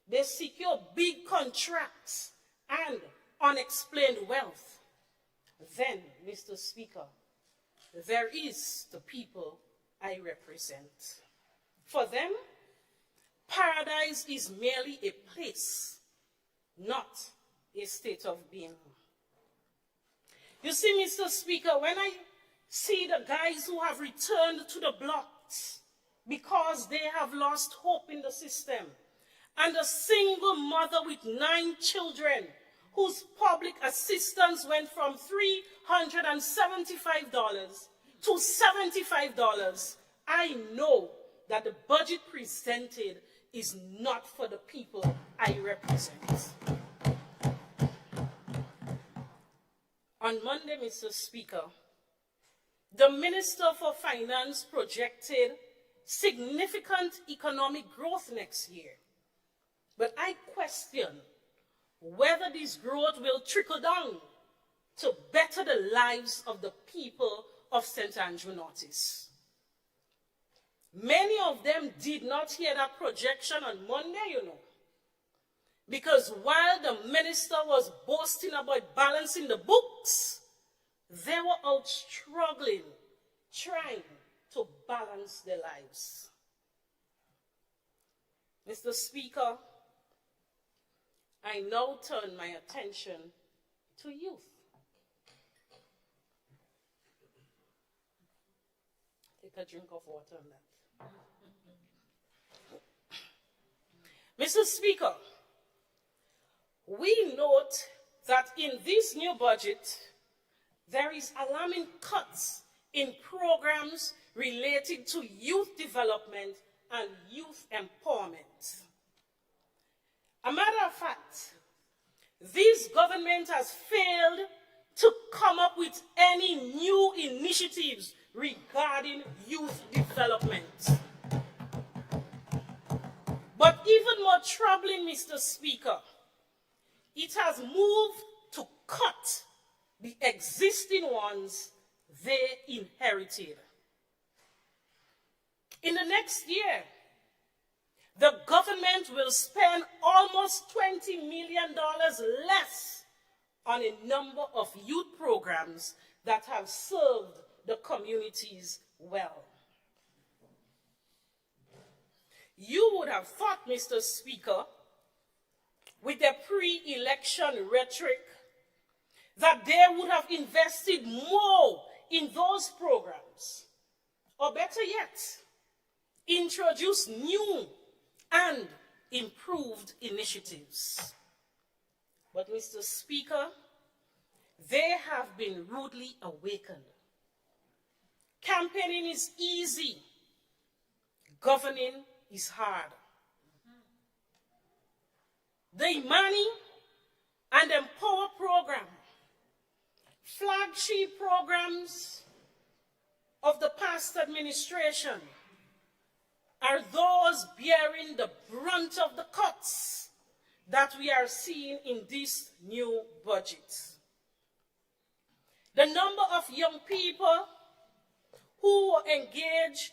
S4: They secure big contracts and unexplained wealth. Then, Mr. Speaker, there is the people I represent. For them, paradise is merely a place, not a state of being. You see, Mr. Speaker, when I see the guys who have returned to the blocks because they have lost hope in the system, and a single mother with 9 children whose public assistance went from $375 to $75, I know that the budget presented is not for the people I represent. On Monday, Mr. Speaker, the Minister for Finance projected significant economic growth next year. But I question whether this growth will trickle down to better the lives of the people of St. Andrew Northeast. Many of them did not hear that projection on Monday, you know. Because while the minister was boasting about balancing the books, they were out struggling, trying to balance their lives. Mr. Speaker, I now turn my attention to youth. Take a drink of water on that. Mr. Speaker, we note that in this new budget, there is alarming cuts in programs related to youth development and youth empowerment. A matter of fact, this government has failed to come up with any new initiatives regarding youth development. But even more troubling, Mr. Speaker, it has moved to cut the existing ones they inherited. In the next year, the government will spend almost $20 million less on a number of youth programs that have served the communities well. You would have thought, Mr. Speaker, with their pre-election rhetoric, that they would have invested more in those programs. Or better yet, introduce new and improved initiatives. But, Mr. Speaker, they have been rudely awakened. Campaigning is easy. Governing is hard. The Imani and Empower program, flagship programs of the past administration, are those bearing the brunt of the cuts that we are seeing in this new budget. The number of young people who were engaged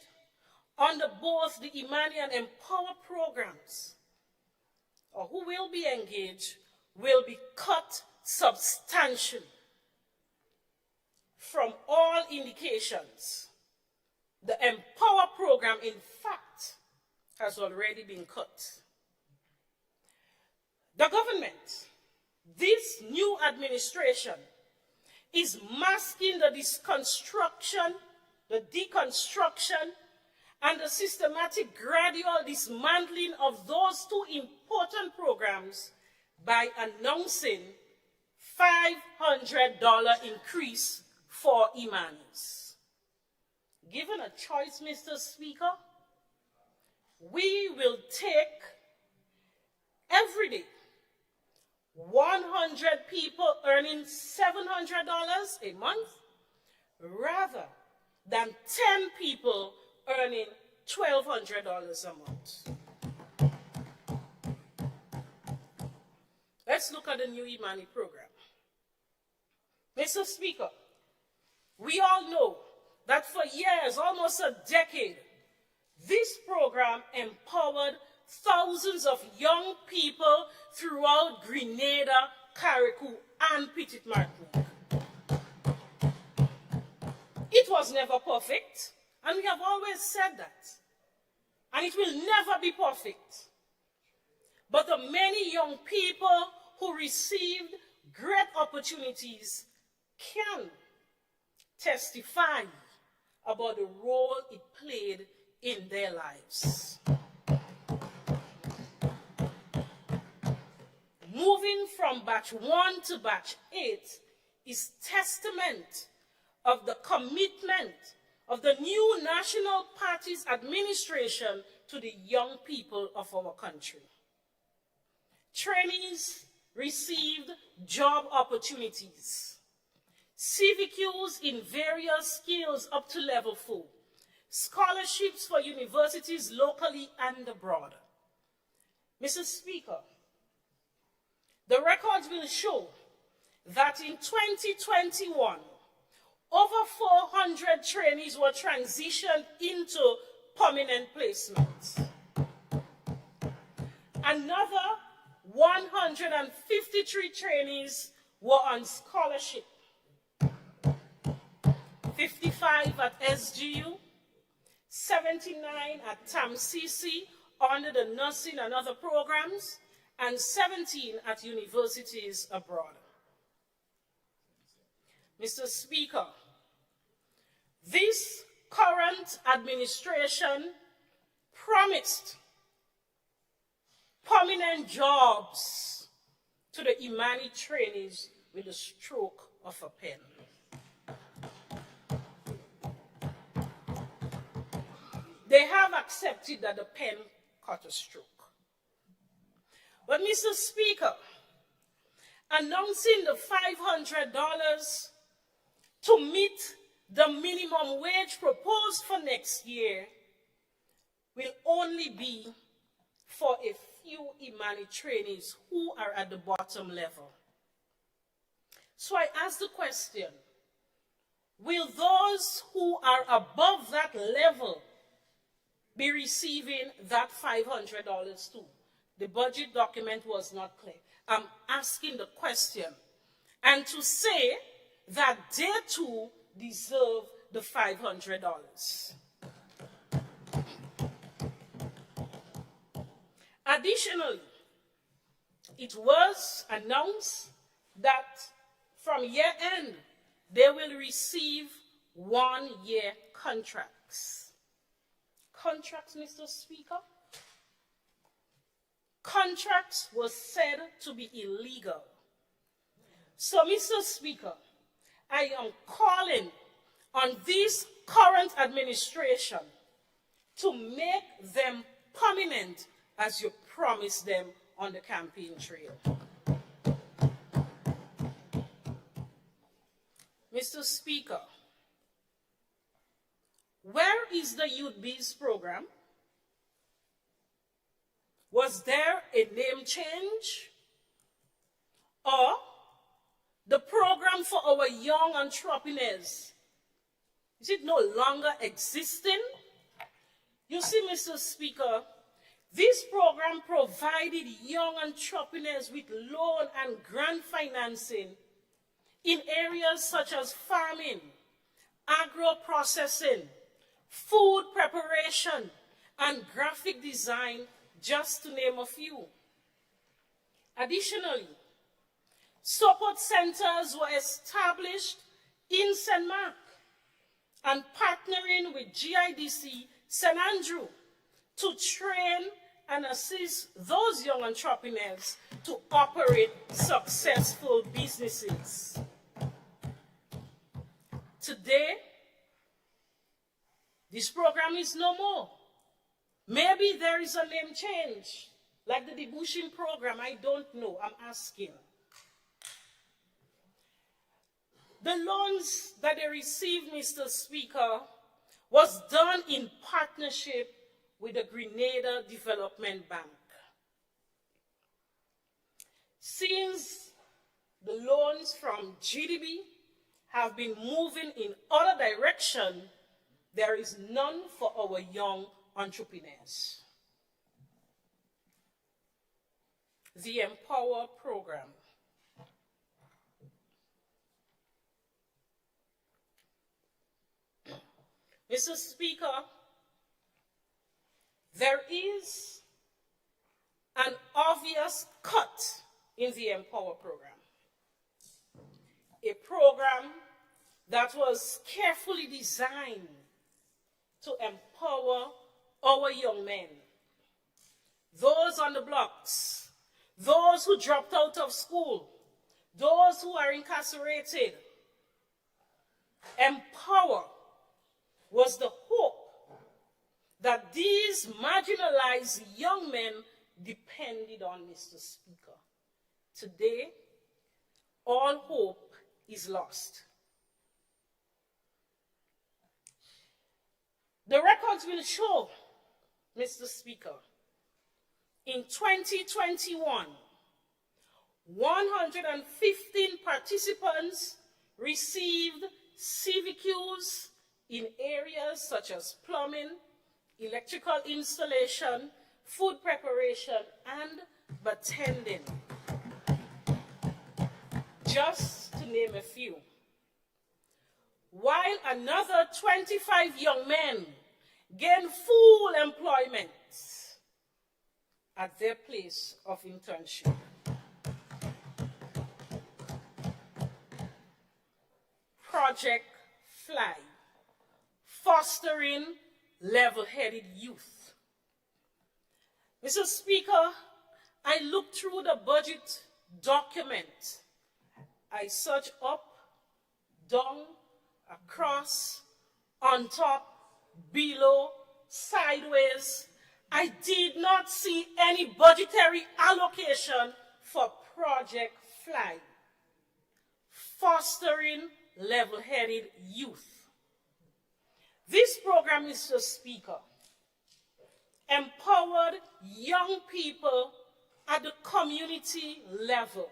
S4: under both the Imani and Empower programs, or who will be engaged, will be cut substantially. From all indications, the Empower program, in fact, has already been cut. The government, this new administration, is masking the deconstruction, and the systematic gradual dismantling of those two important programs by announcing $500 increase for Imanis. Given a choice, Mr. Speaker, we will take every day 100 people earning $700 a month rather than 10 people earning $1,200 a month. Let's look at the new Imani program. Mr. Speaker, we all know that for years, almost a decade, this program empowered thousands of young people throughout Grenada, Carriacou, and Petit Martinique. It was never perfect, and we have always said that. And it will never be perfect. But the many young people who received great opportunities can testify about the role it played in their lives. Moving from batch 1 to batch 8 is testament of the commitment of the new National Party's administration to the young people of our country. Trainees received job opportunities, CVQs in various skills up to level 4, scholarships for universities locally and abroad. Mr. Speaker, the records will show that in 2021, over 400 trainees were transitioned into permanent placements. Another 153 trainees were on scholarship. 55 at SGU, 79 at TAMCC under the nursing and other programs, and 17 at universities abroad. Mr. Speaker, this current administration promised permanent jobs to the Imani trainees with a stroke of a pen. They have accepted that the pen cut a stroke. But Mr. Speaker, announcing the $500 to meet the minimum wage proposed for next year will only be for a few Imani trainees who are at the bottom level. So I ask the question, will those who are above that level be receiving that $500 too? The budget document was not clear. I'm asking the question, and to say that they too deserve the $500. Additionally, it was announced that from year end, they will receive 1-year contracts. Contracts, Mr. Speaker? Contracts were said to be illegal. So, Mr. Speaker, I am calling on this current administration to make them permanent as you promised them on the campaign trail. Mr. Speaker, where is the Youth Bees program? Was there a name change? Or the program for our young entrepreneurs, is it no longer existing? You see, Mr. Speaker, this program provided young entrepreneurs with loan and grant financing in areas such as farming, agro-processing, food preparation, and graphic design, just to name a few. Additionally, support centers were established in St. Mark and partnering with GIDC St. Andrew to train and assist those young entrepreneurs to operate successful businesses. Today, this program is no more. Maybe there is a name change, like the debushing program. I don't know. I'm asking. The loans that they received, Mr. Speaker, was done in partnership with the Grenada Development Bank. Since the loans from GDB have been moving in other direction, there is none for our young entrepreneurs. The Empower program. Mr. Speaker, there is an obvious cut in the Empower program. A program that was carefully designed to empower our young men, those on the blocks, those who dropped out of school, those who are incarcerated. Empower was the hope that these marginalized young men depended on, Mr. Speaker. Today, all hope is lost. The records will show, Mr. Speaker, in 2021, 115 participants received CVQs in areas such as plumbing, electrical installation, food preparation, and bartending, just to name a few. While another 25 young men gained full employment at their place of internship. Project Fly, fostering level-headed youth. Mr. Speaker, I looked through the budget document. I searched up, down, across, on top, below, sideways. I did not see any budgetary allocation for Project Fly, fostering level-headed youth. This program, Mr. Speaker, empowered young people at the community level.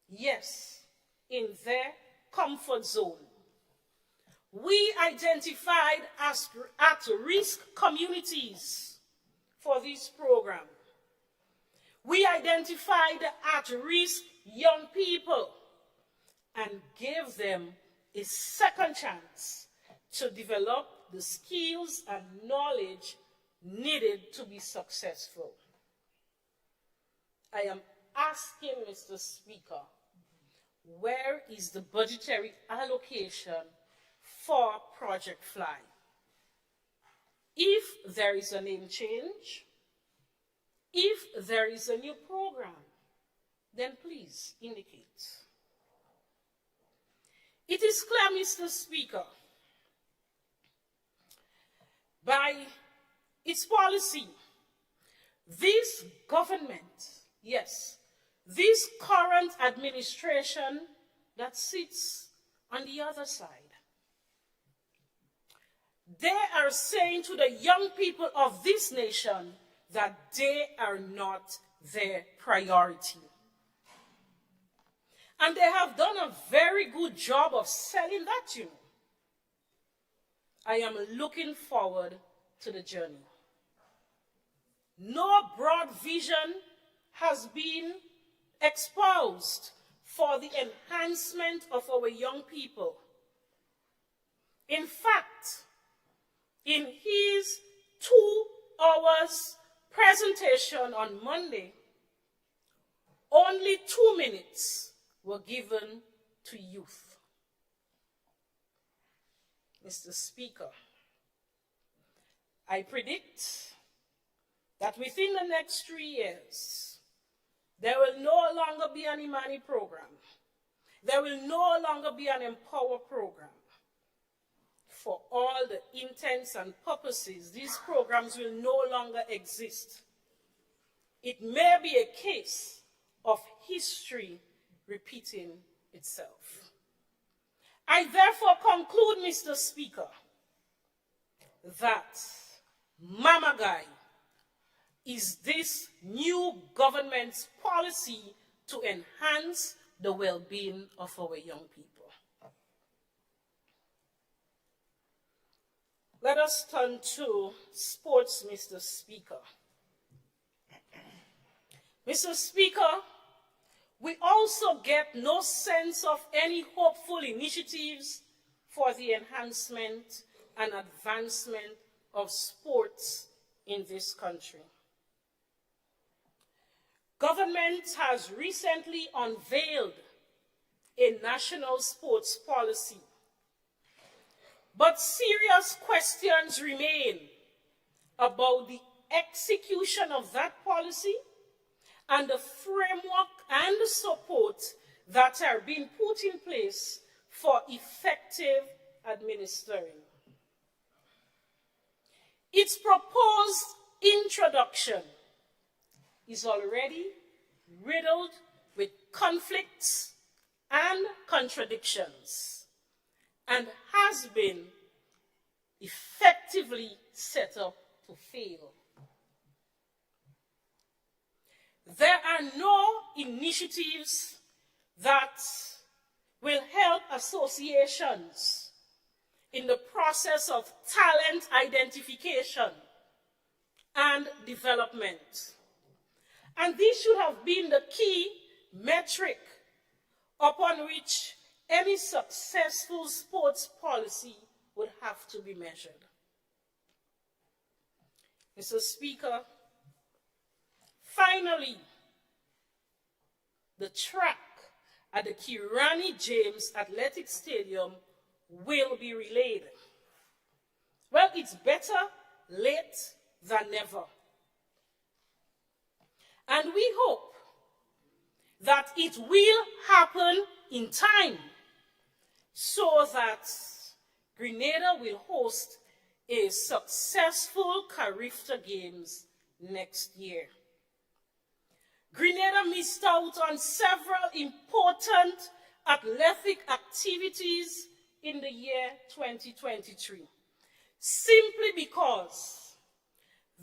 S4: Yes, in their comfort zone. We identified as at-risk communities for this program. We identified at-risk young people and gave them a second chance to develop the skills and knowledge needed to be successful. I am asking, Mr. Speaker, where is the budgetary allocation for Project Fly? If there is a name change, if there is a new program, then please indicate. It is clear, Mr. Speaker, by its policy, this government, yes, this current administration that sits on the other side, they are saying to the young people of this nation that they are not their priority. And they have done a very good job of selling that, you know. I am looking forward to the journey. No broad vision has been exposed for the enhancement of our young people. In fact, in his 2 hours presentation on Monday, only 2 minutes were given to youth. Mr. Speaker, I predict that within the next 3 years, there will no longer be an Imani program. There will no longer be an Empower program. For all the intents and purposes, these programs will no longer exist. It may be a case of history repeating itself. I therefore conclude, Mr. Speaker, that Mama Guy is this new government's policy to enhance the well-being of our young people. Let us turn to sports, Mr. Speaker. Mr. Speaker, we also get no sense of any hopeful initiatives for the enhancement and advancement of sports in this country. Government has recently unveiled a national sports policy, but serious questions remain about the execution of that policy and the framework and the support that are being put in place for effective administering. Its proposed introduction is already riddled with conflicts and contradictions and has been effectively set up to fail. There are no initiatives that will help associations in the process of talent identification and development. And this should have been the key metric upon which any successful sports policy would have to be measured. Mr. Speaker, finally, the track at the Kirani James Athletic Stadium will be relayed. Well, it's better late than never. And we hope that it will happen in time so that Grenada will host a successful Carifta Games next year. Grenada missed out on several important athletic activities in the year 2023, simply because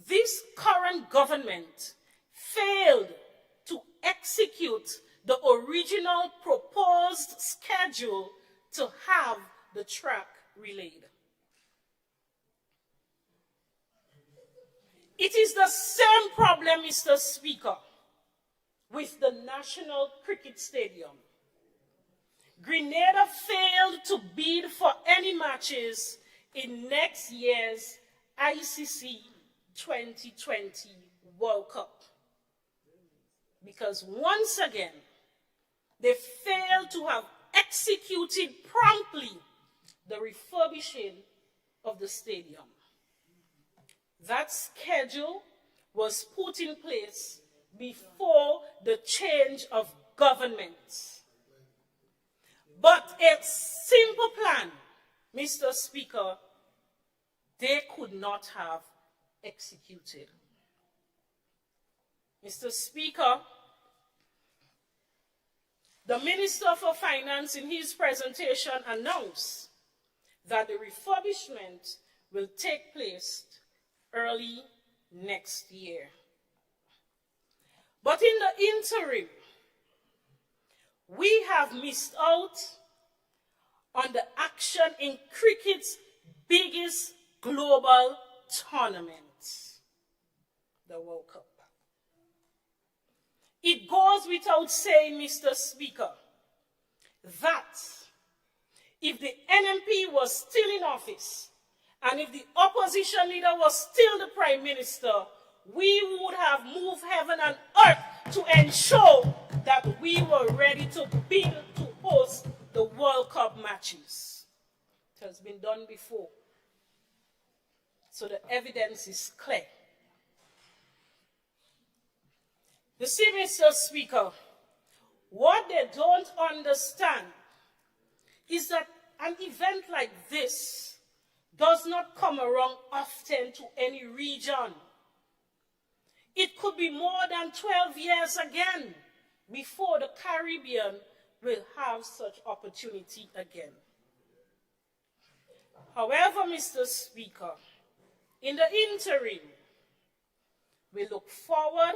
S4: this current government failed to execute the original proposed schedule to have the track relayed. It is the same problem, Mr. Speaker, with the National Cricket Stadium. Grenada failed to bid for any matches in next year's ICC 2020 World Cup, because once again, they failed to have executed promptly the refurbishing of the stadium. That schedule was put in place before the change of government. But a simple plan, Mr. Speaker, they could not have executed. Mr. Speaker, the Minister for Finance in his presentation announced that the refurbishment will take place early next year. But in the interim, we have missed out on the action in cricket's biggest global tournament, the World Cup. It goes without saying, Mr. Speaker, that if the NMP was still in office and if the opposition leader was still the Prime Minister, we would have moved heaven and earth to ensure that we were ready to host the World Cup matches. It has been done before. So the evidence is clear. You see, Mr. Speaker, what they don't understand is that an event like this does not come around often to any region. It could be more than 12 years again before the Caribbean will have such opportunity again. However, Mr. Speaker, in the interim, we look forward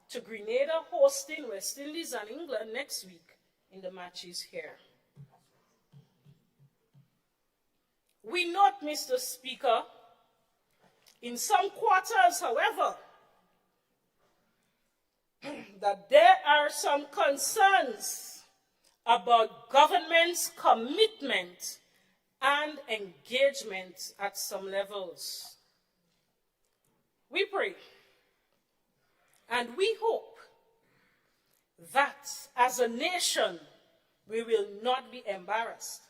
S4: to Grenada hosting West Indies and England next week in the matches here. We note, Mr. Speaker, in some quarters, however, that there are some concerns about government's commitment and engagement at some levels. We pray and we hope that as a nation we will not be embarrassed.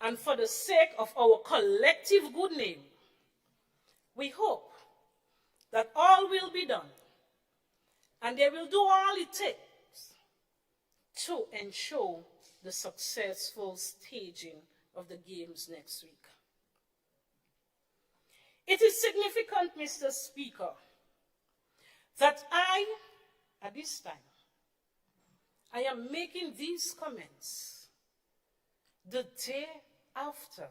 S4: And for the sake of our collective good name, we hope that all will be done and they will do all it takes to ensure the successful staging of the games next week. It is significant, Mr. Speaker, that at this time, I am making these comments the day after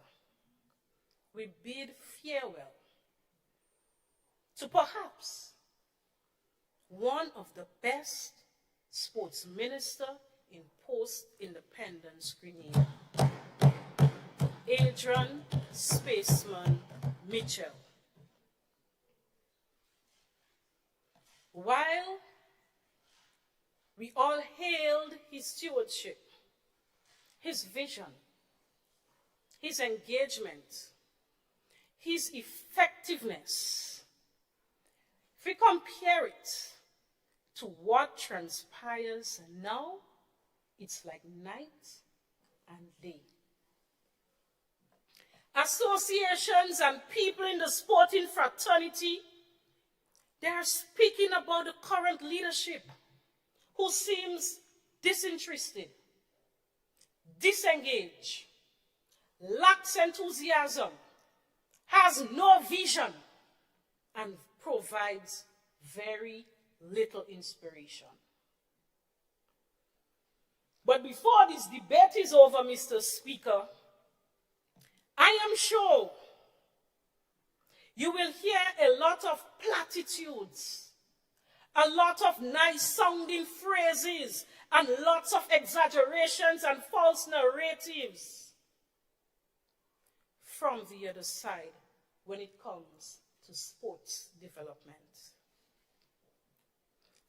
S4: we bid farewell to perhaps one of the best sports minister in post-independence Grenada, Adrian Spaceman Mitchell. While we all hailed his stewardship, his vision, his engagement, his effectiveness, if we compare it to what transpires now, it's like night and day. Associations and people in the sporting fraternity, they are speaking about the current leadership who seems disinterested, disengaged, lacks enthusiasm, has no vision, and provides very little inspiration. But before this debate is over, Mr. Speaker, I am sure you will hear a lot of platitudes, a lot of nice sounding phrases, and lots of exaggerations and false narratives from the other side when it comes to sports development.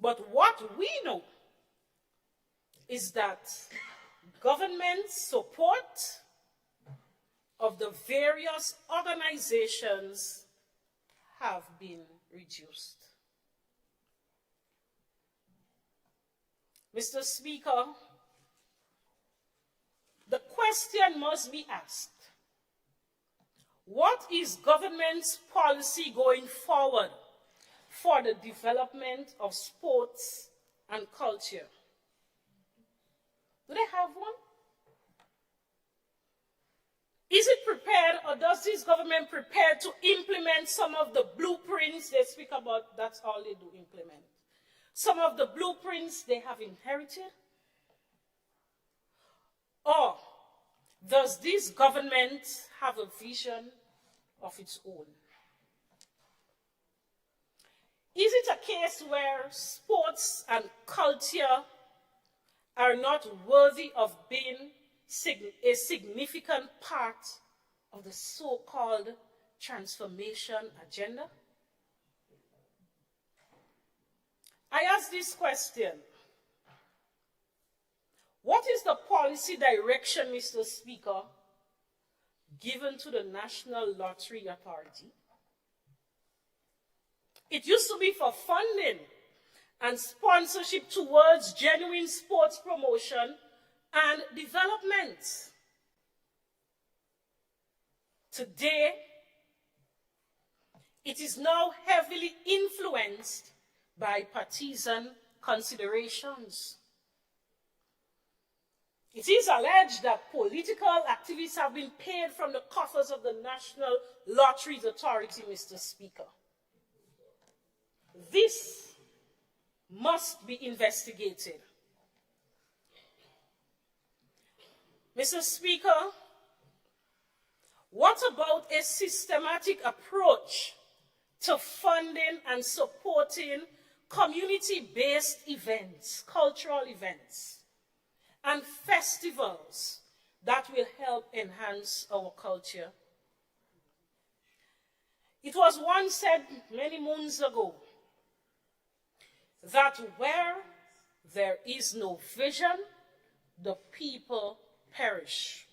S4: But what we know is that government support of the various organizations have been reduced. Mr. Speaker, the question must be asked, what is government's policy going forward for the development of sports and culture? Do they have one? Is it prepared, or does this government prepare to implement some of the blueprints they speak about? That's all they do, implement. Some of the blueprints they have inherited? Or does this government have a vision of its own? Is it a case where sports and culture are not worthy of being a significant part of the so-called transformation agenda? I ask this question. What is the policy direction, Mr. Speaker, given to the National Lottery Authority? It used to be for funding and sponsorship towards genuine sports promotion and development. Today, it is now heavily influenced by partisan considerations. It is alleged that political activists have been paid from the coffers of the National Lotteries Authority, Mr. Speaker. This must be investigated. Mr. Speaker, what about a systematic approach to funding and supporting community-based events, cultural events, and festivals that will help enhance our culture? It was once said many moons ago that where there is no vision, the people perish.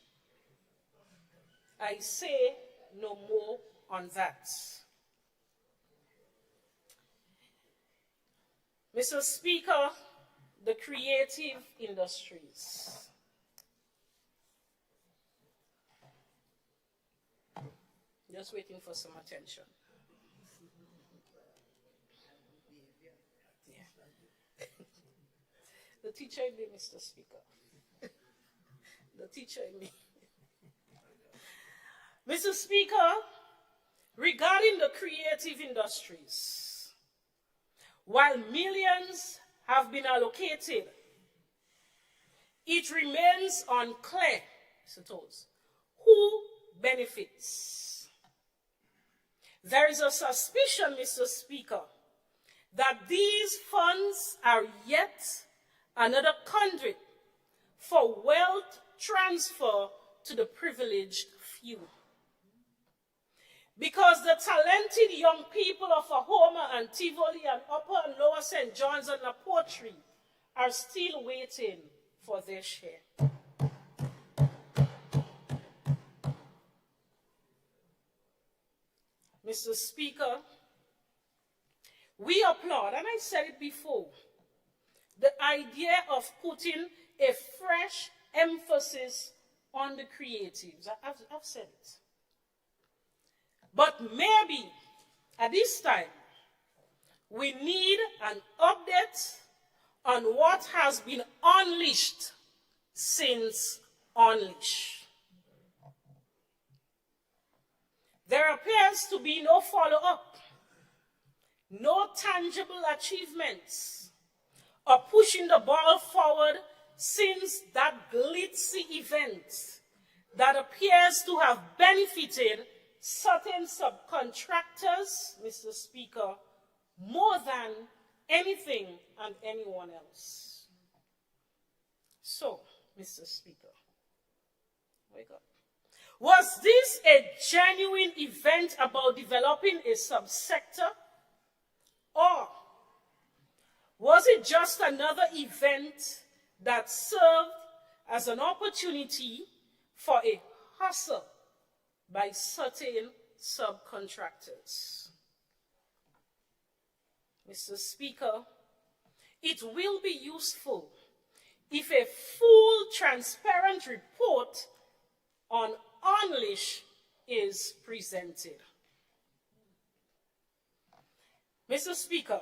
S4: I say no more on that. Mr. Speaker, the creative industries. Just waiting for some attention. Yeah. The teacher in me, Mr. Speaker. The teacher in me. Mr. Speaker, regarding the creative industries, while millions have been allocated, it remains unclear, Mr. Toes, who benefits. There is a suspicion, Mr. Speaker, that these funds are yet another conduit for wealth transfer to the privileged few. Because the talented young people of Ahoma and Tivoli and Upper and Lower St. John's and Napotri are still waiting for their share. Mr. Speaker, we applaud, and I said it before, the idea of putting a fresh emphasis on the creatives. I've said it. But maybe at this time, we need an update on what has been unleashed since Unleash. There appears to be no follow-up, no tangible achievements, or pushing the ball forward since that glitzy event that appears to have benefited certain subcontractors, Mr. Speaker, more than anything and anyone else. So, Mr. Speaker, wake up. Was this a genuine event about developing a subsector? Or was it just another event that served as an opportunity for a hustle by certain subcontractors? Mr. Speaker, it will be useful if a full, transparent report on Unleash is presented. Mr. Speaker,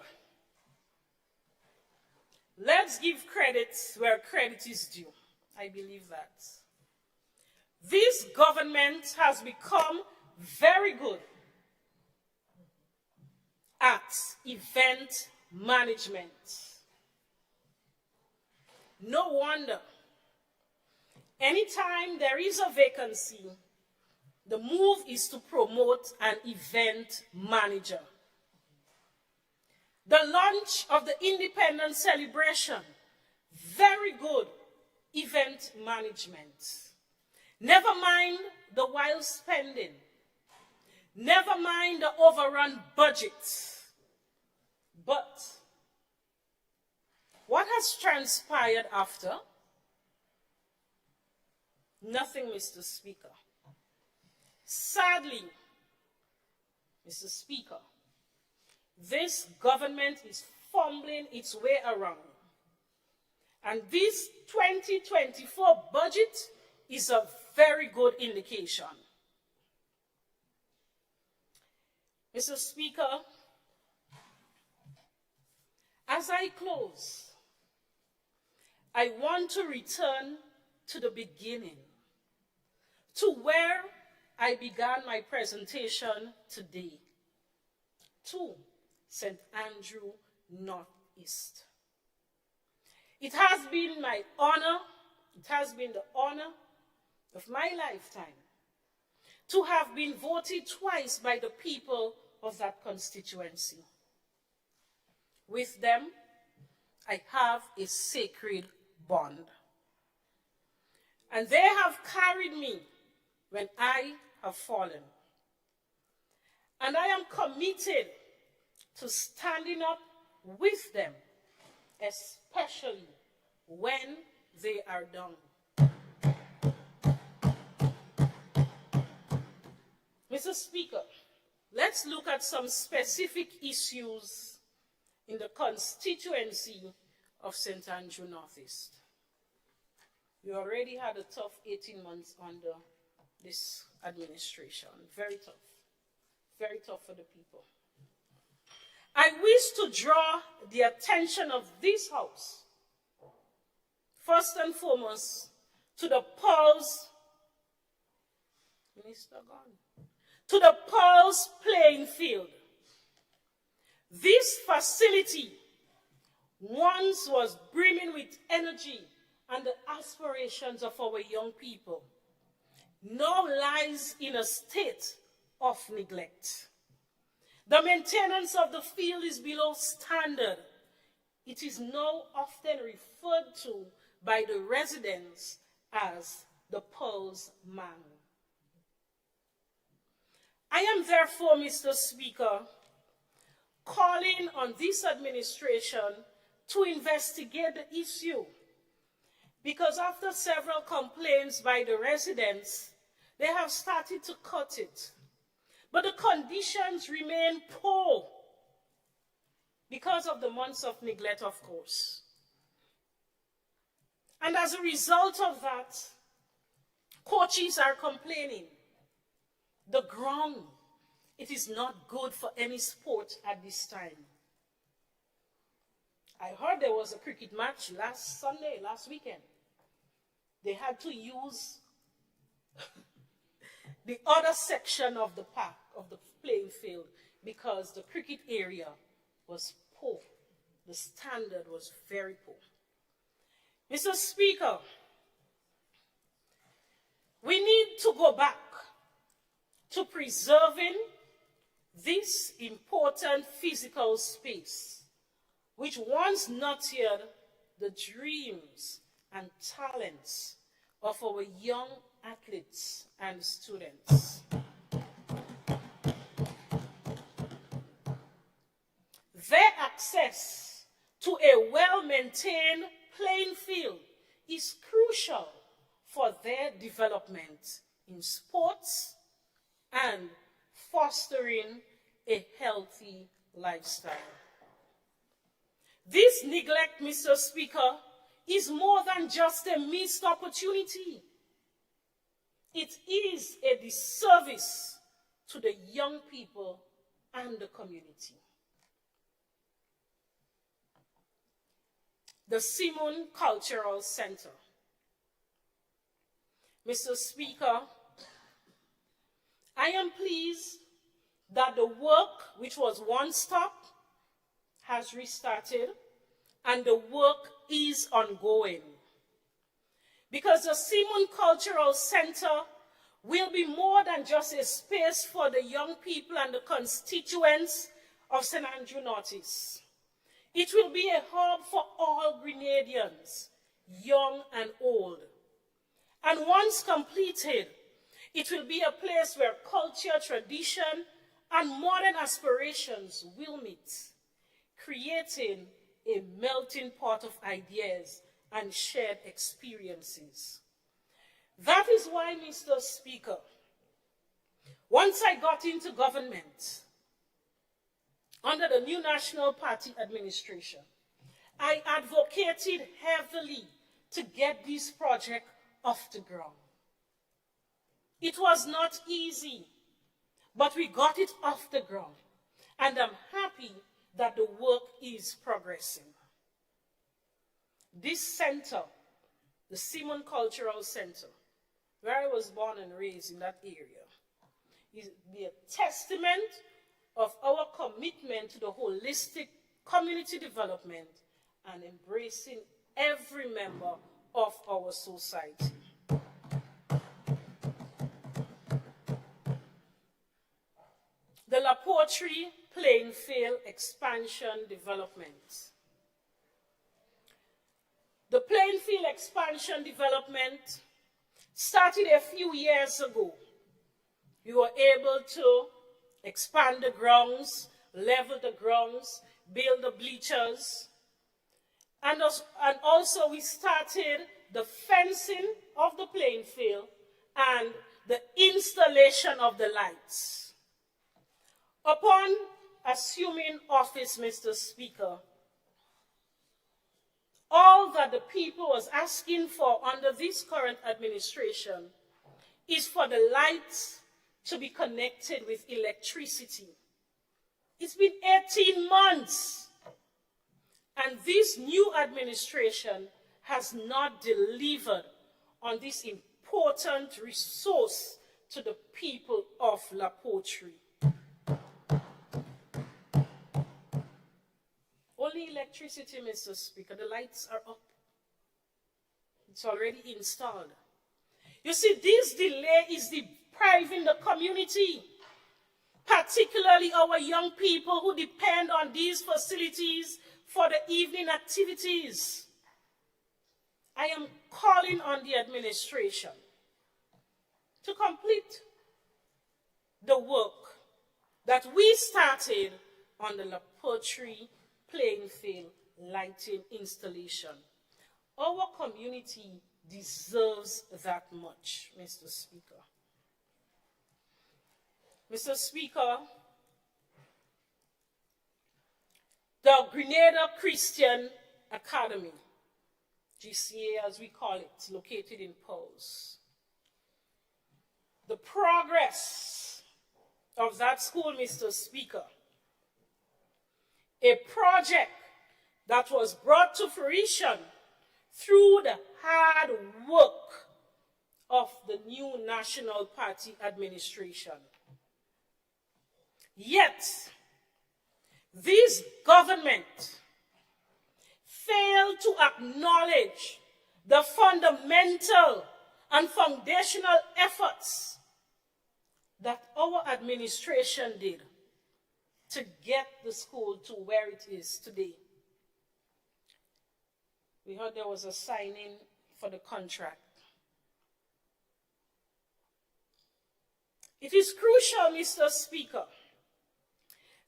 S4: let's give credit where credit is due. I believe that. This government has become very good at event management. No wonder. Anytime there is a vacancy, the move is to promote an event manager. The launch of the Independence Celebration, very good event management. Never mind the wild spending. Never mind the overrun budget. But what has transpired after? Nothing, Mr. Speaker. Sadly, Mr. Speaker, this government is fumbling its way around. And this 2024 budget is a very good indication. Mr. Speaker, as I close, I want to return to the beginning, to where I began my presentation today, to St. Andrew Northeast. It has been my honor, it has been the honor of my lifetime to have been voted twice by the people of that constituency. With them, I have a sacred bond. And they have carried me when I have fallen. And I am committed to standing up with them, especially when they are done. Mr. Speaker, let's look at some specific issues in the constituency of St. Andrew Northeast. We already had a tough 18 months under this administration. Very tough for the people. I wish to draw the attention of this House, first and foremost, to the Paul's, Minister gone, to the Paul's playing field. This facility once was brimming with energy and the aspirations of our young people, now lies in a state of neglect. The maintenance of the field is below standard. It is now often referred to by the residents as the Pearls Man. I am therefore, Mr. Speaker, calling on this administration to investigate the issue, because after several complaints by the residents, they have started to cut it. But the conditions remain poor because of the months of neglect, of course. And as a result of that, coaches are complaining. The ground, it is not good for any sport at this time. I heard there was a cricket match last weekend. They had to use the other section of the park, of the playing field, because the cricket area was poor. The standard was very poor. Mr. Speaker, we need to go back to preserving this important physical space, which once nurtured the dreams and talents of our young athletes and students. Their access to a well-maintained playing field is crucial for their development in sports and fostering a healthy lifestyle. This neglect, Mr. Speaker, is more than just a missed opportunity. It is a disservice to the young people and the community. The Simon Cultural Center, Mr. Speaker, I am pleased that the work which was once stopped has restarted and the work is ongoing. Because the Simon Cultural Center will be more than just a space for the young people and the constituents of St. Andrew Northeast. It will be a hub for all Grenadians, young and old. And once completed, it will be a place where culture, tradition, and modern aspirations will meet, creating a melting pot of ideas and shared experiences. That is why, Mr. Speaker, once I got into government, under the new National Party administration, I advocated heavily to get this project off the ground. It was not easy, but we got it off the ground, and I'm happy that the work is progressing. This center, the Simon Cultural Center, where I was born and raised in that area, is a testament of our commitment to the holistic community development and embracing every member of our society. The La Poterie Plainfield Expansion Development. The Plainfield Expansion Development started a few years ago. We were able to expand the grounds, level the grounds, build the bleachers, and also we started the fencing of the playing field and the installation of the lights. Upon assuming office, Mr. Speaker, all that the people was asking for under this current administration is for the lights to be connected with electricity. It's been 18 months, and this new administration has not delivered on this important resource to the people of La Poterie. Only electricity, Mr. Speaker. The lights are up. It's already installed. You see, this delay is depriving the community, particularly our young people who depend on these facilities for the evening activities. I am calling on the administration to complete the work that we started on the La Poterie playing field lighting installation. Our community deserves that much, Mr. Speaker. Mr. Speaker, the Grenada Christian Academy, GCA as we call it, located in Pulse. The progress of that school, Mr. Speaker, a project that was brought to fruition through the hard work of the new National Party administration. Yet, this government failed to acknowledge the fundamental and foundational efforts that our administration did to get the school to where it is today. We heard there was a signing for the contract. It is crucial, Mr. Speaker,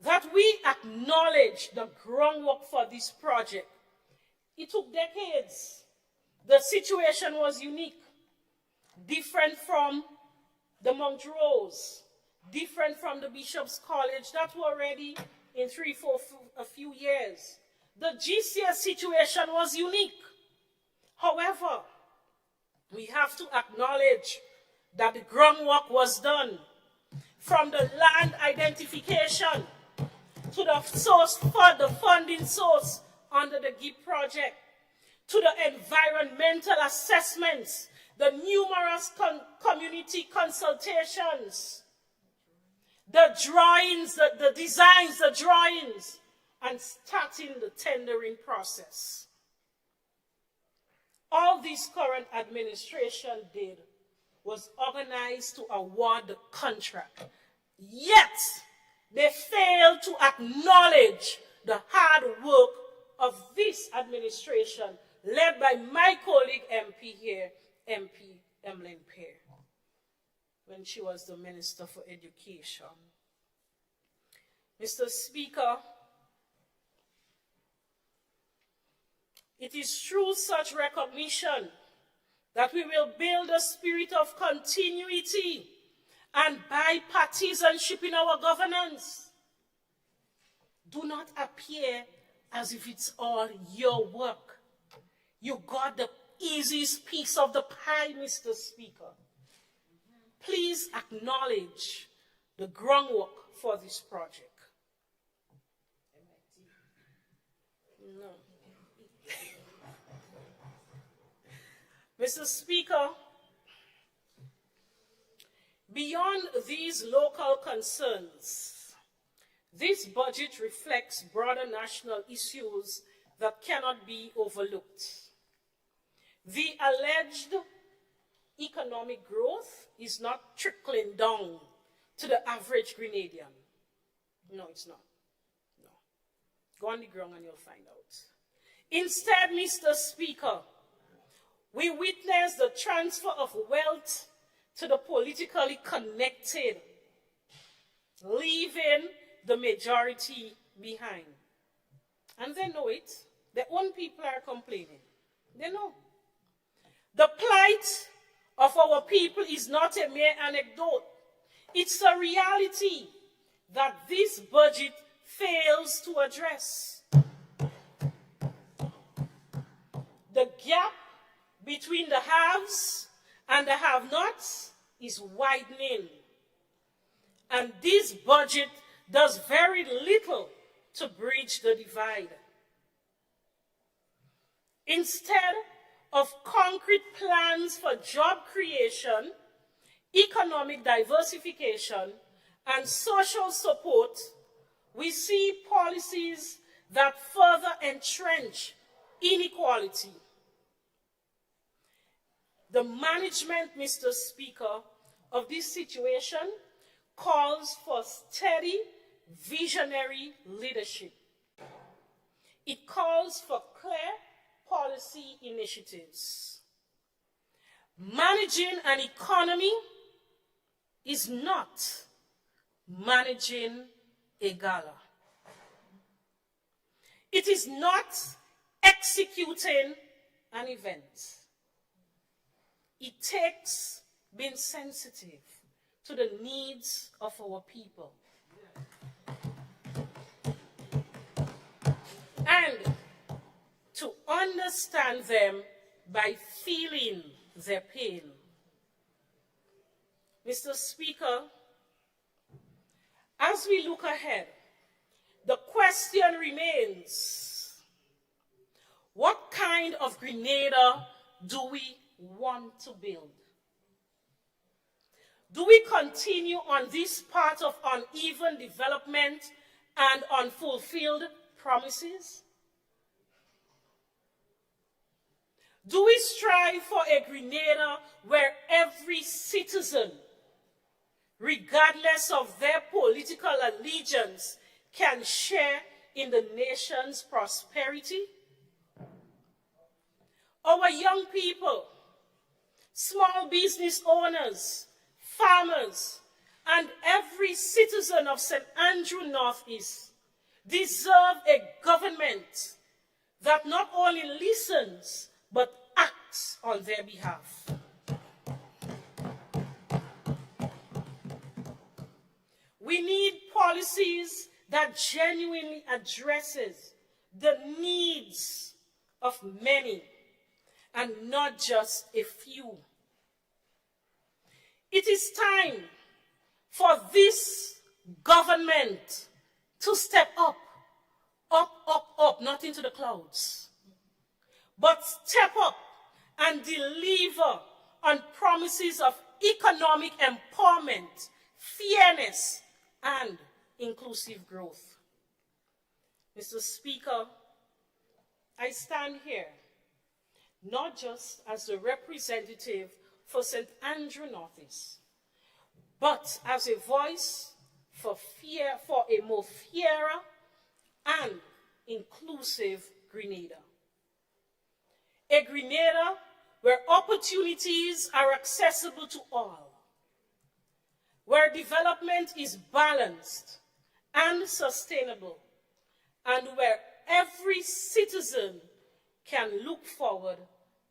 S4: that we acknowledge the groundwork for this project. It took decades. The situation was unique, different from the Montrose, different from the Bishop's College that were ready in a few years. The GCS situation was unique. However, we have to acknowledge that the groundwork was done, from the land identification to the source for the funding source under the GIP project, to the environmental assessments the numerous community consultations, the drawings, the designs, the drawings, and starting the tendering process. All this current administration did was organize to award the contract. Yet, they failed to acknowledge the hard work of this administration, led by my colleague MP here, MP Emmeline Pear, when she was the Minister for Education. Mr. Speaker, it is through such recognition that we will build a spirit of continuity and bipartisanship in our governance. Do not appear as if it's all your work. You got the easiest piece of the pie, Mr. Speaker. Please acknowledge the groundwork for this project. No. Mr. Speaker, beyond these local concerns, this budget reflects broader national issues that cannot be overlooked. The alleged economic growth is not trickling down to the average Grenadian. No, it's not. No. Go on the ground and you'll find out. Instead, Mr. Speaker, we witness the transfer of wealth to the politically connected, leaving the majority behind. And they know it. Their own people are complaining. They know. The plight of our people is not a mere anecdote. It's a reality that this budget fails to address. The gap between the haves and the have-nots is widening. And this budget does very little to bridge the divide. Instead of concrete plans for job creation, economic diversification, and social support, we see policies that further entrench inequality. The management, Mr. Speaker, of this situation calls for steady, visionary leadership. It calls for clear policy initiatives. Managing an economy is not managing a gala. It is not executing an event. It takes being sensitive to the needs of our people. And to understand them by feeling their pain. Mr. Speaker, as we look ahead, the question remains, what kind of Grenada do we want to build? Do we continue on this path of uneven development and unfulfilled promises? Do we strive for a Grenada where every citizen, regardless of their political allegiance, can share in the nation's prosperity? Our young people, small business owners, farmers, and every citizen of St. Andrew Northeast deserve a government that not only listens, but acts on their behalf. We need policies that genuinely addresses the needs of many and not just a few. It is time for this government to step up, not into the clouds, but step up and deliver on promises of economic empowerment, fairness, and inclusive growth. Mr. Speaker, I stand here not just as the representative for St. Andrew Northeast, but as a voice for a more fairer and inclusive Grenada. A Grenada where opportunities are accessible to all, where development is balanced and sustainable, and where every citizen can look forward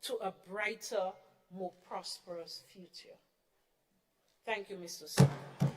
S4: to a brighter, more prosperous future. Thank you, Mr. Speaker.